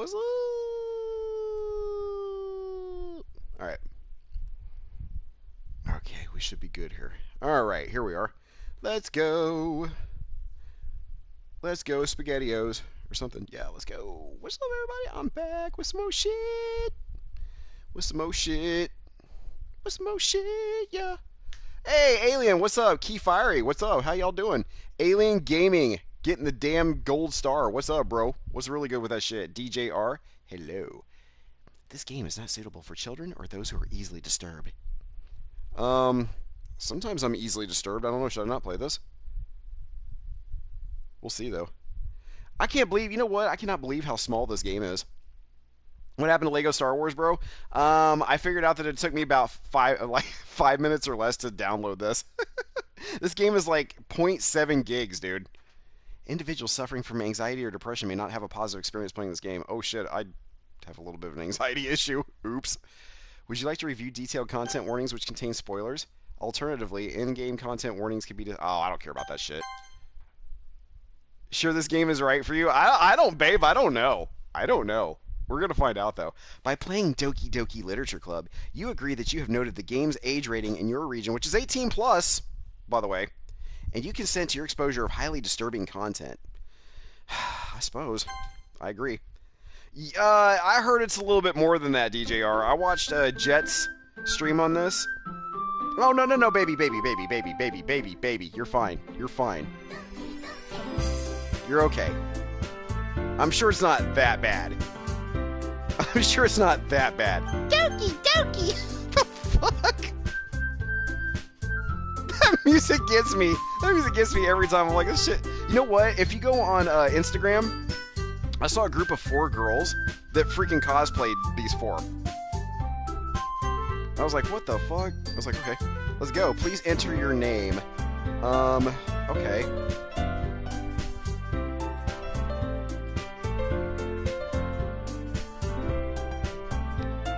What's up? Alright. Okay, we should be good here. Alright, here we are. Let's go. Let's go, SpaghettiOs. Or something. Yeah, let's go. What's up, everybody? I'm back with some more shit. With some more shit. With some more shit, yeah. Hey, Alien, what's up? Key Fiery, what's up? How y'all doing? Alien Gaming, getting the damn gold star. What's up, bro? What's really good with that shit? DJR, hello. This game is not suitable for children or those who are easily disturbed. Sometimes I'm easily disturbed. I don't know, should I not play this? We'll see, though. I can't believe, you know what? I cannot believe how small this game is. What happened to Lego Star Wars, bro? I figured out that it took me about 5 minutes or less to download this. This game is like 0.7 gigs, dude. Individuals suffering from anxiety or depression may not have a positive experience playing this game. Oh shit, I have a little bit of an anxiety issue. Oops. Would you like to review detailed content warnings which contain spoilers? Alternatively, in-game content warnings can be... Oh, I don't care about that shit. Sure this game is right for you? I don't, babe. I don't know. I don't know. We're going to find out, though. By playing Doki Doki Literature Club, you agree that you have noted the game's age rating in your region, which is 18 plus, by the way, and you consent to your exposure of highly disturbing content. I suppose. I agree. I heard it's a little bit more than that, DJR. I watched Jet's stream on this. Oh, no, no, no, baby, baby, baby, baby, baby, baby, baby. You're fine. You're fine. You're okay. I'm sure it's not that bad. I'm sure it's not that bad. Doki Doki! The fuck? That music gets me. That music gets me every time. I'm like, this shit. You know what? If you go on Instagram, I saw a group of 4 girls that freaking cosplayed these 4. I was like, what the fuck? I was like, okay, let's go. Please enter your name. Okay.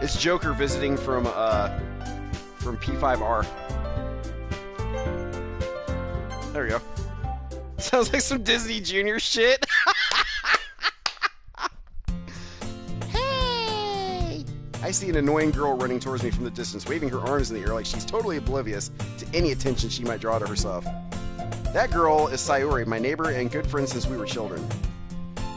It's Joker visiting from P5R. There we go. Sounds like some Disney Junior shit. Hey! I see an annoying girl running towards me from the distance, waving her arms in the air like she's totally oblivious to any attention she might draw to herself. That girl is Sayori, my neighbor and good friend since we were children.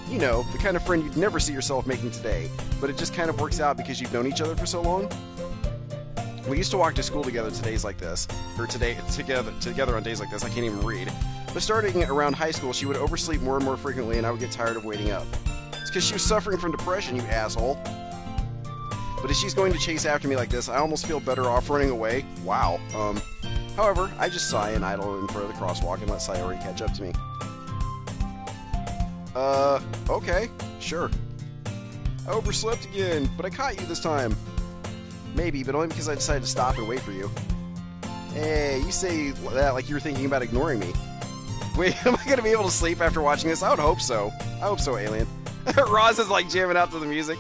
You know, the kind of friend you'd never see yourself making today, but it just kind of works out because you've known each other for so long. We used to walk to school together together on days like this. I can't even read. But starting around high school, she would oversleep more and more frequently, and I would get tired of waiting up. It's because she was suffering from depression, you asshole. But if she's going to chase after me like this, I almost feel better off running away. Wow. However, I just sigh and idle in front of the crosswalk and let Sayori catch up to me. Okay, sure. I overslept again, but I caught you this time. Maybe, but only because I decided to stop and wait for you. Hey, you say that like you're thinking about ignoring me. Wait, am I going to be able to sleep after watching this? I would hope so. I hope so, Alien. Roz is like jamming out to the music.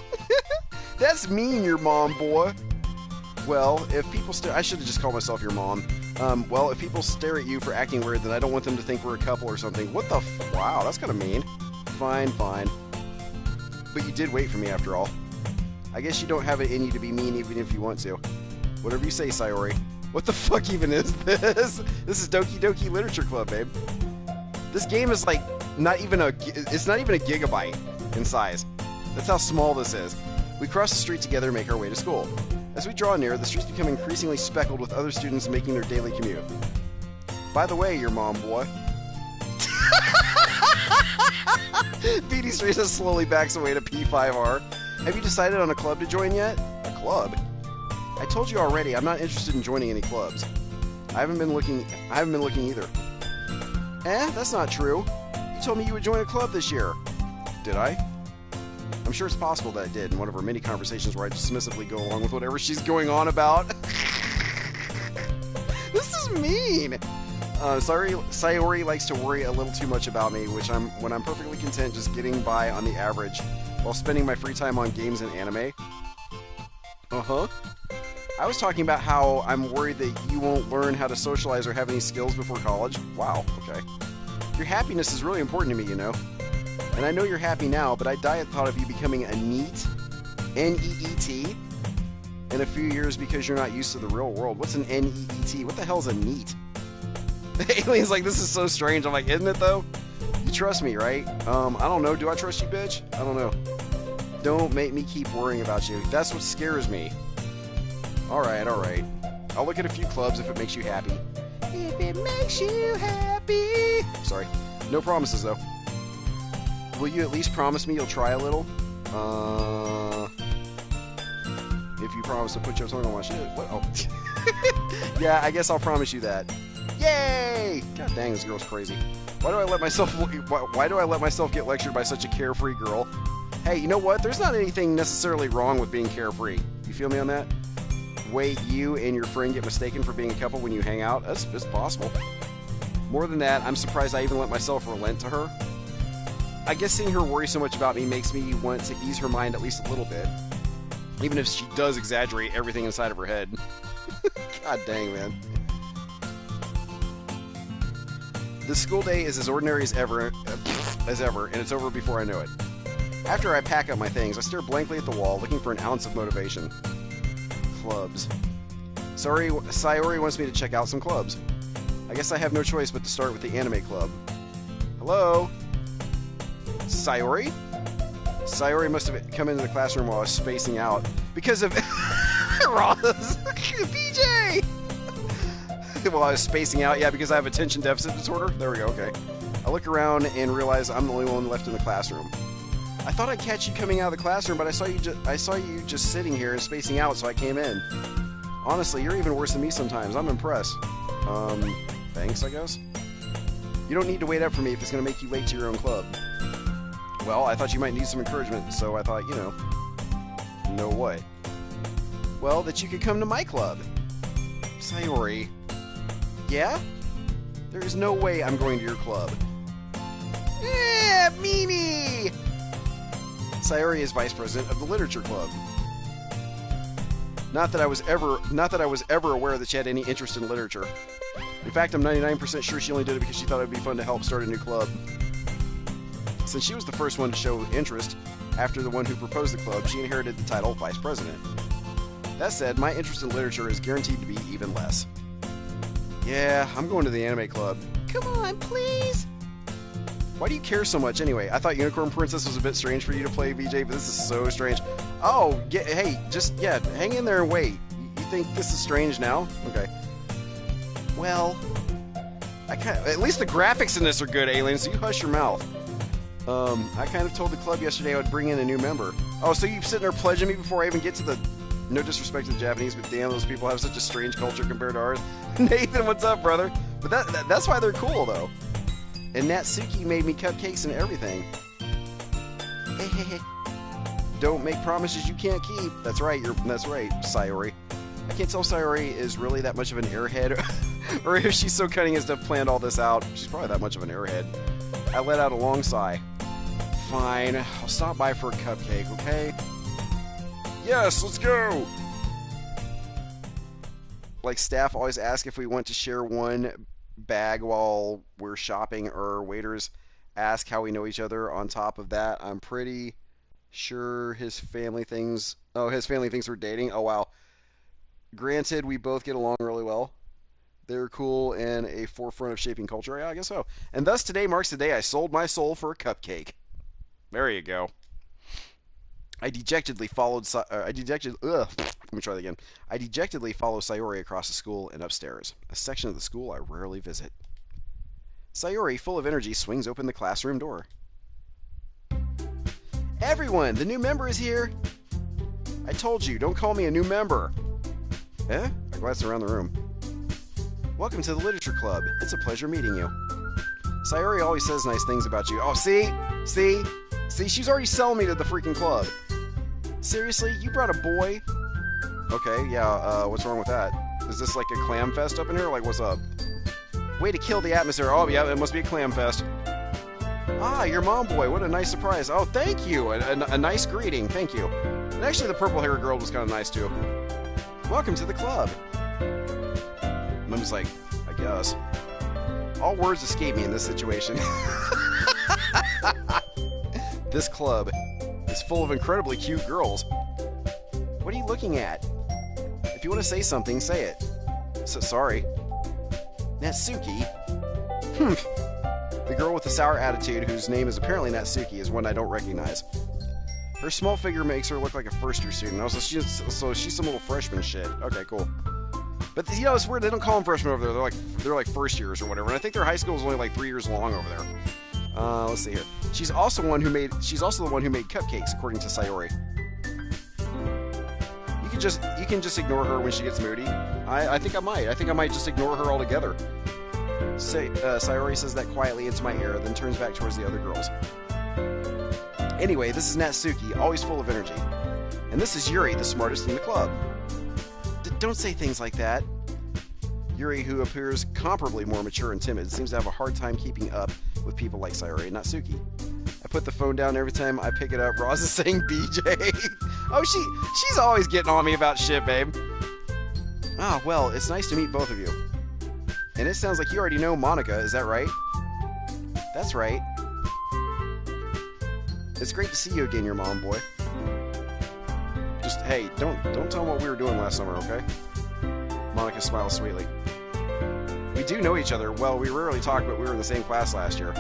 That's mean, your mom, boy. Well, if people stare... I should have just called myself your mom. Well, if people stare at you for acting weird, then I don't want them to think we're a couple or something. What the Wow, that's kind of mean. Fine, fine. But you did wait for me after all. I guess you don't have it in you to be mean even if you want to. Whatever you say, Sayori. What the fuck even is this? This is Doki Doki Literature Club, babe. This game is like it's not even a gigabyte in size. That's how small this is. We cross the street together and make our way to school. As we draw near, the streets become increasingly speckled with other students making their daily commute. By the way, your mom, boy. BD Street slowly backs away to P5R. Have you decided on a club to join yet? A club? I told you already, I'm not interested in joining any clubs. I haven't been looking either. Eh? That's not true. You told me you would join a club this year. Did I? I'm sure it's possible that I did in one of our many conversations where I dismissively go along with whatever she's going on about. This is mean! Sayori likes to worry a little too much about me, when I'm perfectly content just getting by on the average while spending my free time on games and anime. Uh-huh. I was talking about how I'm worried that you won't learn how to socialize or have any skills before college. Wow, okay. Your happiness is really important to me, you know. And I know you're happy now, but I die at the thought of you becoming a neat, N-E-E-T, in a few years because you're not used to the real world. What's an N-E-E-T? What the hell's a neat? The alien's like, this is so strange. I'm like, isn't it though? You trust me, right? I don't know. Do I trust you, bitch? I don't know. Don't make me keep worrying about you. That's what scares me. Alright, alright. I'll look at a few clubs if it makes you happy. If it makes you happy. Sorry. No promises, though. Will you at least promise me you'll try a little? If you promise to put your tongue on my shit. What? Oh. Yeah, I guess I'll promise you that. Yay! God dang, this girl's crazy. Why do I let myself get lectured by such a carefree girl? Hey, you know what? There's not anything necessarily wrong with being carefree. You feel me on that? Wait, you and your friend get mistaken for being a couple when you hang out? That's possible. More than that, I'm surprised I even let myself relent to her. I guess seeing her worry so much about me makes me want to ease her mind at least a little bit. Even if she does exaggerate everything inside of her head. God dang, man. The school day is as ordinary as ever, and it's over before I know it. After I pack up my things, I stare blankly at the wall, looking for an ounce of motivation. Clubs. Sayori wants me to check out some clubs. I guess I have no choice but to start with the anime club. Hello? Sayori? Sayori must have come into the classroom while I was spacing out. Because of... Ross! BJ! While I was spacing out, yeah, because I have attention deficit disorder. There we go, okay. I look around and realize I'm the only one left in the classroom. I thought I'd catch you coming out of the classroom, but I saw you just sitting here and spacing out, so I came in. Honestly, you're even worse than me sometimes. I'm impressed. Thanks, I guess? You don't need to wait up for me if it's going to make you late to your own club. Well, I thought you might need some encouragement, so I thought, you know what? Well, that you could come to my club. Sayori. Yeah? There is no way I'm going to your club. Yeah, Mimi! Sayori is vice president of the literature club. Not that I was ever aware that she had any interest in literature. In fact, I'm 99% sure she only did it because she thought it would be fun to help start a new club. Since she was the first one to show interest after the one who proposed the club, she inherited the title vice president. That said, my interest in literature is guaranteed to be even less. Yeah, I'm going to the anime club. Come on, please! Why do you care so much anyway? I thought Unicorn Princess was a bit strange for you to play, BJ, but this is so strange. Oh, hey, hang in there and wait. You think this is strange now? Okay. Well, at least the graphics in this are good, Alien, so you hush your mouth. I kind of told the club yesterday I would bring in a new member. Oh, so you sitting there pledging me before I even get to the... No disrespect to the Japanese, but damn, those people have such a strange culture compared to ours. Nathan, what's up, brother? But that's why they're cool, though. And Natsuki made me cupcakes and everything. Hey. Don't make promises you can't keep. That's right, Sayori. I can't tell if Sayori is really that much of an airhead, or if she's so cunning as to have planned all this out. She's probably that much of an airhead. I let out a long sigh. Fine, I'll stop by for a cupcake, okay? Yes, let's go! Like, staff always ask if we want to share one bag while we're shopping, or waiters ask how we know each other. On top of that, I'm pretty sure his family thinks we're dating. Oh, wow. Granted, we both get along really well. They're cool and a forefront of shaping culture. Yeah, I guess so. And thus, today marks the day I sold my soul for a cupcake. There you go. I dejectedly followed Sayori across the school and upstairs, a section of the school I rarely visit. Sayori, full of energy, swings open the classroom door. Everyone, the new member is here! I told you, don't call me a new member! Eh? I glance around the room. Welcome to the Literature Club. It's a pleasure meeting you. Sayori always says nice things about you. Oh, see? See? See, she's already selling me to the freaking club. Seriously? You brought a boy? Okay, yeah, what's wrong with that? Is this like a clam fest up in here? Like, what's up? Way to kill the atmosphere. Oh, yeah, it must be a clam fest. Ah, your mom boy. What a nice surprise. Oh, thank you. A nice greeting. Thank you. And actually, the purple-haired girl was kind of nice, too. Welcome to the club. Mom's like, I guess. All words escape me in this situation. This club is full of incredibly cute girls. What are you looking at? If you want to say something, say it. So sorry. Natsuki? The girl with the sour attitude, whose name is apparently Natsuki, is one I don't recognize. Her small figure makes her look like a first-year student. So she's some little freshman shit. Okay, cool. But you know, it's weird. They don't call them freshmen over there. They're like first years or whatever. And I think their high school is only like 3 years long over there. Let's see here. She's also the one who made cupcakes, according to Sayori. You can just ignore her when she gets moody. I think I might. I think I might just ignore her altogether. Sayori says that quietly into my ear, then turns back towards the other girls. Anyway, this is Natsuki, always full of energy. And this is Yuri, the smartest in the club. Don't say things like that. Yuri, who appears comparably more mature and timid, seems to have a hard time keeping up with people like Sayori and Natsuki. I put the phone down every time I pick it up. Roz is saying BJ. Oh, she's always getting on me about shit, babe. Ah, well, it's nice to meet both of you. And it sounds like you already know Monica, is that right? That's right. It's great to see you again, your mom, boy. Just, hey, don't tell them what we were doing last summer, okay? Monica smiles sweetly. We do know each other. Well, we rarely talk, but we were in the same class last year.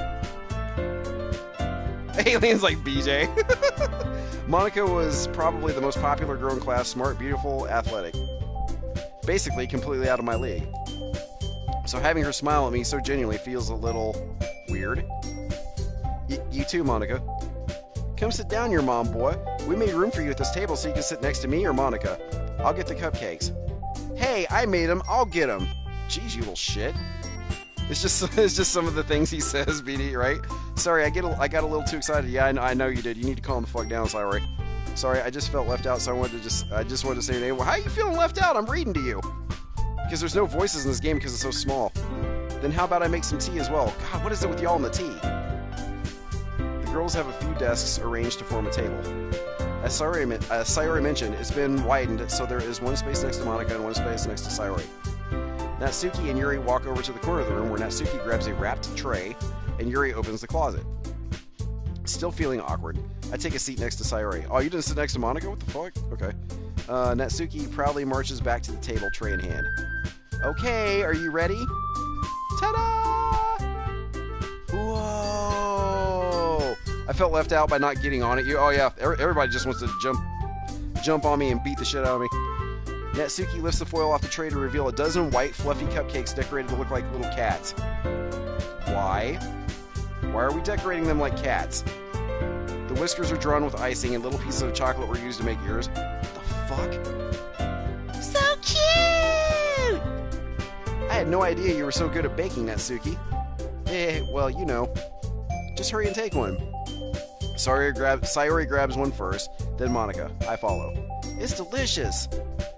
Alien's like BJ. Monica was probably the most popular girl in class, smart, beautiful, athletic. Basically, completely out of my league. So having her smile at me so genuinely feels a little weird. You too, Monica. Come sit down, your mom, boy. We made room for you at this table so you can sit next to me or Monica. I'll get the cupcakes. Hey, I made them. I'll get them. Jeez, you little shit. It's just some of the things he says, BD, right? Sorry, I got a little too excited. Yeah, I know you did. You need to calm the fuck down, Sayori. Sorry, I just felt left out, so I just wanted to say your name. Well, how are you feeling left out? I'm reading to you. Because there's no voices in this game because it's so small. Then how about I make some tea as well? God, what is it with y'all in the tea? The girls have a few desks arranged to form a table. As Sayori mentioned, it's been widened, so there is one space next to Monica and one space next to Sayori. Natsuki and Yuri walk over to the corner of the room where Natsuki grabs a wrapped tray and Yuri opens the closet. Still feeling awkward, I take a seat next to Sayori. Oh, you didn't sit next to Monica? What the fuck? Okay. Natsuki proudly marches back to the table, tray in hand. Okay, are you ready? Ta-da! Whoa! I felt left out by not getting on it. Oh yeah, everybody just wants to jump on me and beat the shit out of me. Natsuki lifts the foil off the tray to reveal a dozen white, fluffy cupcakes decorated to look like little cats. Why? Why are we decorating them like cats? The whiskers are drawn with icing and little pieces of chocolate were used to make ears. What the fuck? So cute! I had no idea you were so good at baking, Natsuki. Well, you know. Just hurry and take one. Sayori grabs one first, then Monica. I follow. It's delicious!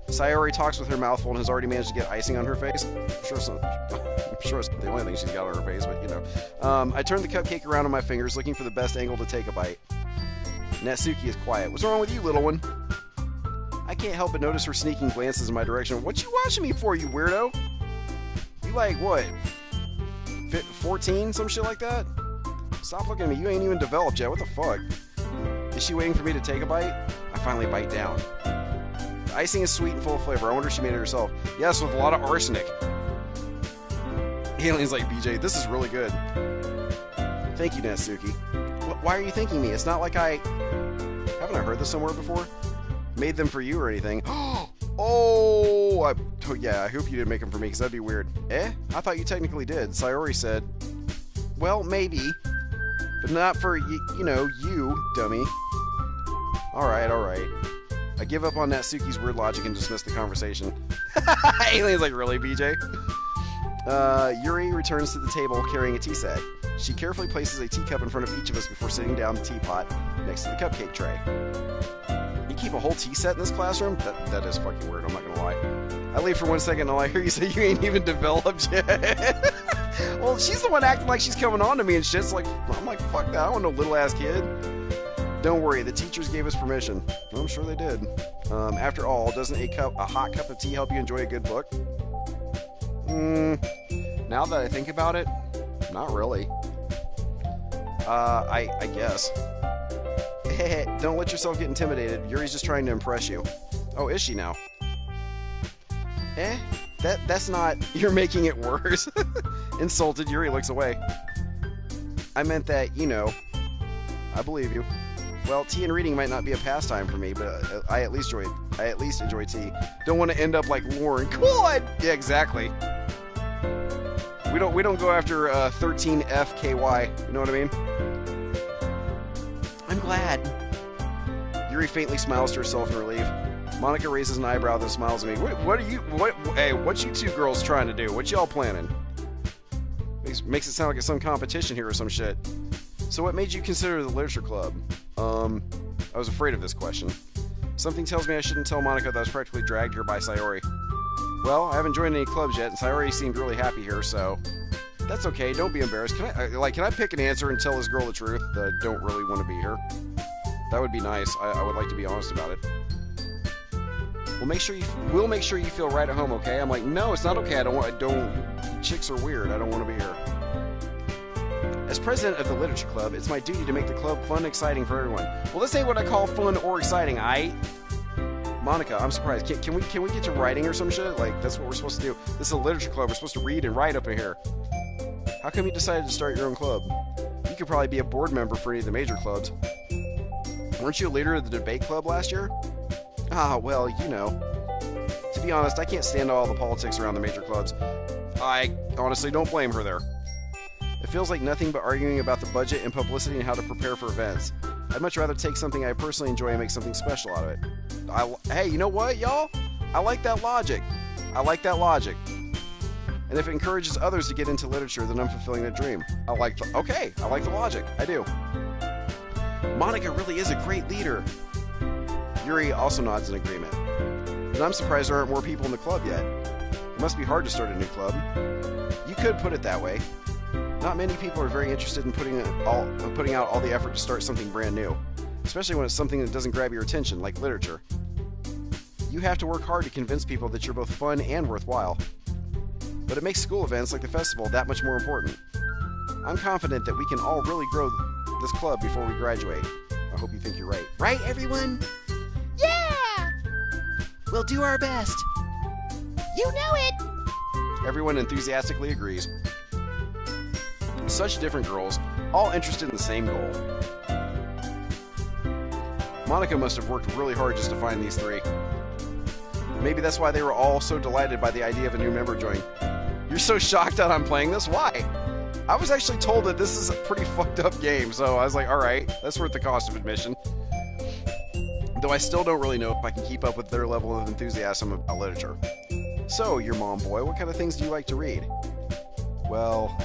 Sayori talks with her mouth full and has already managed to get icing on her face. I'm sure it's the only thing she's got on her face, but you know. I turn the cupcake around on my fingers, looking for the best angle to take a bite. Natsuki is quiet. What's wrong with you, little one? I can't help but notice her sneaking glances in my direction. What you watching me for, you weirdo? You like, what? 14? Some shit like that? Stop looking at me. You ain't even developed yet. What the fuck? Is she waiting for me to take a bite? I finally bite down. The icing is sweet and full of flavor. I wonder if she made it herself. Yes, with a lot of arsenic. Alien's like, BJ, this is really good. Thank you, Natsuki. Why are you thanking me? It's not like haven't I heard this somewhere before? Made them for you or anything. Oh, yeah, I hope you didn't make them for me, because that'd be weird. I thought you technically did. Sayori said, well, maybe. But not for, you know, you, dummy. Alright. I give up on Natsuki's weird logic and dismiss the conversation. Alien's like, really, BJ? Yuri returns to the table carrying a tea set. She carefully places a teacup in front of each of us before sitting down the teapot next to the cupcake tray. You keep a whole tea set in this classroom? That is fucking weird, I'm not gonna lie. I leave for 1 second and all I hear you say you ain't even developed yet. Well, she's the one acting like she's coming on to me and shit. So I'm like, fuck that, I want no little ass kid. Don't worry, the teachers gave us permission. Well, I'm sure they did. After all, doesn't a hot cup of tea help you enjoy a good book? Now that I think about it, not really. I guess. Don't let yourself get intimidated. Yuri's just trying to impress you. Oh, is she now? That's not... You're making it worse. Insulted, Yuri looks away. I meant that, you know. I believe you. Well, tea and reading might not be a pastime for me, but I at least enjoy tea. Don't want to end up like Lauren. Come on! Yeah, exactly. We don't go after 13FKY. You know what I mean? I'm glad. Yuri faintly smiles to herself in relief. Monica raises an eyebrow, then smiles at me. What you two girls trying to do? What y'all planning? Makes it sound like it's some competition here or some shit. So what made you consider the literature club? I was afraid of this question. Something tells me I shouldn't tell Monica that I was practically dragged here by Sayori. Well, I haven't joined any clubs yet, and Sayori seemed really happy here, so... That's okay, don't be embarrassed. Can I pick an answer and tell this girl the truth that I don't really want to be here? That would be nice. I would like to be honest about it. We'll make sure you feel right at home, okay? I'm like, no, it's not okay. Chicks are weird. I don't want to be here. As president of the literature club, it's my duty to make the club fun and exciting for everyone. Well, this ain't what I call fun or exciting, aight? Monica, I'm surprised. Can we get to writing or some shit? Like, that's what we're supposed to do. This is a literature club. We're supposed to read and write up in here. How come you decided to start your own club? You could probably be a board member for any of the major clubs. Weren't you a leader of the debate club last year? Ah, well, you know. To be honest, I can't stand all the politics around the major clubs. I honestly don't blame her there. It feels like nothing but arguing about the budget and publicity and how to prepare for events. I'd much rather take something I personally enjoy and make something special out of it. Hey, you know what, y'all? I like that logic. And if it encourages others to get into literature, then I'm fulfilling that dream. I like the logic. I do. Monica really is a great leader. Yuri also nods in agreement. And I'm surprised there aren't more people in the club yet. It must be hard to start a new club. You could put it that way. Not many people are very interested in putting out all the effort to start something brand new, especially when it's something that doesn't grab your attention, like literature. You have to work hard to convince people that you're both fun and worthwhile. But it makes school events like the festival that much more important. I'm confident that we can all really grow this club before we graduate. I hope you think you're right. Right, everyone? Yeah! We'll do our best. You know it! Everyone enthusiastically agrees. Such different girls, all interested in the same goal. Monica must have worked really hard just to find these three. Maybe that's why they were all so delighted by the idea of a new member joining. You're so shocked that I'm playing this? Why? I was actually told that this is a pretty fucked up game, so I was like, alright, that's worth the cost of admission. Though I still don't really know if I can keep up with their level of enthusiasm about literature. So, your mom boy, what kind of things do you like to read? Well,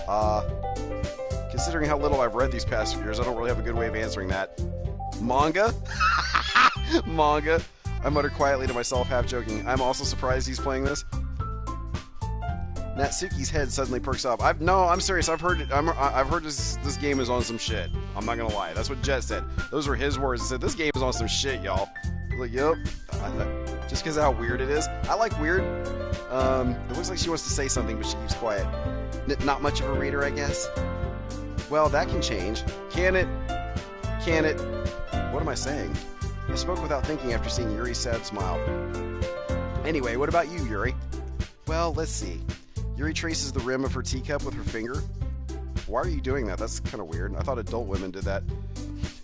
considering how little I've read these past few years, I don't really have a good way of answering that. Manga? Manga? I muttered quietly to myself, half joking. I'm also surprised he's playing this. Natsuki's head suddenly perks up. I'm serious. I've heard it. I've heard this game is on some shit. I'm not gonna lie. That's what Jet said. Those were his words. He said this game is on some shit, y'all. I was like, yep. Just because of how weird it is. I like weird. It looks like she wants to say something, but she keeps quiet. Not much of a reader, I guess. Well, that can change. Can it? Can it? What am I saying? I spoke without thinking after seeing Yuri's sad smile. Anyway, what about you, Yuri? Well, let's see. Yuri traces the rim of her teacup with her finger. Why are you doing that? That's kind of weird. I thought adult women did that.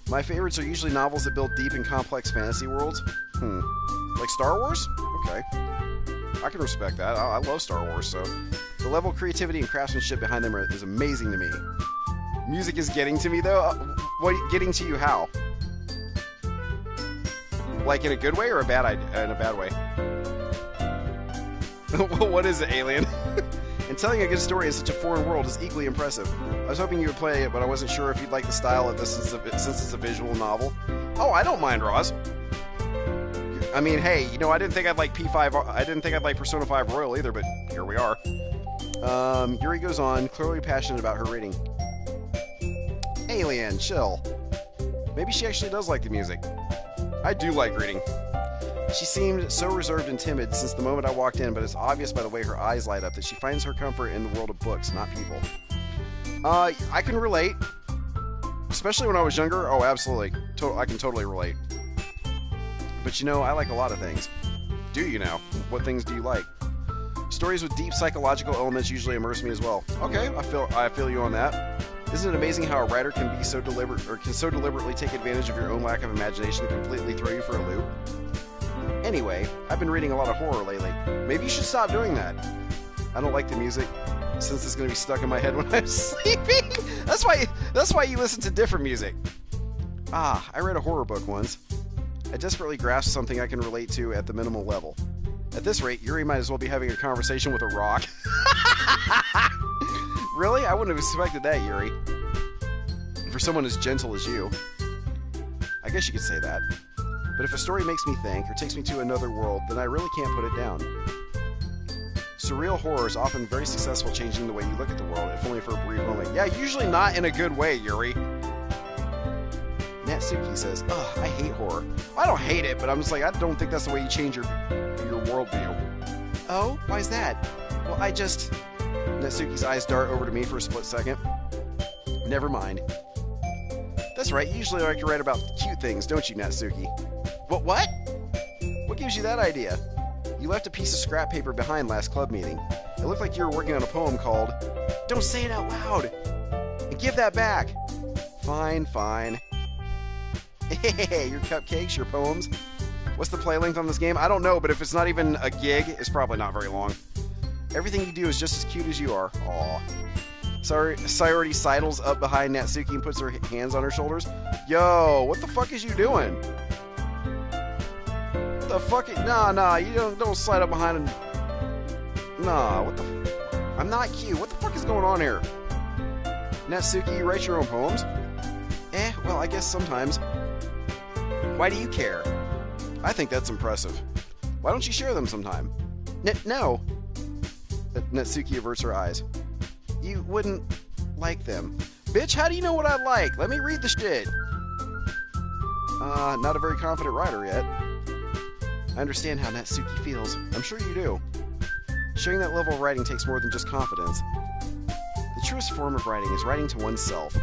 My favorites are usually novels that build deep and complex fantasy worlds. Like Star Wars? Okay. I can respect that. I love Star Wars, so... The level of creativity and craftsmanship behind them is amazing to me. Music is getting to me, though? Getting to you how? Like in a good way or in a bad way? What is it, alien? And telling a good story in such a foreign world is equally impressive. I was hoping you would play it, but I wasn't sure if you'd like the style of this since it's a visual novel. Oh, I don't mind, Roz. I mean, hey, you know, I didn't think I'd like P5. I didn't think I'd like Persona 5 Royal either, but here we are. Yuri goes on, clearly passionate about her reading. Alien, chill. Maybe she actually does like the music. I do like reading. She seemed so reserved and timid since the moment I walked in, but it's obvious by the way her eyes light up that she finds her comfort in the world of books, not people. I can relate. Especially when I was younger. Oh, absolutely. I can totally relate. But you know, I like a lot of things. Do you now? What things do you like? Stories with deep psychological elements usually immerse me as well. Okay, I feel you on that. Isn't it amazing how a writer can be so deliberately take advantage of your own lack of imagination to completely throw you for a loop? Anyway, I've been reading a lot of horror lately. Maybe you should stop doing that. I don't like the music, since it's going to be stuck in my head when I'm sleeping. That's why you listen to different music. Ah, I read a horror book once. I desperately grasped something I can relate to at the minimal level. At this rate, Yuri might as well be having a conversation with a rock. Really? I wouldn't have expected that, Yuri. For someone as gentle as you. I guess you could say that. But if a story makes me think, or takes me to another world, then I really can't put it down. Surreal horror is often very successful changing the way you look at the world, if only for a brief moment. Yeah, usually not in a good way, Yuri. Natsuki says, ugh, I hate horror. I don't hate it, but I'm just like, I don't think that's the way you change your worldview. Oh, why is that? Well, Natsuki's eyes dart over to me for a split second. Never mind. That's right, you usually like to write about cute things, don't you, Natsuki? What? What gives you that idea? You left a piece of scrap paper behind last club meeting. It looked like you were working on a poem called, Don't Say It Out Loud! And give that back! Fine. Hey, your cupcakes, your poems. What's the play length on this game? I don't know, but if it's not even a gig, it's probably not very long. Everything you do is just as cute as you are. Aw. Sayori sidles up behind Natsuki and puts her hands on her shoulders. Yo, what the fuck is you doing? What the fuck? Nah, you don't slide up behind him. Nah, what the I'm not cute. What the fuck is going on here? Natsuki, you write your own poems? Well, I guess sometimes. Why do you care? I think that's impressive. Why don't you share them sometime? No. Natsuki averts her eyes. You wouldn't like them. Bitch, how do you know what I like? Let me read the shit. Not a very confident writer yet. I understand how Natsuki feels. I'm sure you do. Sharing that level of writing takes more than just confidence. The truest form of writing is writing to oneself.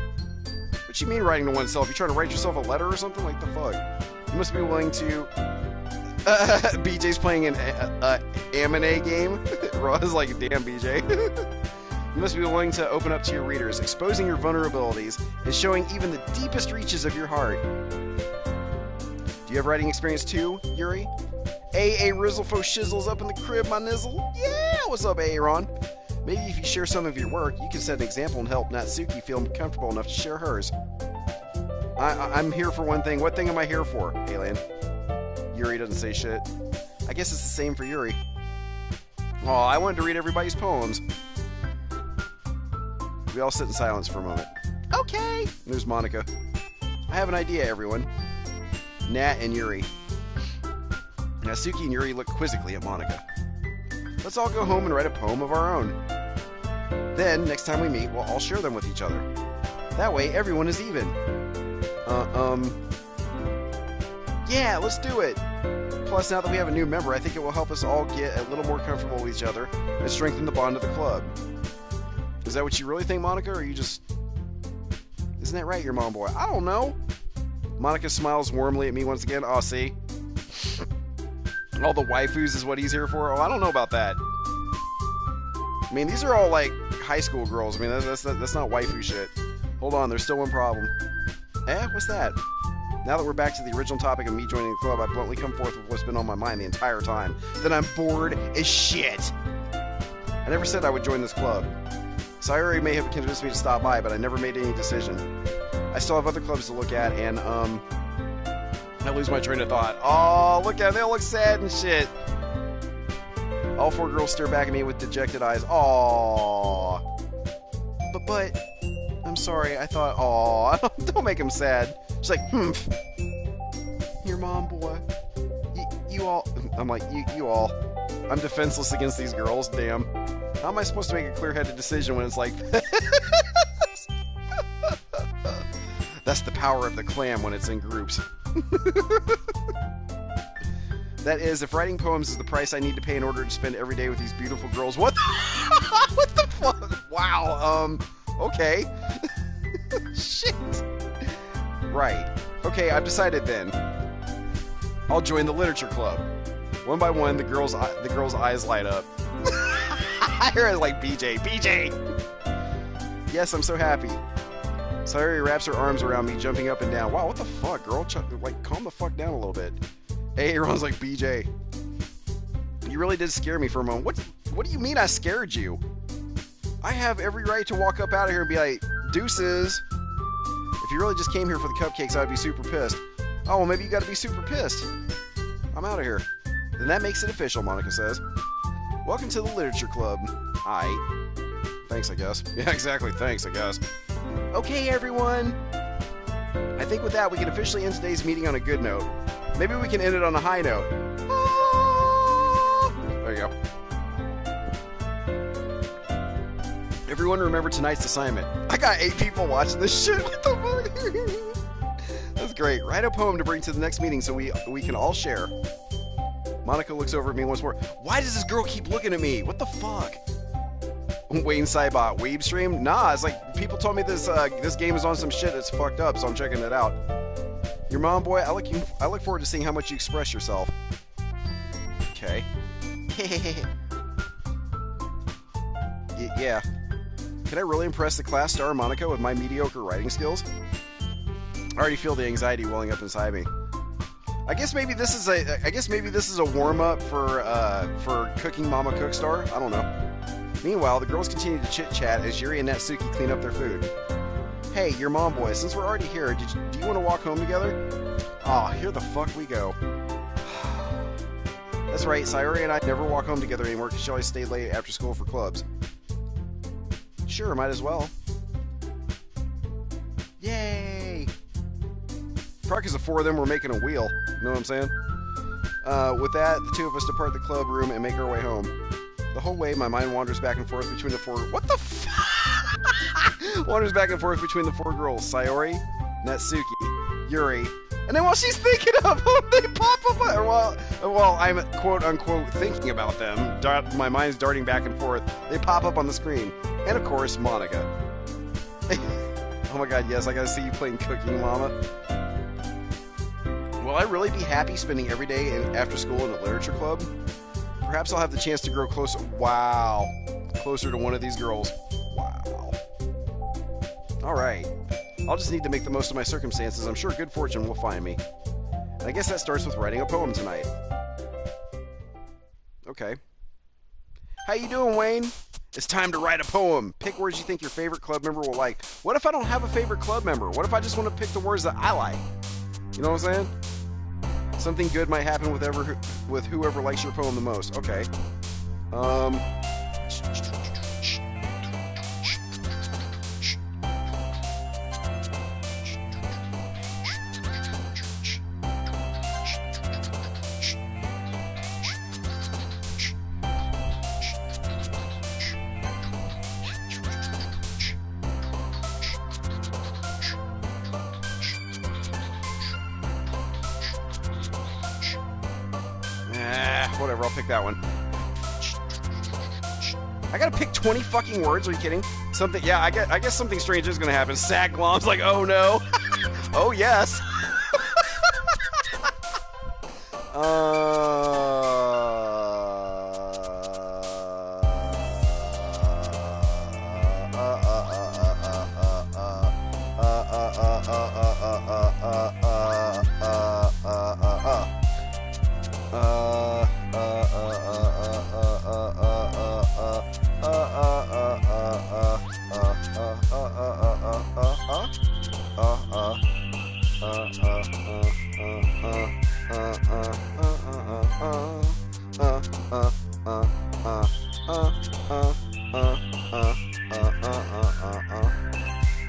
What you mean writing to oneself? You trying to write yourself a letter or something? Like the fuck? You must be willing to... BJ's playing an anime game? Ron's like, damn, BJ. You must be willing to open up to your readers, exposing your vulnerabilities, and showing even the deepest reaches of your heart. Do you have writing experience too, Yuri? A Rizzlefo shizzles up in the crib, my nizzle. Yeah, what's up, Aaron? Maybe if you share some of your work, you can set an example and help Natsuki feel comfortable enough to share hers. I'm here for one thing. What thing am I here for, Alien? Yuri doesn't say shit. I guess it's the same for Yuri. Oh, I wanted to read everybody's poems. We all sit in silence for a moment. Okay. There's Monica. I have an idea, everyone. Nat and Yuri. Natsuki and Yuri look quizzically at Monica. Let's all go home and write a poem of our own. Then, next time we meet, we'll all share them with each other. That way, everyone is even. Yeah, let's do it! Plus, now that we have a new member, I think it will help us all get a little more comfortable with each other and strengthen the bond of the club. Is that what you really think, Monica, or are you just... Isn't that right, your mom boy? I don't know! Monica smiles warmly at me once again. Oh, see? All the waifus is what he's here for? Oh, I don't know about that. I mean, these are all, like, high school girls. I mean, that's not waifu shit. Hold on, there's still one problem. What's that? Now that we're back to the original topic of me joining the club, I bluntly come forth with what's been on my mind the entire time. That I'm bored as shit. I never said I would join this club. Sayori may have convinced me to stop by, but I never made any decision. I still have other clubs to look at, and, I lose my train of thought. Oh, look at them, they all look sad and shit. All four girls stare back at me with dejected eyes. Aww. But, I'm sorry, I thought, aww, don't make him sad. She's like, your mom, boy. You all, I'm like, you all. I'm defenseless against these girls, damn. How am I supposed to make a clear-headed decision when it's like this? That's the power of the clam when it's in groups. That is, if writing poems is the price I need to pay in order to spend every day with these beautiful girls. What the fuck? Wow, okay. Shit. Right. Okay, I've decided then. I'll join the literature club. One by one, the girls' eyes light up. I hear it like BJ. Yes, I'm so happy. Sayori wraps her arms around me, jumping up and down. Wow, what the fuck, girl? Like, calm the fuck down a little bit. Aaron's like, BJ, you really did scare me for a moment. What do you mean I scared you? I have every right to walk up out of here and be like, deuces. If you really just came here for the cupcakes, I'd be super pissed. Oh, well, maybe you gotta be super pissed. I'm out of here. Then that makes it official, Monica says. Welcome to the literature club. Thanks, I guess. Yeah, exactly. Thanks, I guess. Okay, everyone. I think with that, we can officially end today's meeting on a good note. Maybe we can end it on a high note. There you go. Everyone remember tonight's assignment. I got 8 people watching this shit. What the fuck? That's great. Write a poem to bring to the next meeting so we can all share. Monica looks over at me once more. Why does this girl keep looking at me? What the fuck? Wayne Cybot, Weeb stream? Nah, it's like people told me this game is on some shit that's fucked up, so I'm checking it out. Your mom, boy, I look forward to seeing how much you express yourself. Okay. Yeah. Can I really impress the class star Monica with my mediocre writing skills? I already feel the anxiety welling up inside me. I guess maybe this is a warm up for Cooking Mama Cookstar. I don't know. Meanwhile, the girls continue to chit chat as Yuri and Natsuki clean up their food. Hey, your mom, boy. Since we're already here, do you want to walk home together? Aw, here the fuck we go. That's right. Sayori and I never walk home together anymore because she always stayed late after school for clubs. Sure, might as well. Yay! Probably because the 4 of them were making a wheel. You know what I'm saying? With that, the 2 of us depart the club room and make our way home. The whole way, my mind wanders back and forth between the 4... What the f... wanders back and forth between the 4 girls. Sayori, Natsuki, Yuri. And then while she's thinking of them, they pop up... While I'm quote-unquote thinking about them, my mind's darting back and forth, they pop up on the screen. And of course, Monica. Oh my god, yes, I gotta see you playing Cooking Mama. Will I really be happy spending every day after school in a literature club? Perhaps I'll have the chance to grow closer. Wow. Closer to one of these girls. Wow. Alright. I'll just need to make the most of my circumstances. I'm sure good fortune will find me. And I guess that starts with writing a poem tonight. Okay. How you doing, Wayne? It's time to write a poem. Pick words you think your favorite club member will like. What if I don't have a favorite club member? What if I just want to pick the words that I like? You know what I'm saying? Something good might happen with whoever likes your poem the most. Okay. Whatever, I'll pick that one. I gotta pick 20 fucking words, are you kidding? Something, yeah, I guess something strange is gonna happen. Sack Glom's like, oh no. Oh yes.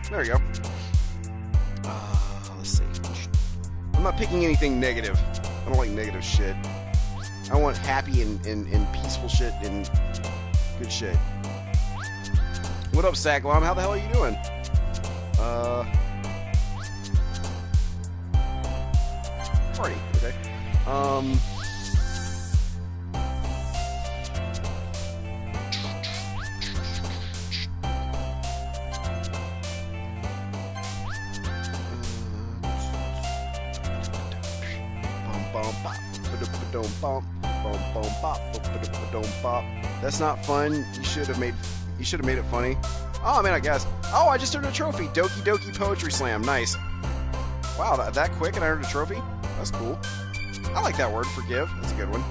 There we go. Let's see. I'm not picking anything negative. I don't like negative shit. I want happy and peaceful shit and good shit. What up, Saglom? How the hell are you doing? Party. Okay. That's not fun. You should have made it funny. Oh man, I guess. Oh, I just earned a trophy. Doki Doki Poetry Slam. Nice. Wow, that quick and I earned a trophy? That's cool. I like that word, forgive. That's a good one.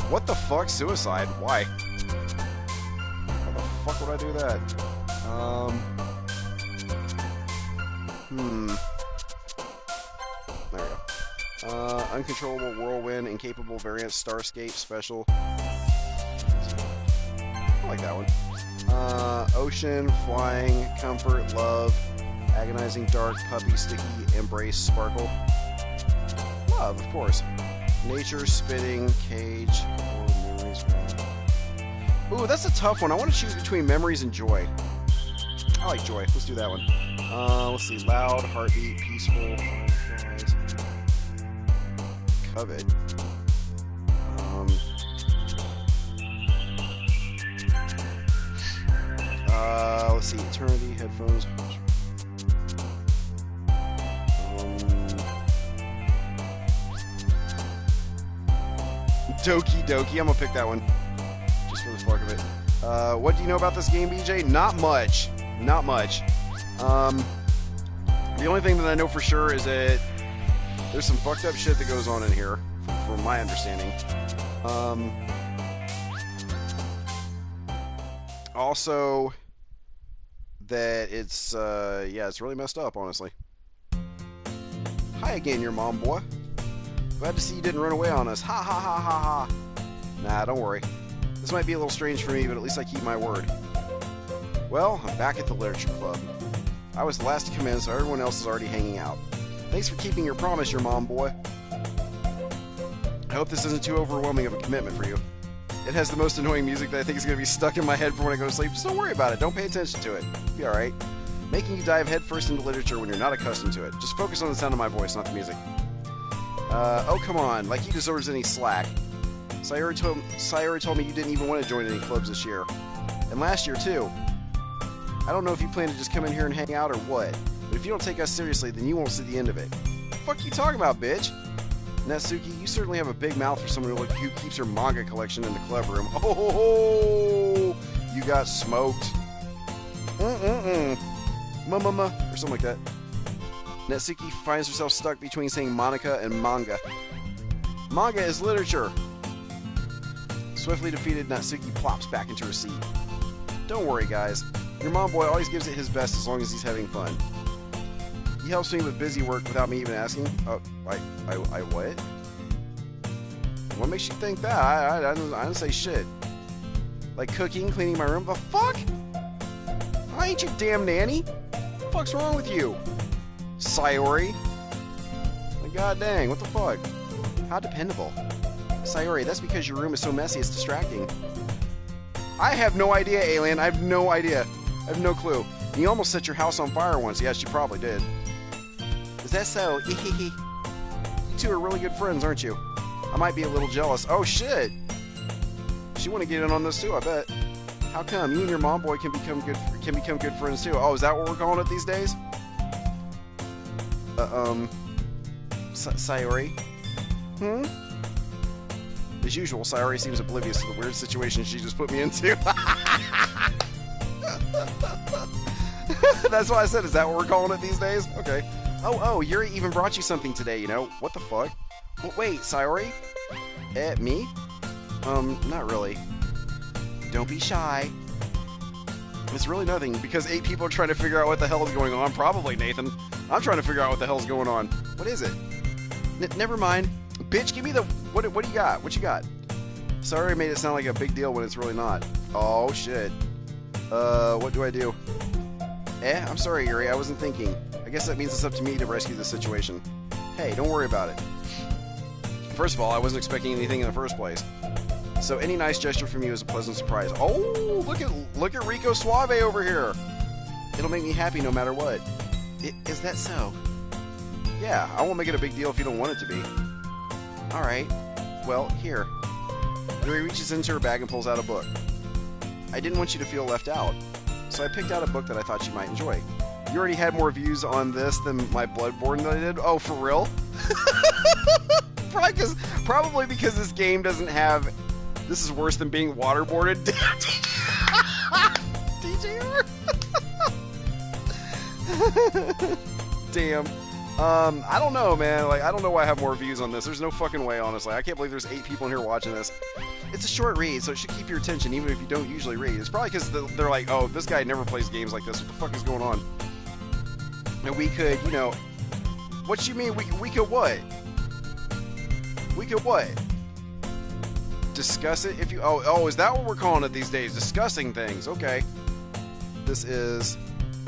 What the fuck? Suicide? Why? How the fuck would I do that? There we go. Uncontrollable whirlwind, incapable variance, starscape, special. I like that one. Ocean, flying, comfort, love, agonizing, dark, puppy, sticky, embrace, sparkle. Love, of course. Nature, spitting, cage, memories. Ooh, that's a tough one. I want to choose between memories and joy. I like joy. Let's do that one. Let's see. Loud, heartbeat, peaceful, fireflies, covet. Let's see. Eternity, headphones. Doki Doki. I'm gonna pick that one. Just for the fuck of it. What do you know about this game, BJ? Not much. Not much. The only thing that I know for sure is that there's some fucked up shit that goes on in here, from my understanding. Also, that it's, yeah, it's really messed up, honestly. Hi again, your mom, boy. Glad to see you didn't run away on us. Ha ha ha ha ha. Nah, don't worry. This might be a little strange for me, but at least I keep my word. Well, I'm back at the Literature Club. I was the last to come in, so everyone else is already hanging out. Thanks for keeping your promise, your mom, boy. I hope this isn't too overwhelming of a commitment for you. It has the most annoying music that I think is going to be stuck in my head for when I go to sleep. Just don't worry about it. Don't pay attention to it. It'll be alright. Making you dive headfirst into literature when you're not accustomed to it. Just focus on the sound of my voice, not the music. Oh, come on. Like he deserves any slack. Sayori told me you didn't even want to join any clubs this year. And last year, too. I don't know if you plan to just come in here and hang out or what, but if you don't take us seriously, then you won't see the end of it. What the fuck are you talking about, bitch? Natsuki, you certainly have a big mouth for someone who keeps her manga collection in the club room. Oh, you got smoked. Or something like that. Natsuki finds herself stuck between saying Monica and manga. Manga is literature. Swiftly defeated, Natsuki plops back into her seat. Don't worry, guys. Your mom boy always gives it his best as long as he's having fun. He helps me with busy work without me even asking. Oh, I what? What makes you think that? I didn't say shit. Like cooking, cleaning my room? The fuck? I ain't your damn nanny. What the fuck's wrong with you? Sayori? Like, god dang, what the fuck? How dependable. Sayori, that's because your room is so messy it's distracting. I have no idea, alien. I have no idea. I have no clue. You almost set your house on fire once. Yes, you probably did. Is that so? You two are really good friends, aren't you? I might be a little jealous. Oh, shit. She want to get in on this, too, I bet. How come? You and your mom boy can become good friends, too. Oh, is that what we're calling it these days? Sayori? As usual, Sayori seems oblivious to the weird situation she just put me into. That's why I said, is that what we're calling it these days? Okay. Oh, Yuri even brought you something today, you know? What the fuck? Well, wait, Sayori? Me? Not really. Don't be shy. It's really nothing, because 8 people are trying to figure out what the hell is going on. Probably, Nathan. I'm trying to figure out what the hell's going on. What is it? Never mind. Bitch, give me the... What do you got? What you got? Sorry I made it sound like a big deal when it's really not. Oh, shit. What do I do? I'm sorry, Yuri. I wasn't thinking. I guess that means it's up to me to rescue the situation. Hey, don't worry about it. First of all, I wasn't expecting anything in the first place. So any nice gesture from you is a pleasant surprise. Oh, look at Rico Suave over here. It'll make me happy no matter what. Is that so? Yeah, I won't make it a big deal if you don't want it to be. Alright. Well, here. Yuri reaches into her bag and pulls out a book. I didn't want you to feel left out, so I picked out a book that I thought you might enjoy. You already had more views on this than my Bloodborne that I did? Oh, for real? Probably because this game doesn't have. This is worse than being waterboarded. DJR. Damn. I don't know, man. Like, I don't know why I have more views on this. There's no fucking way, honestly. I can't believe there's 8 people in here watching this. It's a short read, so it should keep your attention, even if you don't usually read. It's probably because they're like, oh, this guy never plays games like this. What the fuck is going on? And we could, you know... What you mean, we could what? We could what? Discuss it if you... Oh, is that what we're calling it these days? Discussing things. Okay. This is...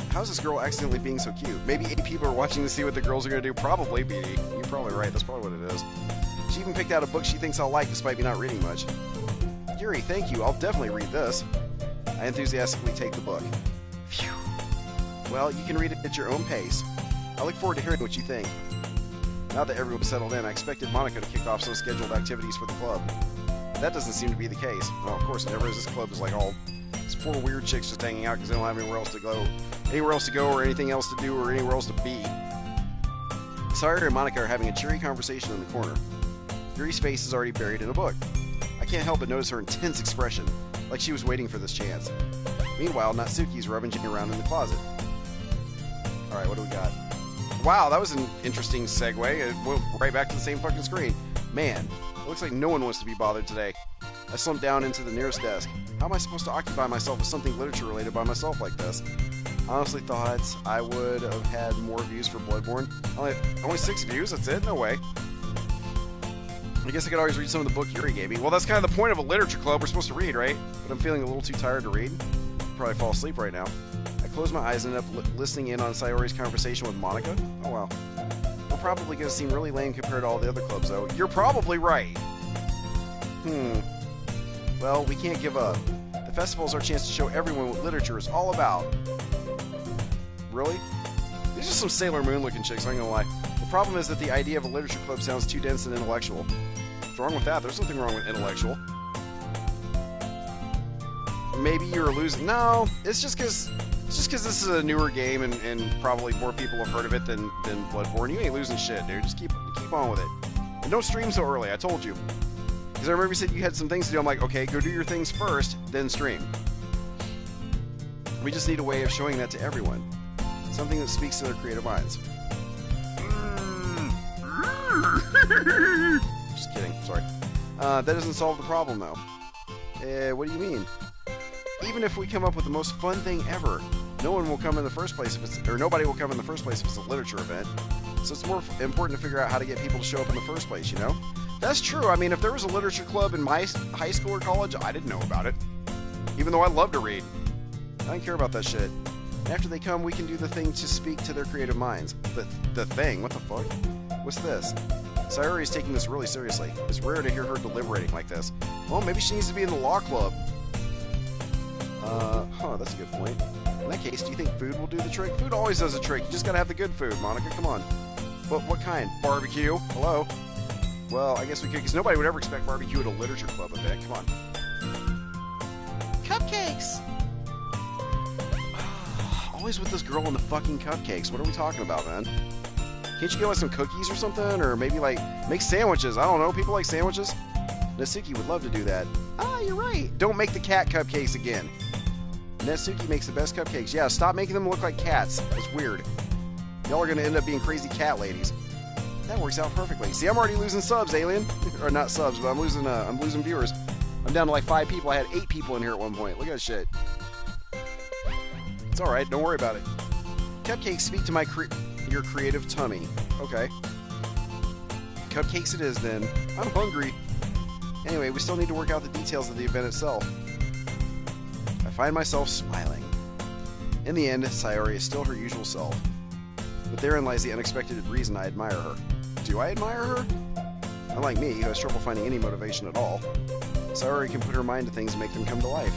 How's this girl accidentally being so cute? Maybe 8 people are watching to see what the girls are going to do. Probably, BD. You're probably right. That's probably what it is. She even picked out a book she thinks I'll like, despite me not reading much. Yuri, thank you. I'll definitely read this. I enthusiastically take the book. Phew. Well, you can read it at your own pace. I look forward to hearing what you think. Now that everyone's settled in, I expected Monica to kick off some scheduled activities for the club. That doesn't seem to be the case. Well, of course it never is. This club is like all... It's 4 weird chicks just hanging out because they don't have anywhere else to go. Or anything else to do, or anywhere else to be. Sayori and Monica are having a cheery conversation in the corner. Yuri's face is already buried in a book. I can't help but notice her intense expression, like she was waiting for this chance. Meanwhile, Natsuki's rummaging around in the closet. Alright, what do we got? Wow, that was an interesting segue. It went right back to the same fucking screen. Man, it looks like no one wants to be bothered today. I slumped down into the nearest desk. How am I supposed to occupy myself with something literature-related by myself like this? I honestly thought I would have had more views for Bloodborne. Only 6 views? That's it? No way. I guess I could always read some of the book Yuri gave me. Well, that's kind of the point of a literature club. We're supposed to read, right? But I'm feeling a little too tired to read. I'll probably fall asleep right now. I close my eyes and end up listening in on Sayori's conversation with Monica. Oh, wow. We're probably going to seem really lame compared to all the other clubs, though. You're probably right. Well, we can't give up. The festival is our chance to show everyone what literature is all about. Really? These are some Sailor Moon looking chicks, I'm gonna lie. The problem is that the idea of a literature club sounds too dense and intellectual. What's wrong with that? There's nothing wrong with intellectual. Maybe you're losing. No, it's just because this is a newer game and probably more people have heard of it than Bloodborne. You ain't losing shit, dude. Just keep on with it. And don't stream so early, I told you. Because I remember you said you had some things to do. I'm like, okay, go do your things first, then stream. We just need a way of showing that to everyone. Something that speaks to their creative minds. Just kidding, sorry. That doesn't solve the problem, though. What do you mean? Even if we come up with the most fun thing ever, nobody will come in the first place if it's a literature event. So it's more important to figure out how to get people to show up in the first place, you know? That's true. I mean, if there was a literature club in my high school or college, I didn't know about it. Even though I love to read. I don't care about that shit. After they come, we can do the thing to speak to their creative minds. The thing? What the fuck? What's this? Sayori is taking this really seriously. It's rare to hear her deliberating like this. Well, maybe she needs to be in the law club. That's a good point. In that case, do you think food will do the trick? Food always does the trick. You just gotta have the good food, Monica. Come on. What kind? Barbecue? Hello? Well, I guess we could, because nobody would ever expect barbecue at a literature club event. Come on. Cupcakes! Always with this girl and the fucking cupcakes. What are we talking about, man? Can't you get like some cookies or something? Or maybe like make sandwiches. I don't know. People like sandwiches. Natsuki would love to do that. Ah, you're right. Don't make the cat cupcakes again. Natsuki makes the best cupcakes. Yeah, stop making them look like cats. That's weird. Y'all are going to end up being crazy cat ladies. That works out perfectly. See, I'm already losing subs, Alien. Or not subs, but I'm losing viewers. I'm down to like 5 people. I had 8 people in here at one point. Look at that shit. It's alright, don't worry about it. Cupcakes speak to your creative tummy. Okay. Cupcakes it is then. I'm hungry. Anyway, we still need to work out the details of the event itself. I find myself smiling. In the end, Sayori is still her usual self. But therein lies the unexpected reason I admire her. Do I admire her? Unlike me, who has trouble finding any motivation at all, Sayori can put her mind to things and make them come to life.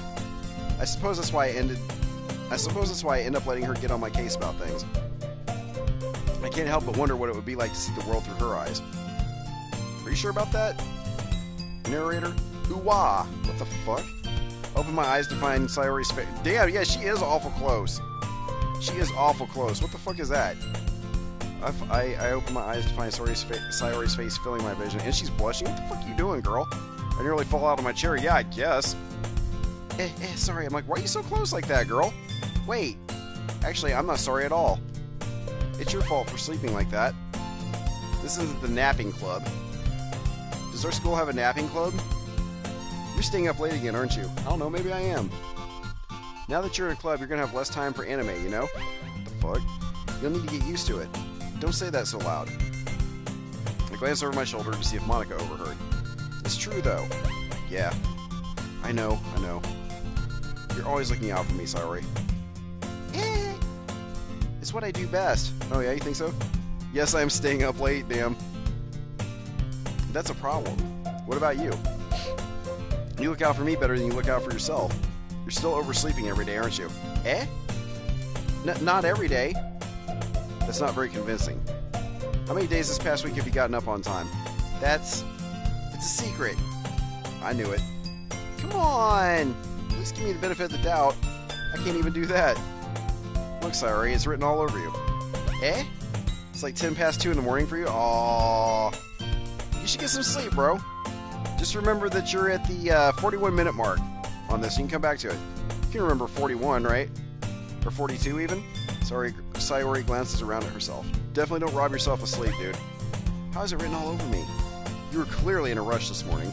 I suppose that's why I end up letting her get on my case about things. I can't help but wonder what it would be like to see the world through her eyes. Are you sure about that? Narrator? Ooh-wah! What the fuck? Open my eyes to find Sayori's face. Damn, yeah, she is awful close. She is awful close. What the fuck is that? I open my eyes to find Sayori's face filling my vision, and she's blushing. What the fuck are you doing, girl? I nearly fall out of my chair. Yeah, I guess. Sorry. I'm like, why are you so close like that, girl? Wait. Actually, I'm not sorry at all. It's your fault for sleeping like that. This isn't the napping club. Does our school have a napping club? You're staying up late again, aren't you? I don't know, maybe I am. Now that you're in a club, you're gonna have less time for anime, you know? What the fuck? You'll need to get used to it. Don't say that so loud. I glance over my shoulder to see if Monica overheard. It's true, though. Yeah. I know. You're always looking out for me, Sayori. It's what I do best. Oh yeah, you think so? Yes, I am staying up late, damn. That's a problem. What about you? You look out for me better than you look out for yourself. You're still oversleeping every day, aren't you? Not every day. That's not very convincing. How many days this past week have you gotten up on time? It's a secret. I knew it. Come on! At least give me the benefit of the doubt. I can't even do that. Look, Sayori, it's written all over you. It's like 10 past 2 in the morning for you? Aww. You should get some sleep, bro. Just remember that you're at the 41-minute mark on this. You can come back to it. You can remember 41, right? Or 42 even? Sayori glances around at herself. Definitely don't rob yourself of sleep, dude. How is it written all over me? You were clearly in a rush this morning.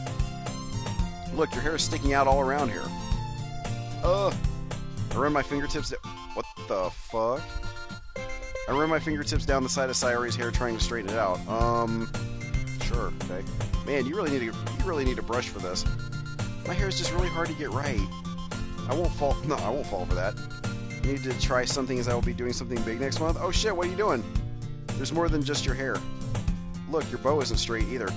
Look, your hair is sticking out all around here. I run my fingertips... What the fuck? I run my fingertips down the side of Sayori's hair trying to straighten it out. Sure, okay. Man, you really need a brush for this. My hair is just really hard to get right. I won't fall for that. You need to try something as I will be doing something big next month. Oh shit, what are you doing? There's more than just your hair. Look, your bow isn't straight either.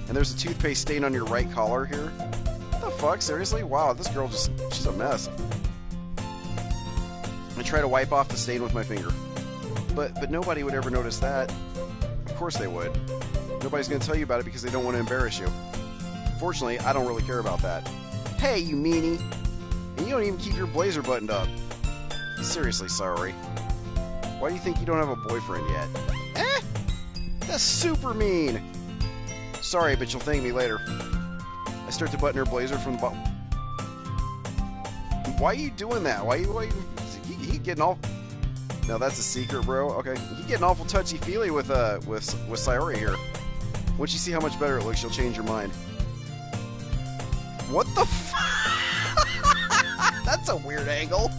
And there's a toothpaste stain on your right collar here. What the fuck? Seriously? Wow, this girl she's a mess. I try to wipe off the stain with my finger. But nobody would ever notice that. Of course they would. Nobody's going to tell you about it because they don't want to embarrass you. Fortunately, I don't really care about that. Hey, you meanie! And you don't even keep your blazer buttoned up. Seriously, Sayori. Why do you think you don't have a boyfriend yet? That's super mean! Sorry, but you'll thank me later. I start to button her blazer from the bottom. Why are you doing that? Why you he getting all... No, that's a secret, bro. Okay. You getting awful touchy-feely with Sayori here. Once you see how much better it looks, you'll change your mind. What the f... That's a weird angle.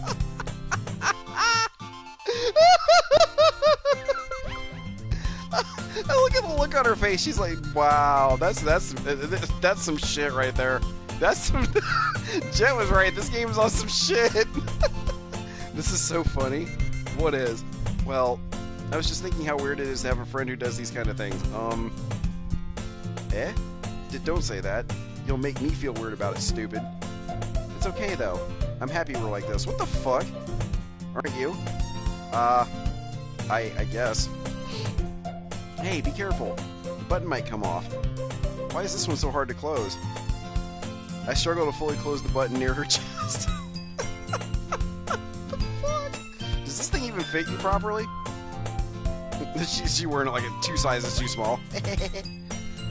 Look at the look on her face. She's like, wow, that's some shit right there. That's some... Jet was right. This game is on some shit. This is so funny. What is? Well, I was just thinking how weird it is to have a friend who does these kind of things. Don't say that. You'll make me feel weird about it, stupid. It's okay, though. I'm happy we're like this. What the fuck? Aren't you? I guess. Hey, be careful. The button might come off. Why is this one so hard to close? I struggle to fully close the button near her chest. The fuck? Does this thing even fit you properly? She wearing it like 2 sizes too small.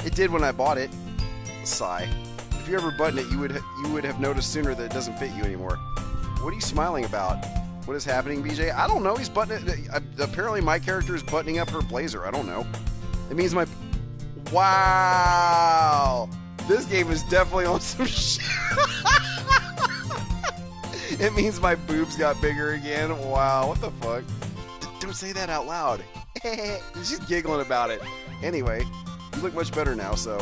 It did when I bought it. Sigh. If you ever button it, you would have noticed sooner that it doesn't fit you anymore. What are you smiling about? What is happening, BJ? I don't know. He's buttoning it. Apparently, my character is buttoning up her blazer. I don't know. It means my... Wow! This game is definitely on some shit. It means my boobs got bigger again. Wow, what the fuck? Don't say that out loud. She's giggling about it. Anyway, you look much better now, so...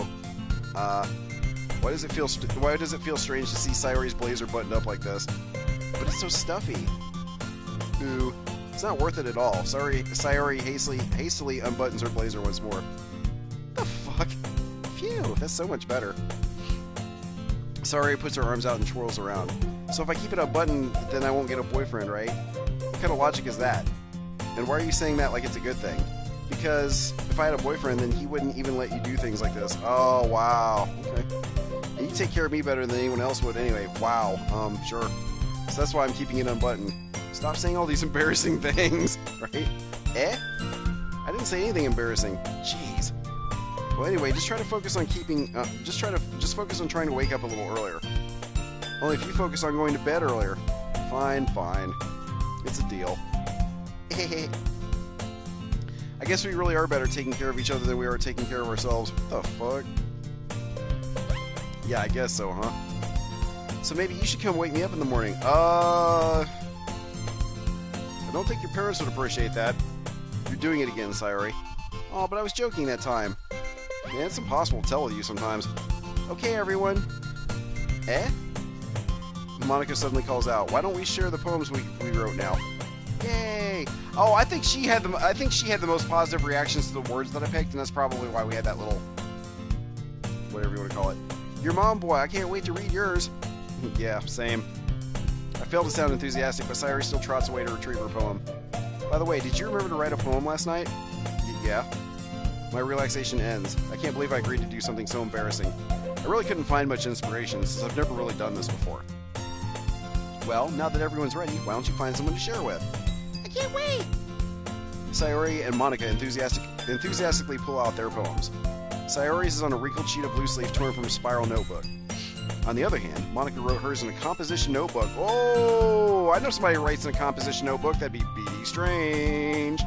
Why does it feel strange to see Sayori's blazer buttoned up like this? But it's so stuffy. Ooh, it's not worth it at all. Sayori hastily unbuttons her blazer once more. What the fuck? Phew, that's so much better. Sayori puts her arms out and twirls around. So if I keep it unbuttoned, then I won't get a boyfriend, right? What kind of logic is that? And why are you saying that like it's a good thing? Because if I had a boyfriend, then he wouldn't even let you do things like this. Oh, wow. Okay. And you take care of me better than anyone else would anyway. Wow. Sure. So that's why I'm keeping it unbuttoned. Stop saying all these embarrassing things, right? wouldn't say anything embarrassing. Jeez. Well, anyway, just try to focus on keeping. Just focus on trying to wake up a little earlier. Only if you focus on going to bed earlier. Fine, fine. It's a deal. I guess we really are better taking care of each other than we are taking care of ourselves. What the fuck? Yeah, I guess so, huh? So maybe you should come wake me up in the morning. I don't think your parents would appreciate that. You're doing it again, Sayori. Oh, but I was joking that time. Man, it's impossible to tell with you sometimes. Okay, everyone. Eh? Monica suddenly calls out, "Why don't we share the poems we wrote now?" Yay! Oh, I think she had the most positive reactions to the words that I picked, and that's probably why we had that little, whatever you want to call it. Your mom, boy, I can't wait to read yours. Yeah, same. I failed to sound enthusiastic, but Sayori still trots away to retrieve her poem. By the way, did you remember to write a poem last night? Yeah. My relaxation ends. I can't believe I agreed to do something so embarrassing. I really couldn't find much inspiration, since I've never really done this before. Well, now that everyone's ready, why don't you find someone to share with? I can't wait. Sayori and Monica enthusiastically pull out their poems. Sayori's is on a wrinkled sheet of loose leaf torn from a spiral notebook. On the other hand, Monica wrote hers in a composition notebook. Oh, I know somebody who writes in a composition notebook. That'd be BD Strange.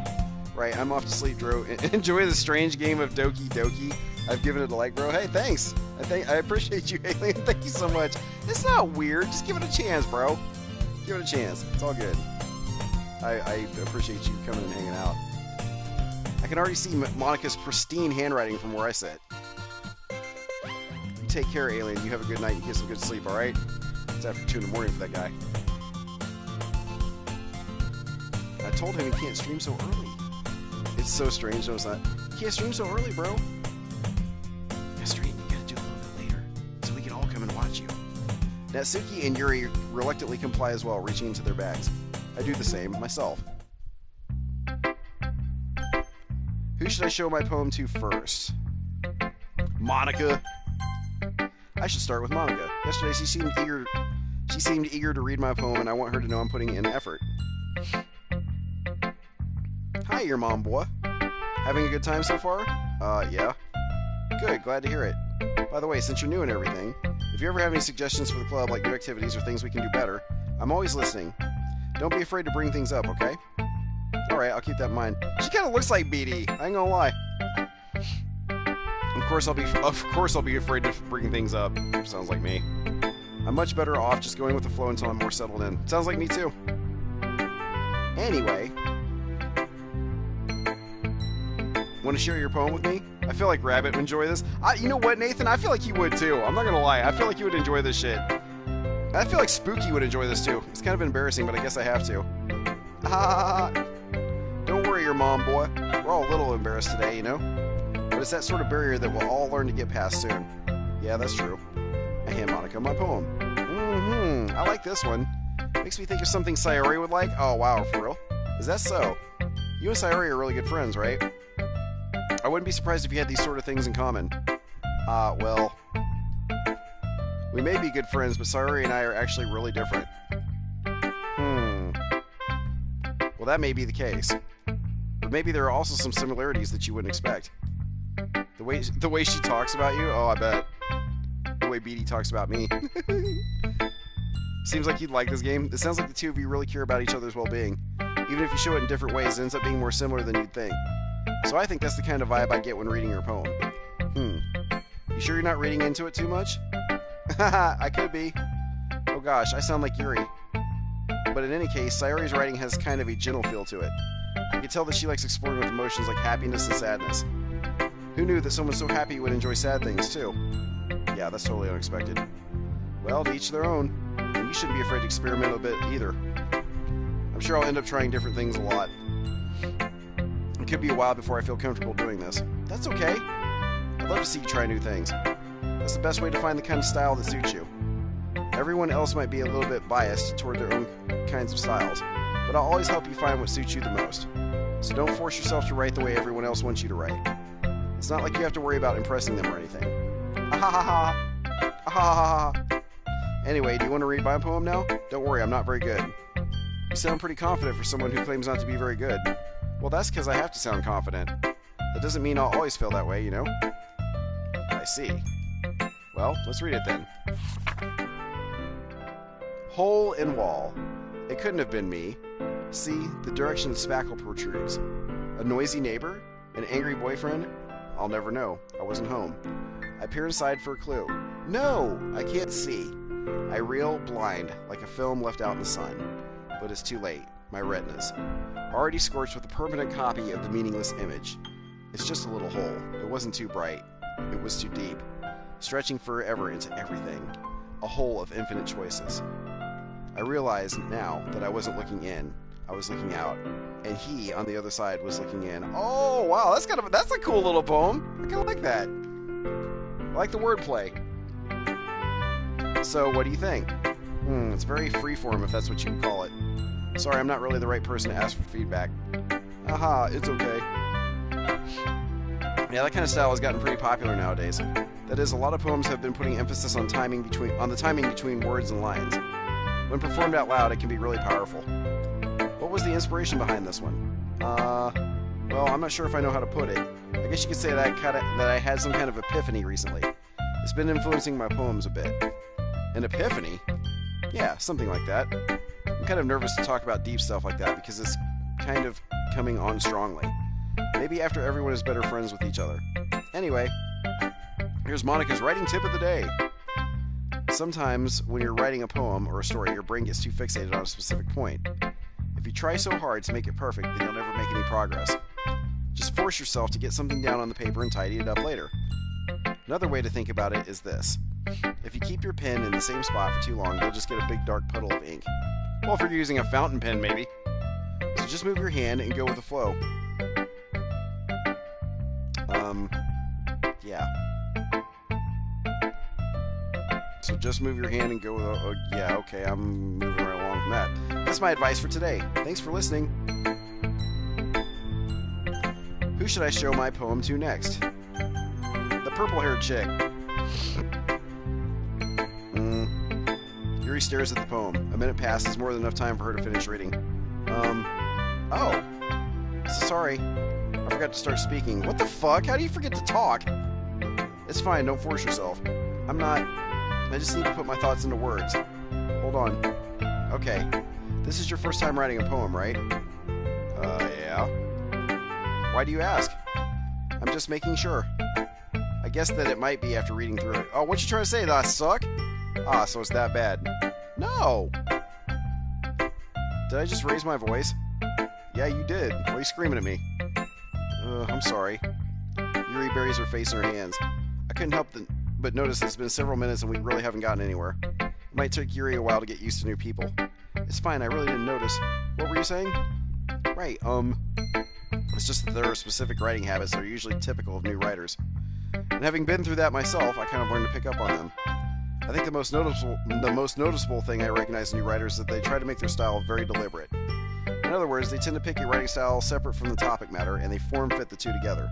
Right, I'm off to sleep, Drew. Enjoy the strange game of Doki Doki. I've given it a like, bro. Hey, thanks. I appreciate you, Alien. Thank you so much. It's not weird. Just give it a chance, bro. Give it a chance. It's all good. I appreciate you coming and hanging out. I can already see Monica's pristine handwriting from where I sit. You take care, Alien. You have a good night. You get some good sleep, all right? It's after 2 in the morning for that guy. I told him he can't stream so early. It's so strange, no, it's not. You can't stream so early, bro. Yeah, stream. You gotta do it a little bit later, so we can all come and watch you. Natsuki and Yuri reluctantly comply as well, reaching into their bags. I do the same myself. Who should I show my poem to first? Monica. I should start with Monica. Yesterday she seemed eager to read my poem, and I want her to know I'm putting in effort. Hi, your mom, boy. Having a good time so far? Yeah. Good, glad to hear it. By the way, since you're new and everything, if you ever have any suggestions for the club, like new activities or things we can do better, I'm always listening. Don't be afraid to bring things up, okay? Alright, I'll keep that in mind. She kind of looks like BD, I ain't gonna lie. Of course I'll be afraid to bring things up. Sounds like me. I'm much better off just going with the flow until I'm more settled in. Sounds like me too. Anyway, want to share your poem with me? I feel like Rabbit would enjoy this. You know what, Nathan? I feel like he would too. I'm not gonna lie. I feel like he would enjoy this shit. I feel like Spooky would enjoy this too. It's kind of embarrassing, but I guess I have to. Don't worry, your mom, boy. We're all a little embarrassed today, you know? But it's that sort of barrier that we'll all learn to get past soon. Yeah, that's true. I hand Monica my poem. I like this one. Makes me think of something Sayori would like. Oh, wow, for real? Is that so? You and Sayori are really good friends, right? I wouldn't be surprised if you had these sort of things in common. Well, we may be good friends, but Sayori and I are actually really different. Well, that may be the case. But maybe there are also some similarities that you wouldn't expect. The way she talks about you? Oh, I bet. The way BD talks about me. Seems like you'd like this game. It sounds like the two of you really care about each other's well-being. Even if you show it in different ways, it ends up being more similar than you'd think. So I think that's the kind of vibe I get when reading your poem. You sure you're not reading into it too much? Haha, I could be. Oh gosh, I sound like Yuri. But in any case, Sayori's writing has kind of a gentle feel to it. You can tell that she likes exploring with emotions like happiness and sadness. Who knew that someone so happy would enjoy sad things too? Yeah, that's totally unexpected. Well, to each their own. And you shouldn't be afraid to experiment a bit either. I'm sure I'll end up trying different things a lot. It could be a while before I feel comfortable doing this. That's okay. I'd love to see you try new things. That's the best way to find the kind of style that suits you. Everyone else might be a little bit biased toward their own kinds of styles, but I'll always help you find what suits you the most. So don't force yourself to write the way everyone else wants you to write. It's not like you have to worry about impressing them or anything. Anyway, do you want to read my poem now? Don't worry, I'm not very good. You sound pretty confident for someone who claims not to be very good. Well, that's because I have to sound confident. That doesn't mean I'll always feel that way, you know? I see. Well, let's read it then. Hole in wall. It couldn't have been me. See, the direction the spackle protrudes. A noisy neighbor? An angry boyfriend? I'll never know. I wasn't home. I peer inside for a clue. No! I can't see. I reel blind, like a film left out in the sun. But it's too late. My retinas. Already scorched with a permanent copy of the meaningless image. It's just a little hole. It wasn't too bright. It was too deep. Stretching forever into everything. A hole of infinite choices. I realized now that I wasn't looking in. I was looking out. And he, on the other side, was looking in. Oh, wow, that's a cool little poem. I kind of like that. I like the wordplay. So, what do you think? It's very freeform, if that's what you would call it. Sorry, I'm not really the right person to ask for feedback. Aha, it's okay. Yeah, that kind of style has gotten pretty popular nowadays. That is, a lot of poems have been putting emphasis on the timing between words and lines. When performed out loud, it can be really powerful. What was the inspiration behind this one? Well, I'm not sure if I know how to put it. I guess you could say that I had some kind of epiphany recently. It's been influencing my poems a bit. An epiphany? Yeah, something like that. I'm kind of nervous to talk about deep stuff like that because it's kind of coming on strongly. Maybe after everyone is better friends with each other. Anyway, here's Monica's writing tip of the day. Sometimes when you're writing a poem or a story, your brain gets too fixated on a specific point. If you try so hard to make it perfect, then you'll never make any progress. Just force yourself to get something down on the paper and tidy it up later. Another way to think about it is this. If you keep your pen in the same spot for too long, you'll just get a big dark puddle of ink. Well, if you're using a fountain pen, maybe. So just move your hand and go with the flow. Yeah. So just move your hand and go with yeah, okay, I'm moving right along from that. That's my advice for today. Thanks for listening. Who should I show my poem to next? The purple-haired chick. Yuri stares at the poem. A minute passes, more than enough time for her to finish reading. Oh. Sorry. I forgot to start speaking. What the fuck? How do you forget to talk? It's fine, don't force yourself. I just need to put my thoughts into words. Hold on. Okay. This is your first time writing a poem, right? Yeah. Why do you ask? I'm just making sure. I guess that it might be after reading through it. Oh, what you trying to say? That I suck? Ah, so it's that bad. No! Did I just raise my voice? Yeah, you did. Why are you screaming at me? I'm sorry. Yuri buries her face in her hands. I couldn't help but notice it's been several minutes and we really haven't gotten anywhere. It might take Yuri a while to get used to new people. It's fine, I really didn't notice. What were you saying? Right, it's just that there are specific writing habits that are usually typical of new writers. And having been through that myself, I kind of learned to pick up on them. I think the most noticeable thing I recognize in new writers is that they try to make their style very deliberate. In other words, they tend to pick a writing style separate from the topic matter, and they form-fit the two together.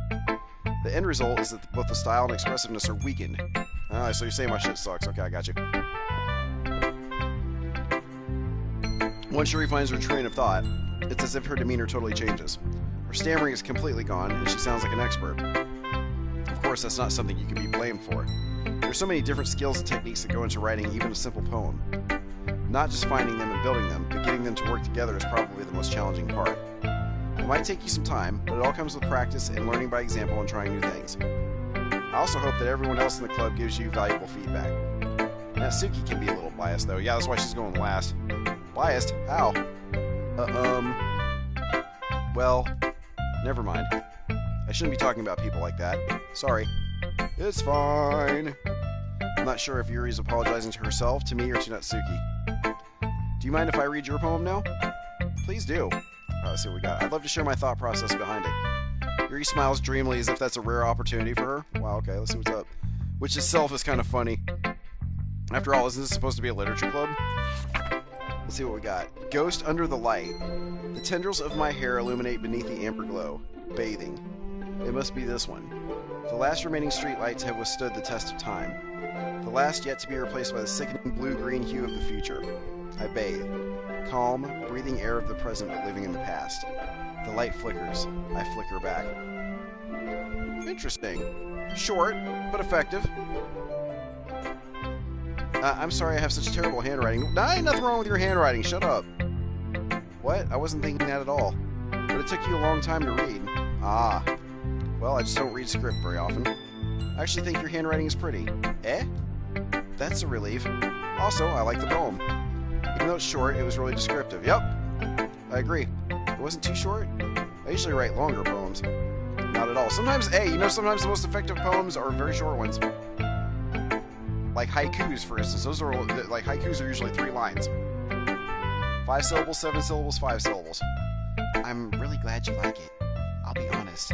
The end result is that both the style and expressiveness are weakened. Ah, so you're saying my shit sucks. Okay, I got you. Once Yuri finds her train of thought, it's as if her demeanor totally changes. Her stammering is completely gone, and she sounds like an expert. Of course, that's not something you can be blamed for. There's so many different skills and techniques that go into writing even a simple poem. Not just finding them and building them, but getting them to work together is probably the most challenging part. It might take you some time, but it all comes with practice and learning by example and trying new things. I also hope that everyone else in the club gives you valuable feedback. Natsuki can be a little biased though. Yeah, that's why she's going last. Biased? How? Well, never mind. I shouldn't be talking about people like that. Sorry. It's fine. I'm not sure if Yuri's apologizing to herself, to me, or to Natsuki. Do you mind if I read your poem now? Please do. Let's see what we got. I'd love to share my thought process behind it. Yuri smiles dreamily as if that's a rare opportunity for her. Wow, okay, let's see what's up. Which itself is kind of funny. After all, isn't this supposed to be a literature club? Let's see what we got. Ghost under the light. The tendrils of my hair illuminate beneath the amber glow. Bathing. It must be this one. The last remaining streetlights have withstood the test of time. The last yet to be replaced by the sickening blue-green hue of the future. I bathe. Calm, breathing air of the present but living in the past. The light flickers. I flicker back. Interesting. Short, but effective. I'm sorry I have such terrible handwriting. Nothing wrong with your handwriting. Shut up. What? I wasn't thinking that at all. But it took you a long time to read. Ah. Well, I just don't read script very often. I actually think your handwriting is pretty. Eh? That's a relief. Also, I like the poem. Even though it's short, it was really descriptive. Yep. I agree. It wasn't too short. I usually write longer poems. Not at all. Sometimes, hey, sometimes the most effective poems are very short ones. Like haikus, for instance. Those are, like, haikus are usually 3 lines. 5 syllables, 7 syllables, 5 syllables. I'm really glad you like it. I'll be honest.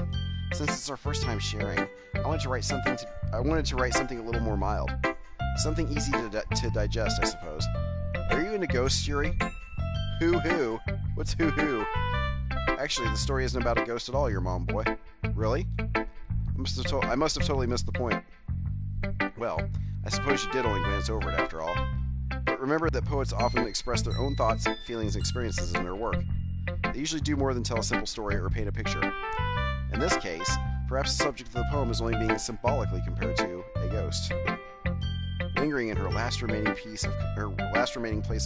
Since it's our first time sharing, I wanted to write something a little more mild. Something easy to digest, I suppose. Are you into ghosts, Yuri? Hoo-hoo. What's hoo-hoo? Actually, the story isn't about a ghost at all, your mom boy. Really? I must have totally missed the point. Well, I suppose you did only glance over it after all. But remember that poets often express their own thoughts, feelings, and experiences in their work. They usually do more than tell a simple story or paint a picture. In this case, perhaps the subject of the poem is only being symbolically compared to a ghost. Lingering in her last remaining place of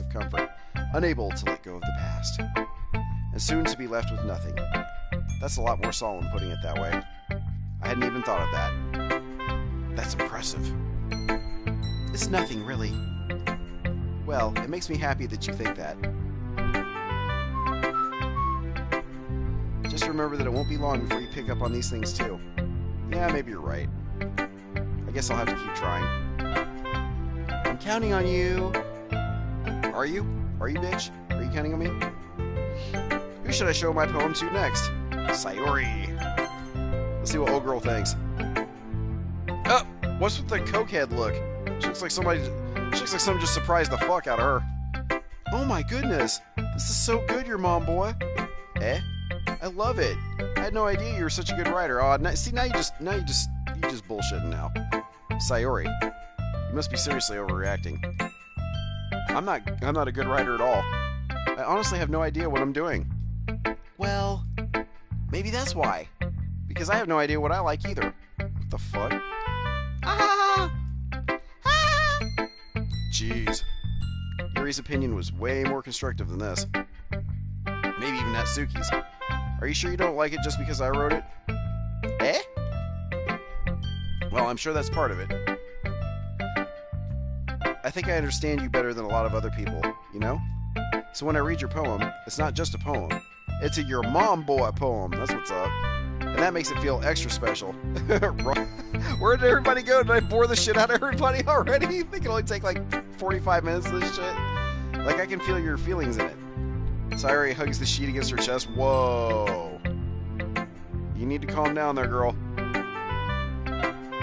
comfort, unable to let go of the past. And soon to be left with nothing. That's a lot more solemn putting it that way. I hadn't even thought of that. That's impressive. It's nothing, really. Well, it makes me happy that you think that. Just remember that it won't be long before you pick up on these things too. Yeah, maybe you're right. I guess I'll have to keep trying. I'm counting on you. Are you? Are you, bitch? Are you counting on me? Who should I show my poem to next? Sayori. Let's see what old girl thinks. Oh, what's with the cokehead look? She looks like someone just surprised the fuck out of her. Oh my goodness, this is so good, your mom boy. Eh? I love it. I had no idea you were such a good writer. Oh, see, now you just bullshitting now. Sayori, you must be seriously overreacting. I'm not a good writer at all. I honestly have no idea what I'm doing. Well, maybe that's why. Because I have no idea what I like either. What the fuck? Ah! Ah! Jeez. Yuri's opinion was way more constructive than this. Maybe even Natsuki's. Are you sure you don't like it just because I wrote it? Eh? Well, I'm sure that's part of it. I think I understand you better than a lot of other people, you know? So when I read your poem, it's not just a poem. It's a your mom boy poem. That's what's up. And that makes it feel extra special. Where did everybody go? Did I bore the shit out of everybody already? They can only take like 45 minutes of this shit. Like, I can feel your feelings in it. Sayori hugs the sheet against her chest. Whoa. You need to calm down there, girl.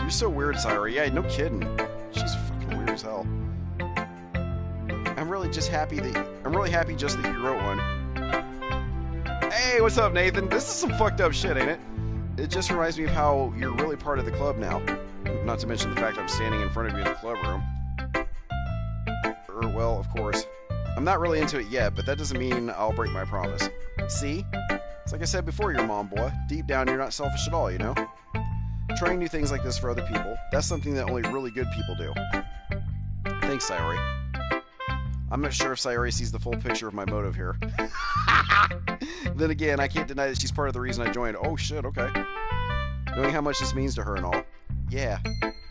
You're so weird, Sayori. Yeah, no kidding. She's fucking weird as hell. I'm really happy just that you wrote one. Hey, what's up, Nathan? This is some fucked up shit, ain't it? It just reminds me of how you're really part of the club now. Not to mention the fact I'm standing in front of you in the club room. Well, of course. I'm not really into it yet, but that doesn't mean I'll break my promise. See? It's like I said before, your mom boy. Deep down, you're not selfish at all, you know? Trying new things like this for other people, that's something that only really good people do. Thanks, Sayori. I'm not sure if Sayori sees the full picture of my motive here. Then again, I can't deny that she's part of the reason I joined. Oh shit, okay. Knowing how much this means to her and all. Yeah.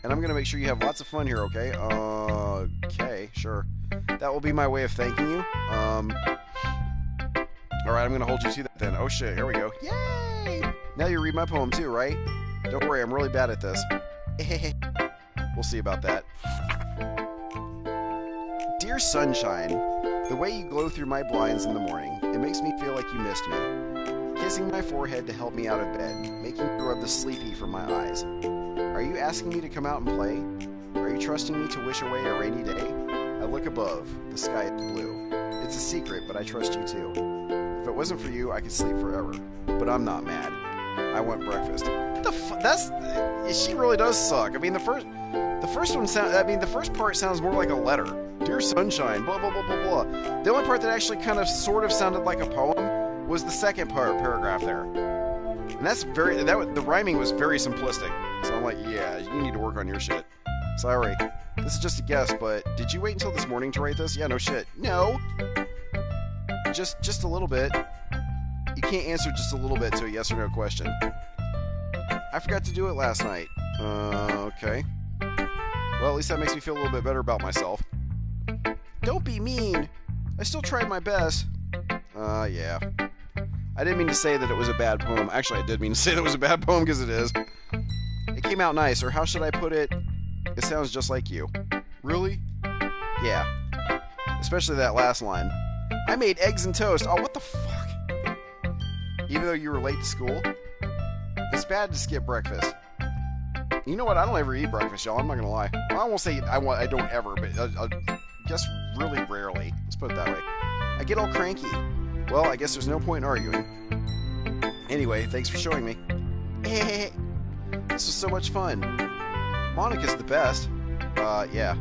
And I'm gonna make sure you have lots of fun here, okay? Okay, sure. That will be my way of thanking you. Alright, I'm gonna hold you to that then. Oh shit, here we go. Yay! Now you read my poem too, right? Don't worry, I'm really bad at this. We'll see about that. Dear sunshine, the way you glow through my blinds in the morning, it makes me feel like you missed me. Kissing my forehead to help me out of bed, making me rub the sleepy from my eyes. Are you asking me to come out and play? Are you trusting me to wish away a rainy day? I look above, the sky is blue. It's a secret, but I trust you too. If it wasn't for you, I could sleep forever. But I'm not mad. I want breakfast. What the fuck? She really does suck. I mean, the first part sounds more like a letter. Dear sunshine, blah, blah, blah, blah, blah. The only part that actually kind of sort of sounded like a poem was the second paragraph there. And that's the rhyming was very simplistic. So I'm like, yeah, you need to work on your shit. Sorry. This is just a guess, but did you wait until this morning to write this? Yeah, no shit. No! Just a little bit. You can't answer just a little bit to a yes or no question. I forgot to do it last night. Okay. Well, at least that makes me feel a little bit better about myself. Don't be mean! I still tried my best. Yeah. I didn't mean to say that it was a bad poem. Actually, I did mean to say that it was a bad poem, because it is. It came out nice, or how should I put it? It sounds just like you. Really? Yeah. Especially that last line. I made eggs and toast. Oh, what the fuck? Even though you were late to school? It's bad to skip breakfast. You know what? I don't ever eat breakfast, y'all. I'm not gonna lie. Well, I won't say I don't ever, but I guess really rarely. Let's put it that way. I get all cranky. Well, I guess there's no point in arguing. Anyway, thanks for showing me. This was so much fun. Monica's the best. Yeah.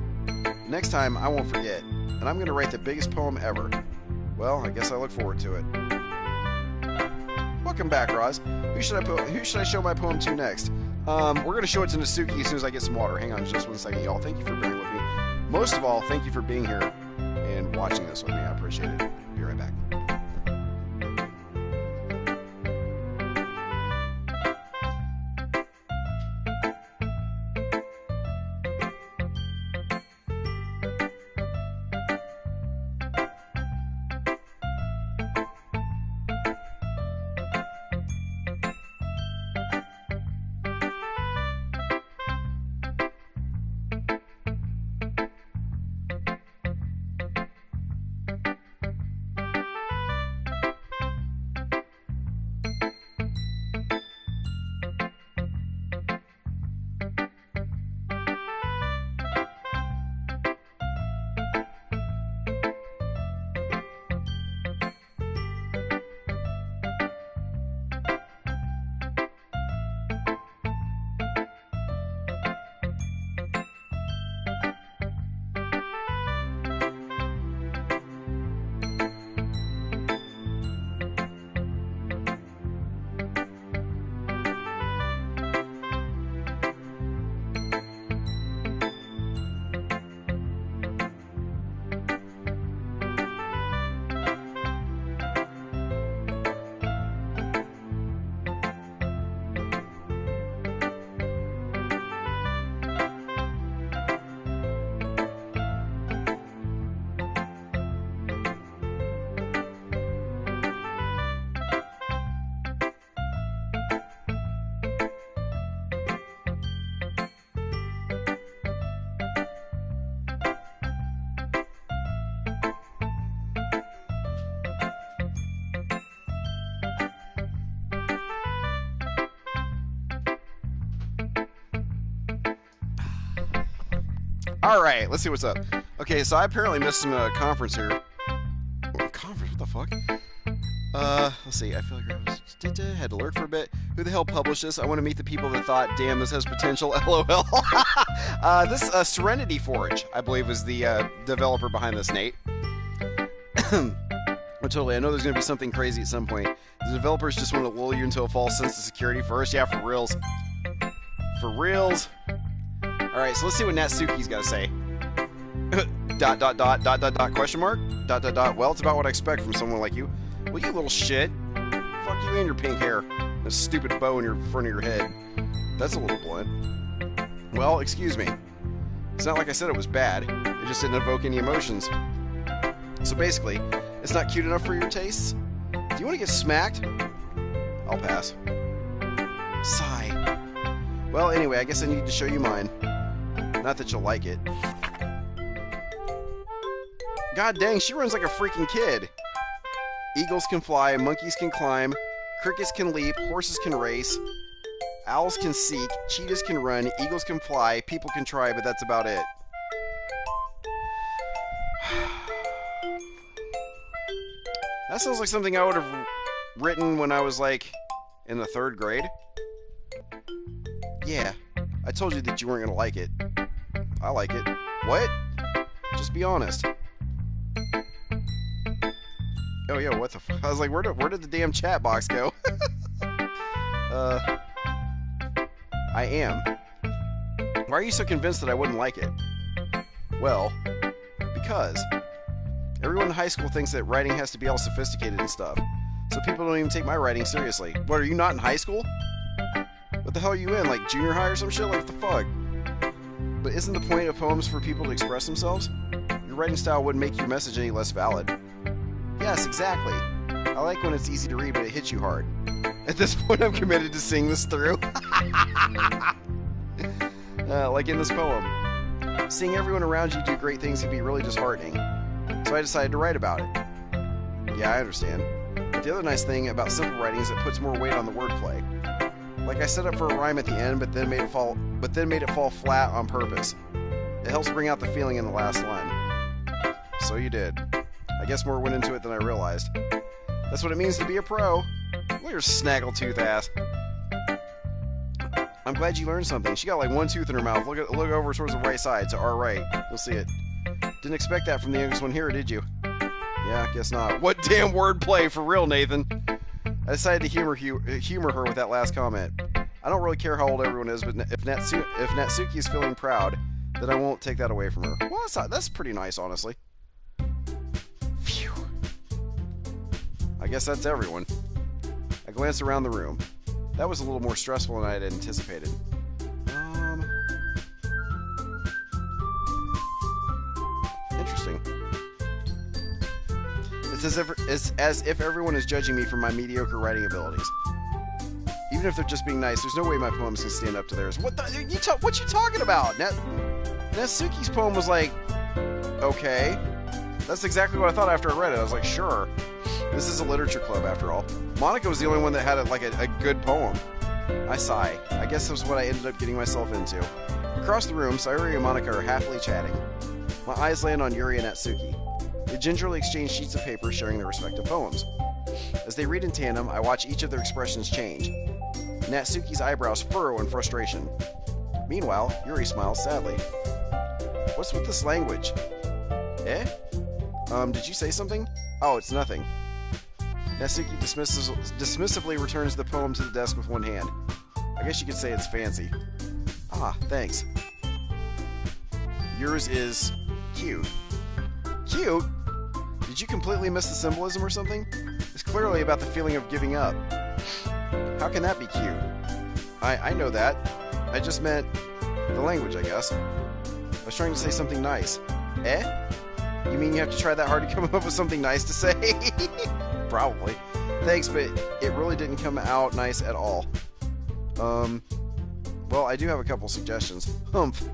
Next time, I won't forget. And I'm gonna write the biggest poem ever. Well, I guess I look forward to it. Welcome back, Roz. Who should I show my poem to next? We're gonna show it to Nasuki as soon as I get some water. Hang on just 1 second, y'all. Thank you for being with me. Most of all, thank you for being here and watching this with me. I appreciate it. Be right back. Alright, let's see what's up. Okay, so I apparently missed some conference here. Conference? What the fuck? Let's see. I feel like I was... had to lurk for a bit. Who the hell published this? I want to meet the people that thought, damn, this has potential. LOL. This Serenity Forge, I believe, is the developer behind this, Nate. Well, totally. I know there's going to be something crazy at some point. The developers just want to lull you into a false sense of security first. Yeah, for reals. For reals. Alright, so let's see what Natsuki's got to say. ... question mark? ... Well, it's about what I expect from someone like you. Well, you little shit. Fuck you and your pink hair. That stupid bow in your front of your head. That's a little blunt. Well, excuse me. It's not like I said it was bad. It just didn't evoke any emotions. So basically, it's not cute enough for your tastes? Do you want to get smacked? I'll pass. Sigh. Well, anyway, I guess I need to show you mine. Not that you'll like it. God dang, she runs like a freaking kid. Eagles can fly, monkeys can climb, crickets can leap, horses can race, owls can seek, cheetahs can run, eagles can fly, people can try, but that's about it. That sounds like something I would have written when I was, like, in the 3rd grade. Yeah, I told you that you weren't gonna like it. I like it. What? Just be honest. Oh, yeah, what the f... I was like, where did the damn chat box go? I am. Why are you so convinced that I wouldn't like it? Well, because everyone in high school thinks that writing has to be all sophisticated and stuff. So people don't even take my writing seriously. What, are you not in high school? What the hell are you in, like junior high or some shit? Like, what the fuck? But isn't the point of poems for people to express themselves? Your writing style wouldn't make your message any less valid. Yes, exactly. I like when it's easy to read, but it hits you hard. At this point, I'm committed to seeing this through. Like in this poem. Seeing everyone around you do great things can be really disheartening. So I decided to write about it. Yeah, I understand. But the other nice thing about simple writing is it puts more weight on the wordplay. Like I set up for a rhyme at the end, but then made it fall flat on purpose. It helps bring out the feeling in the last line. So you did. I guess more went into it than I realized. That's what it means to be a pro. Look at her snaggletooth ass. I'm glad you learned something. She got like one tooth in her mouth. Look over towards the right side, to our right. You'll see it. Didn't expect that from the youngest one here, did you? Yeah, guess not. What damn wordplay, for real, Nathan? I decided to humor her with that last comment. I don't really care how old everyone is, but if Natsuki is feeling proud, then I won't take that away from her. Well, that's pretty nice, honestly. Phew. I guess that's everyone. I glanced around the room. That was a little more stressful than I had anticipated. Interesting. It's as if everyone is judging me for my mediocre writing abilities. Even if they're just being nice, there's no way my poems can stand up to theirs. What you talking about? Natsuki's poem was like, okay. That's exactly what I thought after I read it. I was like, sure. This is a literature club, after all. Monica was the only one that had a good poem. I sigh. I guess that's what I ended up getting myself into. Across the room, Sayuri and Monica are happily chatting. My eyes land on Yuri and Natsuki. They gingerly exchange sheets of paper sharing their respective poems. As they read in tandem, I watch each of their expressions change. Natsuki's eyebrows furrow in frustration. Meanwhile, Yuri smiles sadly. What's with this language? Eh? Did you say something? Oh, it's nothing. Natsuki dismissively returns the poem to the desk with one hand. I guess you could say it's fancy. Ah, thanks. Yours is cute. Cute? Did you completely miss the symbolism or something? It's clearly about the feeling of giving up. How can that be cute? I know that. I just meant the language, I guess. I was trying to say something nice. Eh? You mean you have to try that hard to come up with something nice to say? Probably. Thanks, but it really didn't come out nice at all. Well, I do have a couple suggestions. Humph.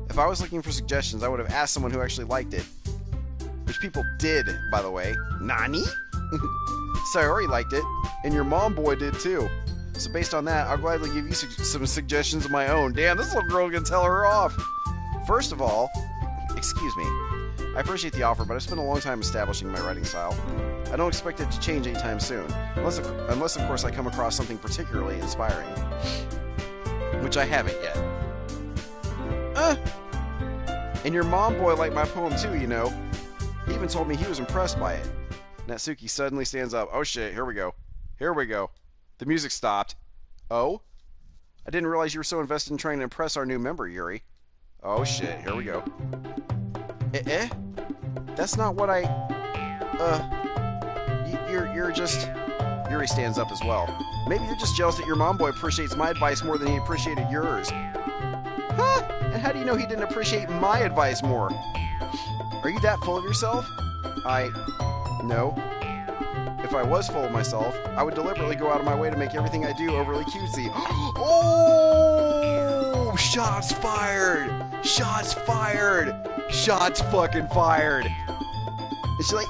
If I was looking for suggestions, I would have asked someone who actually liked it. Which people did, by the way. Nani? Sayori liked it, and your mom boy did too. So based on that, I'll gladly give you some suggestions of my own. Damn, this little girl can tell her off. First of all, excuse me. I appreciate the offer, but I've spent a long time establishing my writing style. I don't expect it to change anytime soon, unless of course I come across something particularly inspiring. Which I haven't yet. And your mom boy liked my poem too, you know. He even told me he was impressed by it. Natsuki suddenly stands up. Oh shit, here we go. Here we go. The music stopped. Oh? I didn't realize you were so invested in trying to impress our new member, Yuri. Oh shit, here we go. That's not what I... You're just... Yuri stands up as well. Maybe you're just jealous that your mom boy appreciates my advice more than he appreciated yours. Huh? And how do you know he didn't appreciate my advice more? Are you that full of yourself? No. If I was full of myself, I would deliberately go out of my way to make everything I do overly cutesy. Oh! Shots fired! Shots fired! Shots fucking fired! And she's like,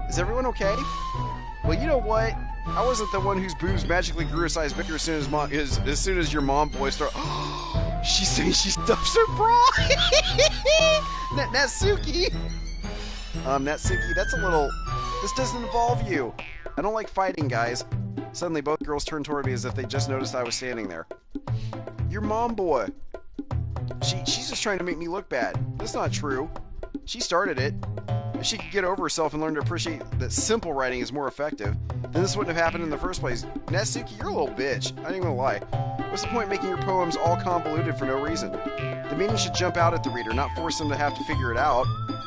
is everyone okay? Well, you know what? I wasn't the one whose boobs magically grew a size bigger as soon as your mom boy started. She's saying she stuffs her bra. Natsuki. Natsuki, that's a little. This doesn't involve you. I don't like fighting, guys. Suddenly, both girls turned toward me as if they just noticed I was standing there. Your mom boy. She's just trying to make me look bad. That's not true. She started it. If she could get over herself and learn to appreciate that simple writing is more effective, then this wouldn't have happened in the first place. Natsuki, you're a little bitch. I ain't even gonna lie. What's the point making your poems all convoluted for no reason? The meaning should jump out at the reader, not force them to have to figure it out.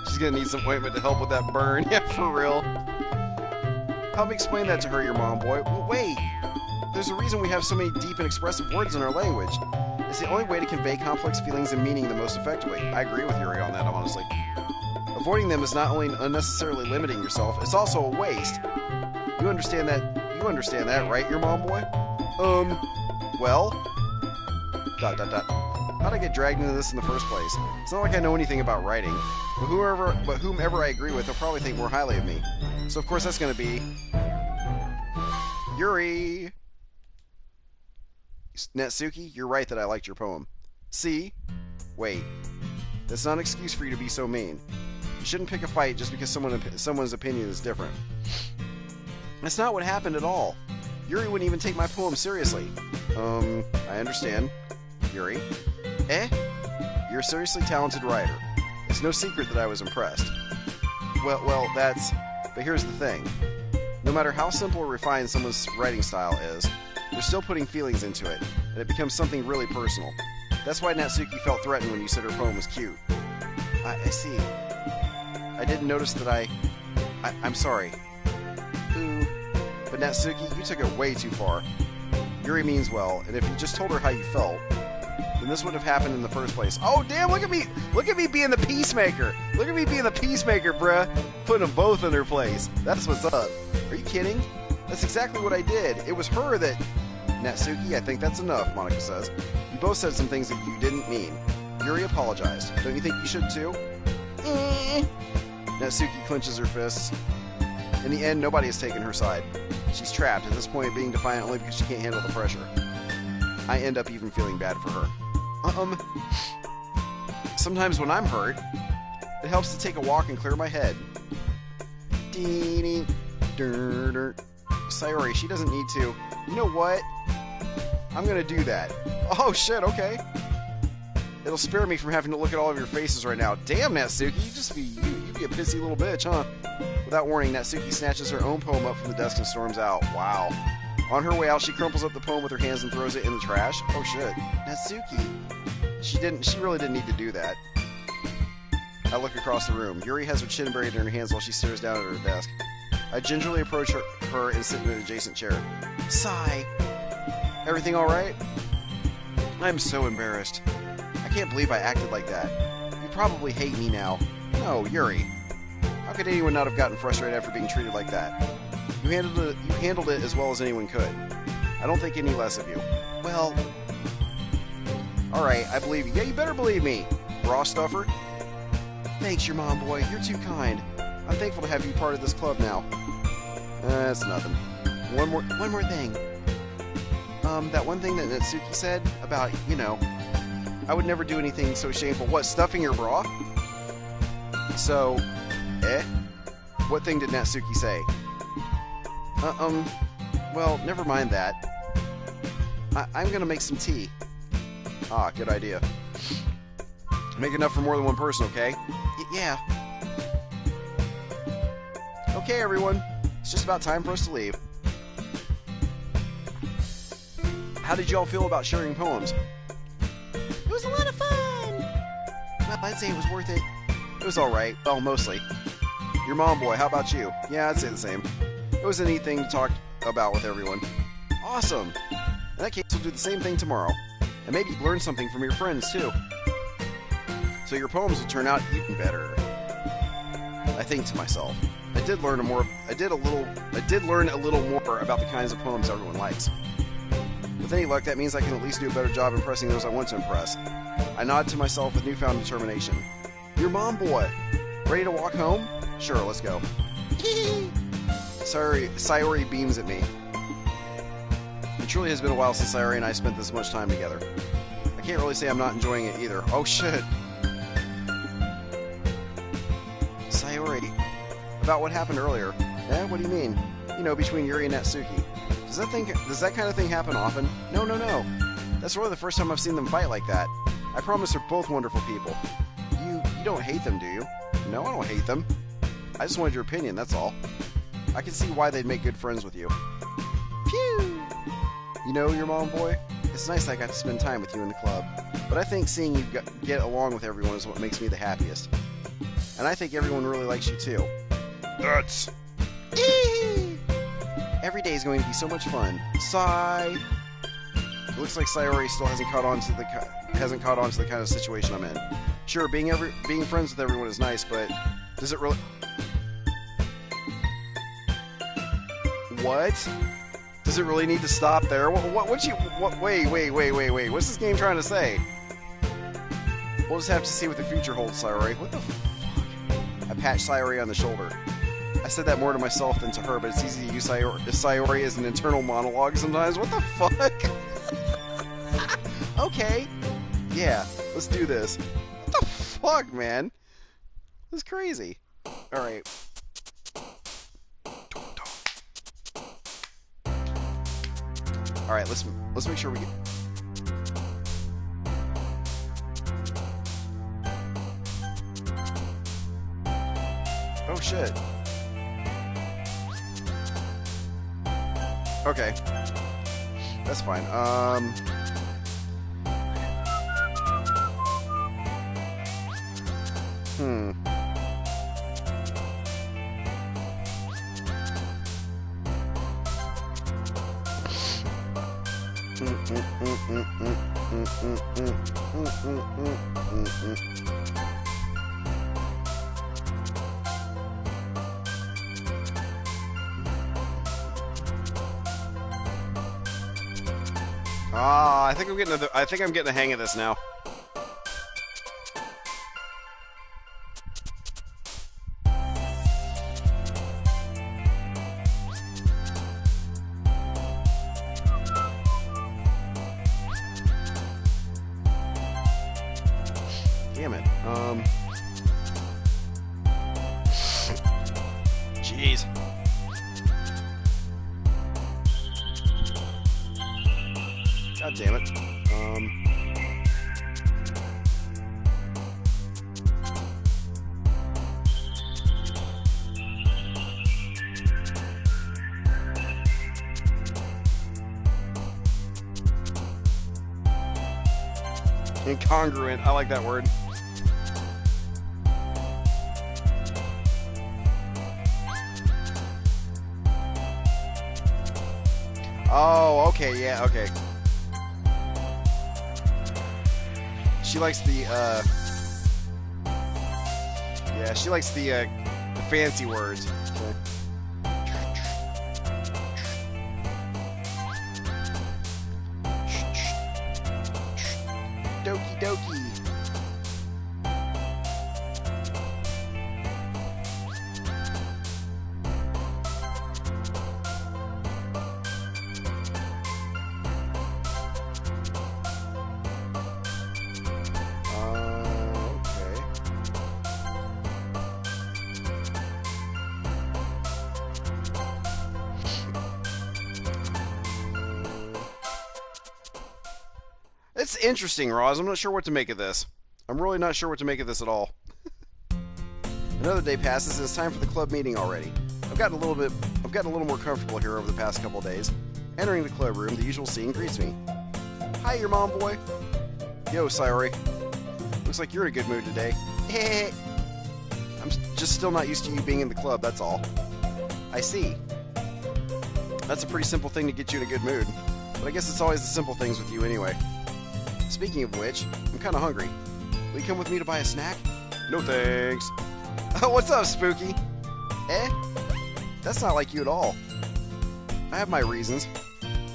She's gonna need some ointment to help with that burn. Yeah, for real. Help me explain that to her, your mom boy. Well, wait. There's a reason we have so many deep and expressive words in our language. It's the only way to convey complex feelings and meaning the most effectively. I agree with Yuri on that, honestly. Avoiding them is not only unnecessarily limiting yourself, it's also a waste. You understand that? You understand that, right, your mom boy? Well? ... How'd I get dragged into this in the first place? It's not like I know anything about writing, but whomever I agree with will probably think more highly of me. So of course that's gonna be... Yuri! Natsuki, you're right that I liked your poem. See? Wait. That's not an excuse for you to be so mean. You shouldn't pick a fight just because someone's opinion is different. That's not what happened at all. Yuri wouldn't even take my poem seriously. I understand. Yuri? Eh? You're a seriously talented writer. It's no secret that I was impressed. Well, that's... But here's the thing. No matter how simple or refined someone's writing style is, they're still putting feelings into it, and it becomes something really personal. That's why Natsuki felt threatened when you said her poem was cute. I see. I didn't notice that I'm sorry. Ooh. But Natsuki, you took it way too far. Yuri means well, and if you just told her how you felt, then this wouldn't have happened in the first place. Oh, damn, look at me! Look at me being the peacemaker! Look at me being the peacemaker, bruh! Putting them both in their place. That's what's up. Are you kidding? That's exactly what I did. It was her that... Natsuki, I think that's enough, Monika says. You both said some things that you didn't mean. Yuri apologized. Don't you think you should too? Natsuki clenches her fists. In the end, nobody has taken her side. She's trapped, at this point being defiant only because she can't handle the pressure. I end up even feeling bad for her. Sometimes when I'm hurt, it helps to take a walk and clear my head. Sayori, she doesn't need to. You know what? I'm gonna do that. Oh shit, okay. It'll spare me from having to look at all of your faces right now. Damn, Natsuki, you be a pissy little bitch, huh? Without warning, Natsuki snatches her own poem up from the desk and storms out. Wow. On her way out, she crumples up the poem with her hands and throws it in the trash. Oh shit. Natsuki. She really didn't need to do that. I look across the room. Yuri has her chin buried in her hands while she stares down at her desk. I gingerly approach her and sit in an adjacent chair. Sigh. Everything alright? I'm so embarrassed. I can't believe I acted like that. You probably hate me now. No, Yuri. How could anyone not have gotten frustrated after being treated like that? You handled it as well as anyone could. I don't think any less of you. Well... Alright, I believe you. Yeah, you better believe me, bra stuffer. Thanks, your mom boy. You're too kind. I'm thankful to have you part of this club now. That's nothing. One more thing. That one thing that Natsuki said about, you know, I would never do anything so shameful. What, stuffing your bra? So, what thing did Natsuki say? Well, never mind that. I'm gonna make some tea. Ah, good idea. Make enough for more than one person, okay? Yeah. Okay, everyone. It's just about time for us to leave. How did you all feel about sharing poems? It was a lot of fun! Well, I'd say it was worth it. It was alright. Well, mostly. Your mom boy, how about you? Yeah, I'd say the same. It was a neat thing to talk about with everyone. Awesome! In that case, we'll do the same thing tomorrow. And maybe learn something from your friends, too. So your poems will turn out even better. I think to myself. I did learn a little more about the kinds of poems everyone likes. With any luck, that means I can at least do a better job impressing those I want to impress. I nod to myself with newfound determination. Your mom boy! Ready to walk home? Sure, let's go. Sayori beams at me. It truly has been a while since Sayori and I spent this much time together. I can't really say I'm not enjoying it either. Oh shit! Sayori, about what happened earlier. What do you mean? You know, between Yuri and Natsuki. Does that kind of thing happen often? No. That's really the first time I've seen them fight like that. I promise they're both wonderful people. You don't hate them, do you? No, I don't hate them. I just wanted your opinion, that's all. I can see why they'd make good friends with you. Phew! You know, your mom boy, it's nice I got to spend time with you in the club, but I think seeing you get along with everyone is what makes me the happiest. And I think everyone really likes you too. That's... Every day is going to be so much fun. Sigh. It looks like Sayori still hasn't caught on to the kind of situation I'm in. Sure, being friends with everyone is nice, but does it really... What? Does it really need to stop there? Wait. What's this game trying to say? We'll just have to see what the future holds, Sayori. What the fuck? I pat Sayori on the shoulder. I said that more to myself than to her, but it's easy to use Sayori as an internal monologue sometimes. What the fuck? Okay. Yeah, let's do this. What the fuck, man? This is crazy. Alright. Alright, let's make sure we get... Oh shit. Okay. That's fine. I think I'm getting the hang of this now. Damn it. Jeez. God damn it. Incongruent. I like that word. Oh, okay, yeah, okay. She likes the, yeah, she likes the fancy words. Okay. Doki Doki. Okay. It's interesting, Roz. I'm not sure what to make of this. I'm really not sure what to make of this at all. Another day passes and it's time for the club meeting already. I've gotten a little more comfortable here over the past couple of days. Entering the club room, the usual scene greets me. Hi, your mom boy. Yo, Sayori. Looks like you're in a good mood today. I'm just still not used to you being in the club, that's all. I see. That's a pretty simple thing to get you in a good mood. But I guess it's always the simple things with you anyway. Speaking of which, I'm kinda hungry. Will you come with me to buy a snack? No thanks. What's up, Spooky? That's not like you at all. I have my reasons.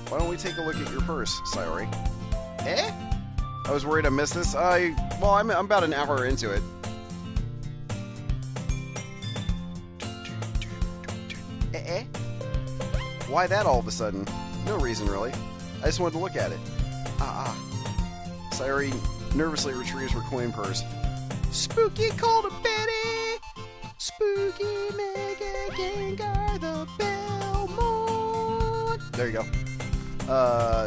Why don't we take a look at your purse, Sayori? I was worried I missed this. Well, I'm about an hour into it. Why that all of a sudden? No reason, really. I just wanted to look at it. Sayori nervously retrieves her coin purse. Spooky called a Betty! Spooky Mega Gengar the Belmont! There you go.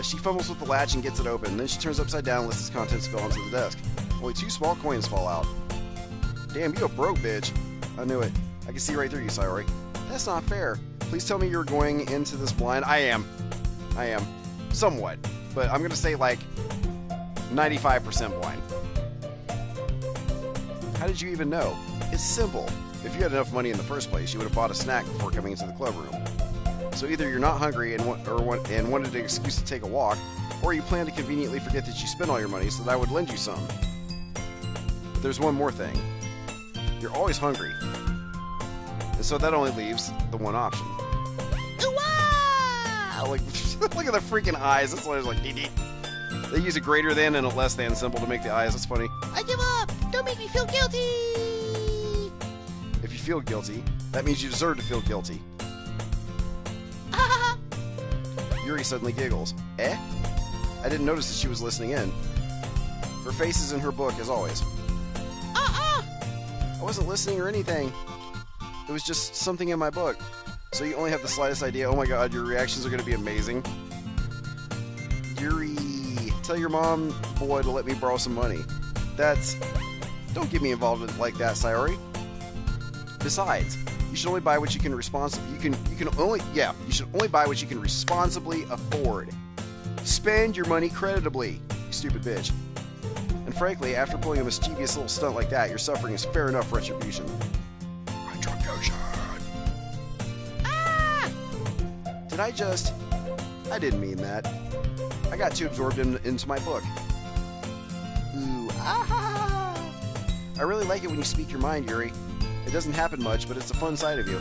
She fumbles with the latch and gets it open. Then she turns upside down and lets its contents spill onto the desk. Only 2 small coins fall out. Damn, you a broke bitch. I knew it. I can see right through you, Sayori. That's not fair. Please tell me you're going into this blind. I am. Somewhat. But I'm going to say like 95% blind. How did you even know? It's simple. If you had enough money in the first place, you would have bought a snack before coming into the club room. So either you're not hungry and wanted an excuse to take a walk, or you plan to conveniently forget that you spent all your money so that I would lend you some. But there's one more thing. You're always hungry. And so that only leaves the one option. Wow! Like, look at the freaking eyes. That's why I was like, dee dee. They use a greater than and a less than symbol to make the eyes. That's funny. I give up! Don't make me feel guilty! If you feel guilty, that means you deserve to feel guilty. Yuri suddenly giggles. Eh? I didn't notice that she was listening in. Her face is in her book, as always. I wasn't listening or anything. It was just something in my book. So you only have the slightest idea. Oh my god, your reactions are going to be amazing. Yuri, tell your mom boy to let me borrow some money. Don't get me involved like that, Sayori. Besides, you should only buy what you can you should only buy what you can responsibly afford. Spend your money creditably, you stupid bitch. And frankly, after pulling a mischievous little stunt like that, your suffering is fair enough retribution. Retribution. I didn't mean that. I got too absorbed into my book. Ooh, ah! I really like it when you speak your mind, Yuri. It doesn't happen much, but it's a fun side of you.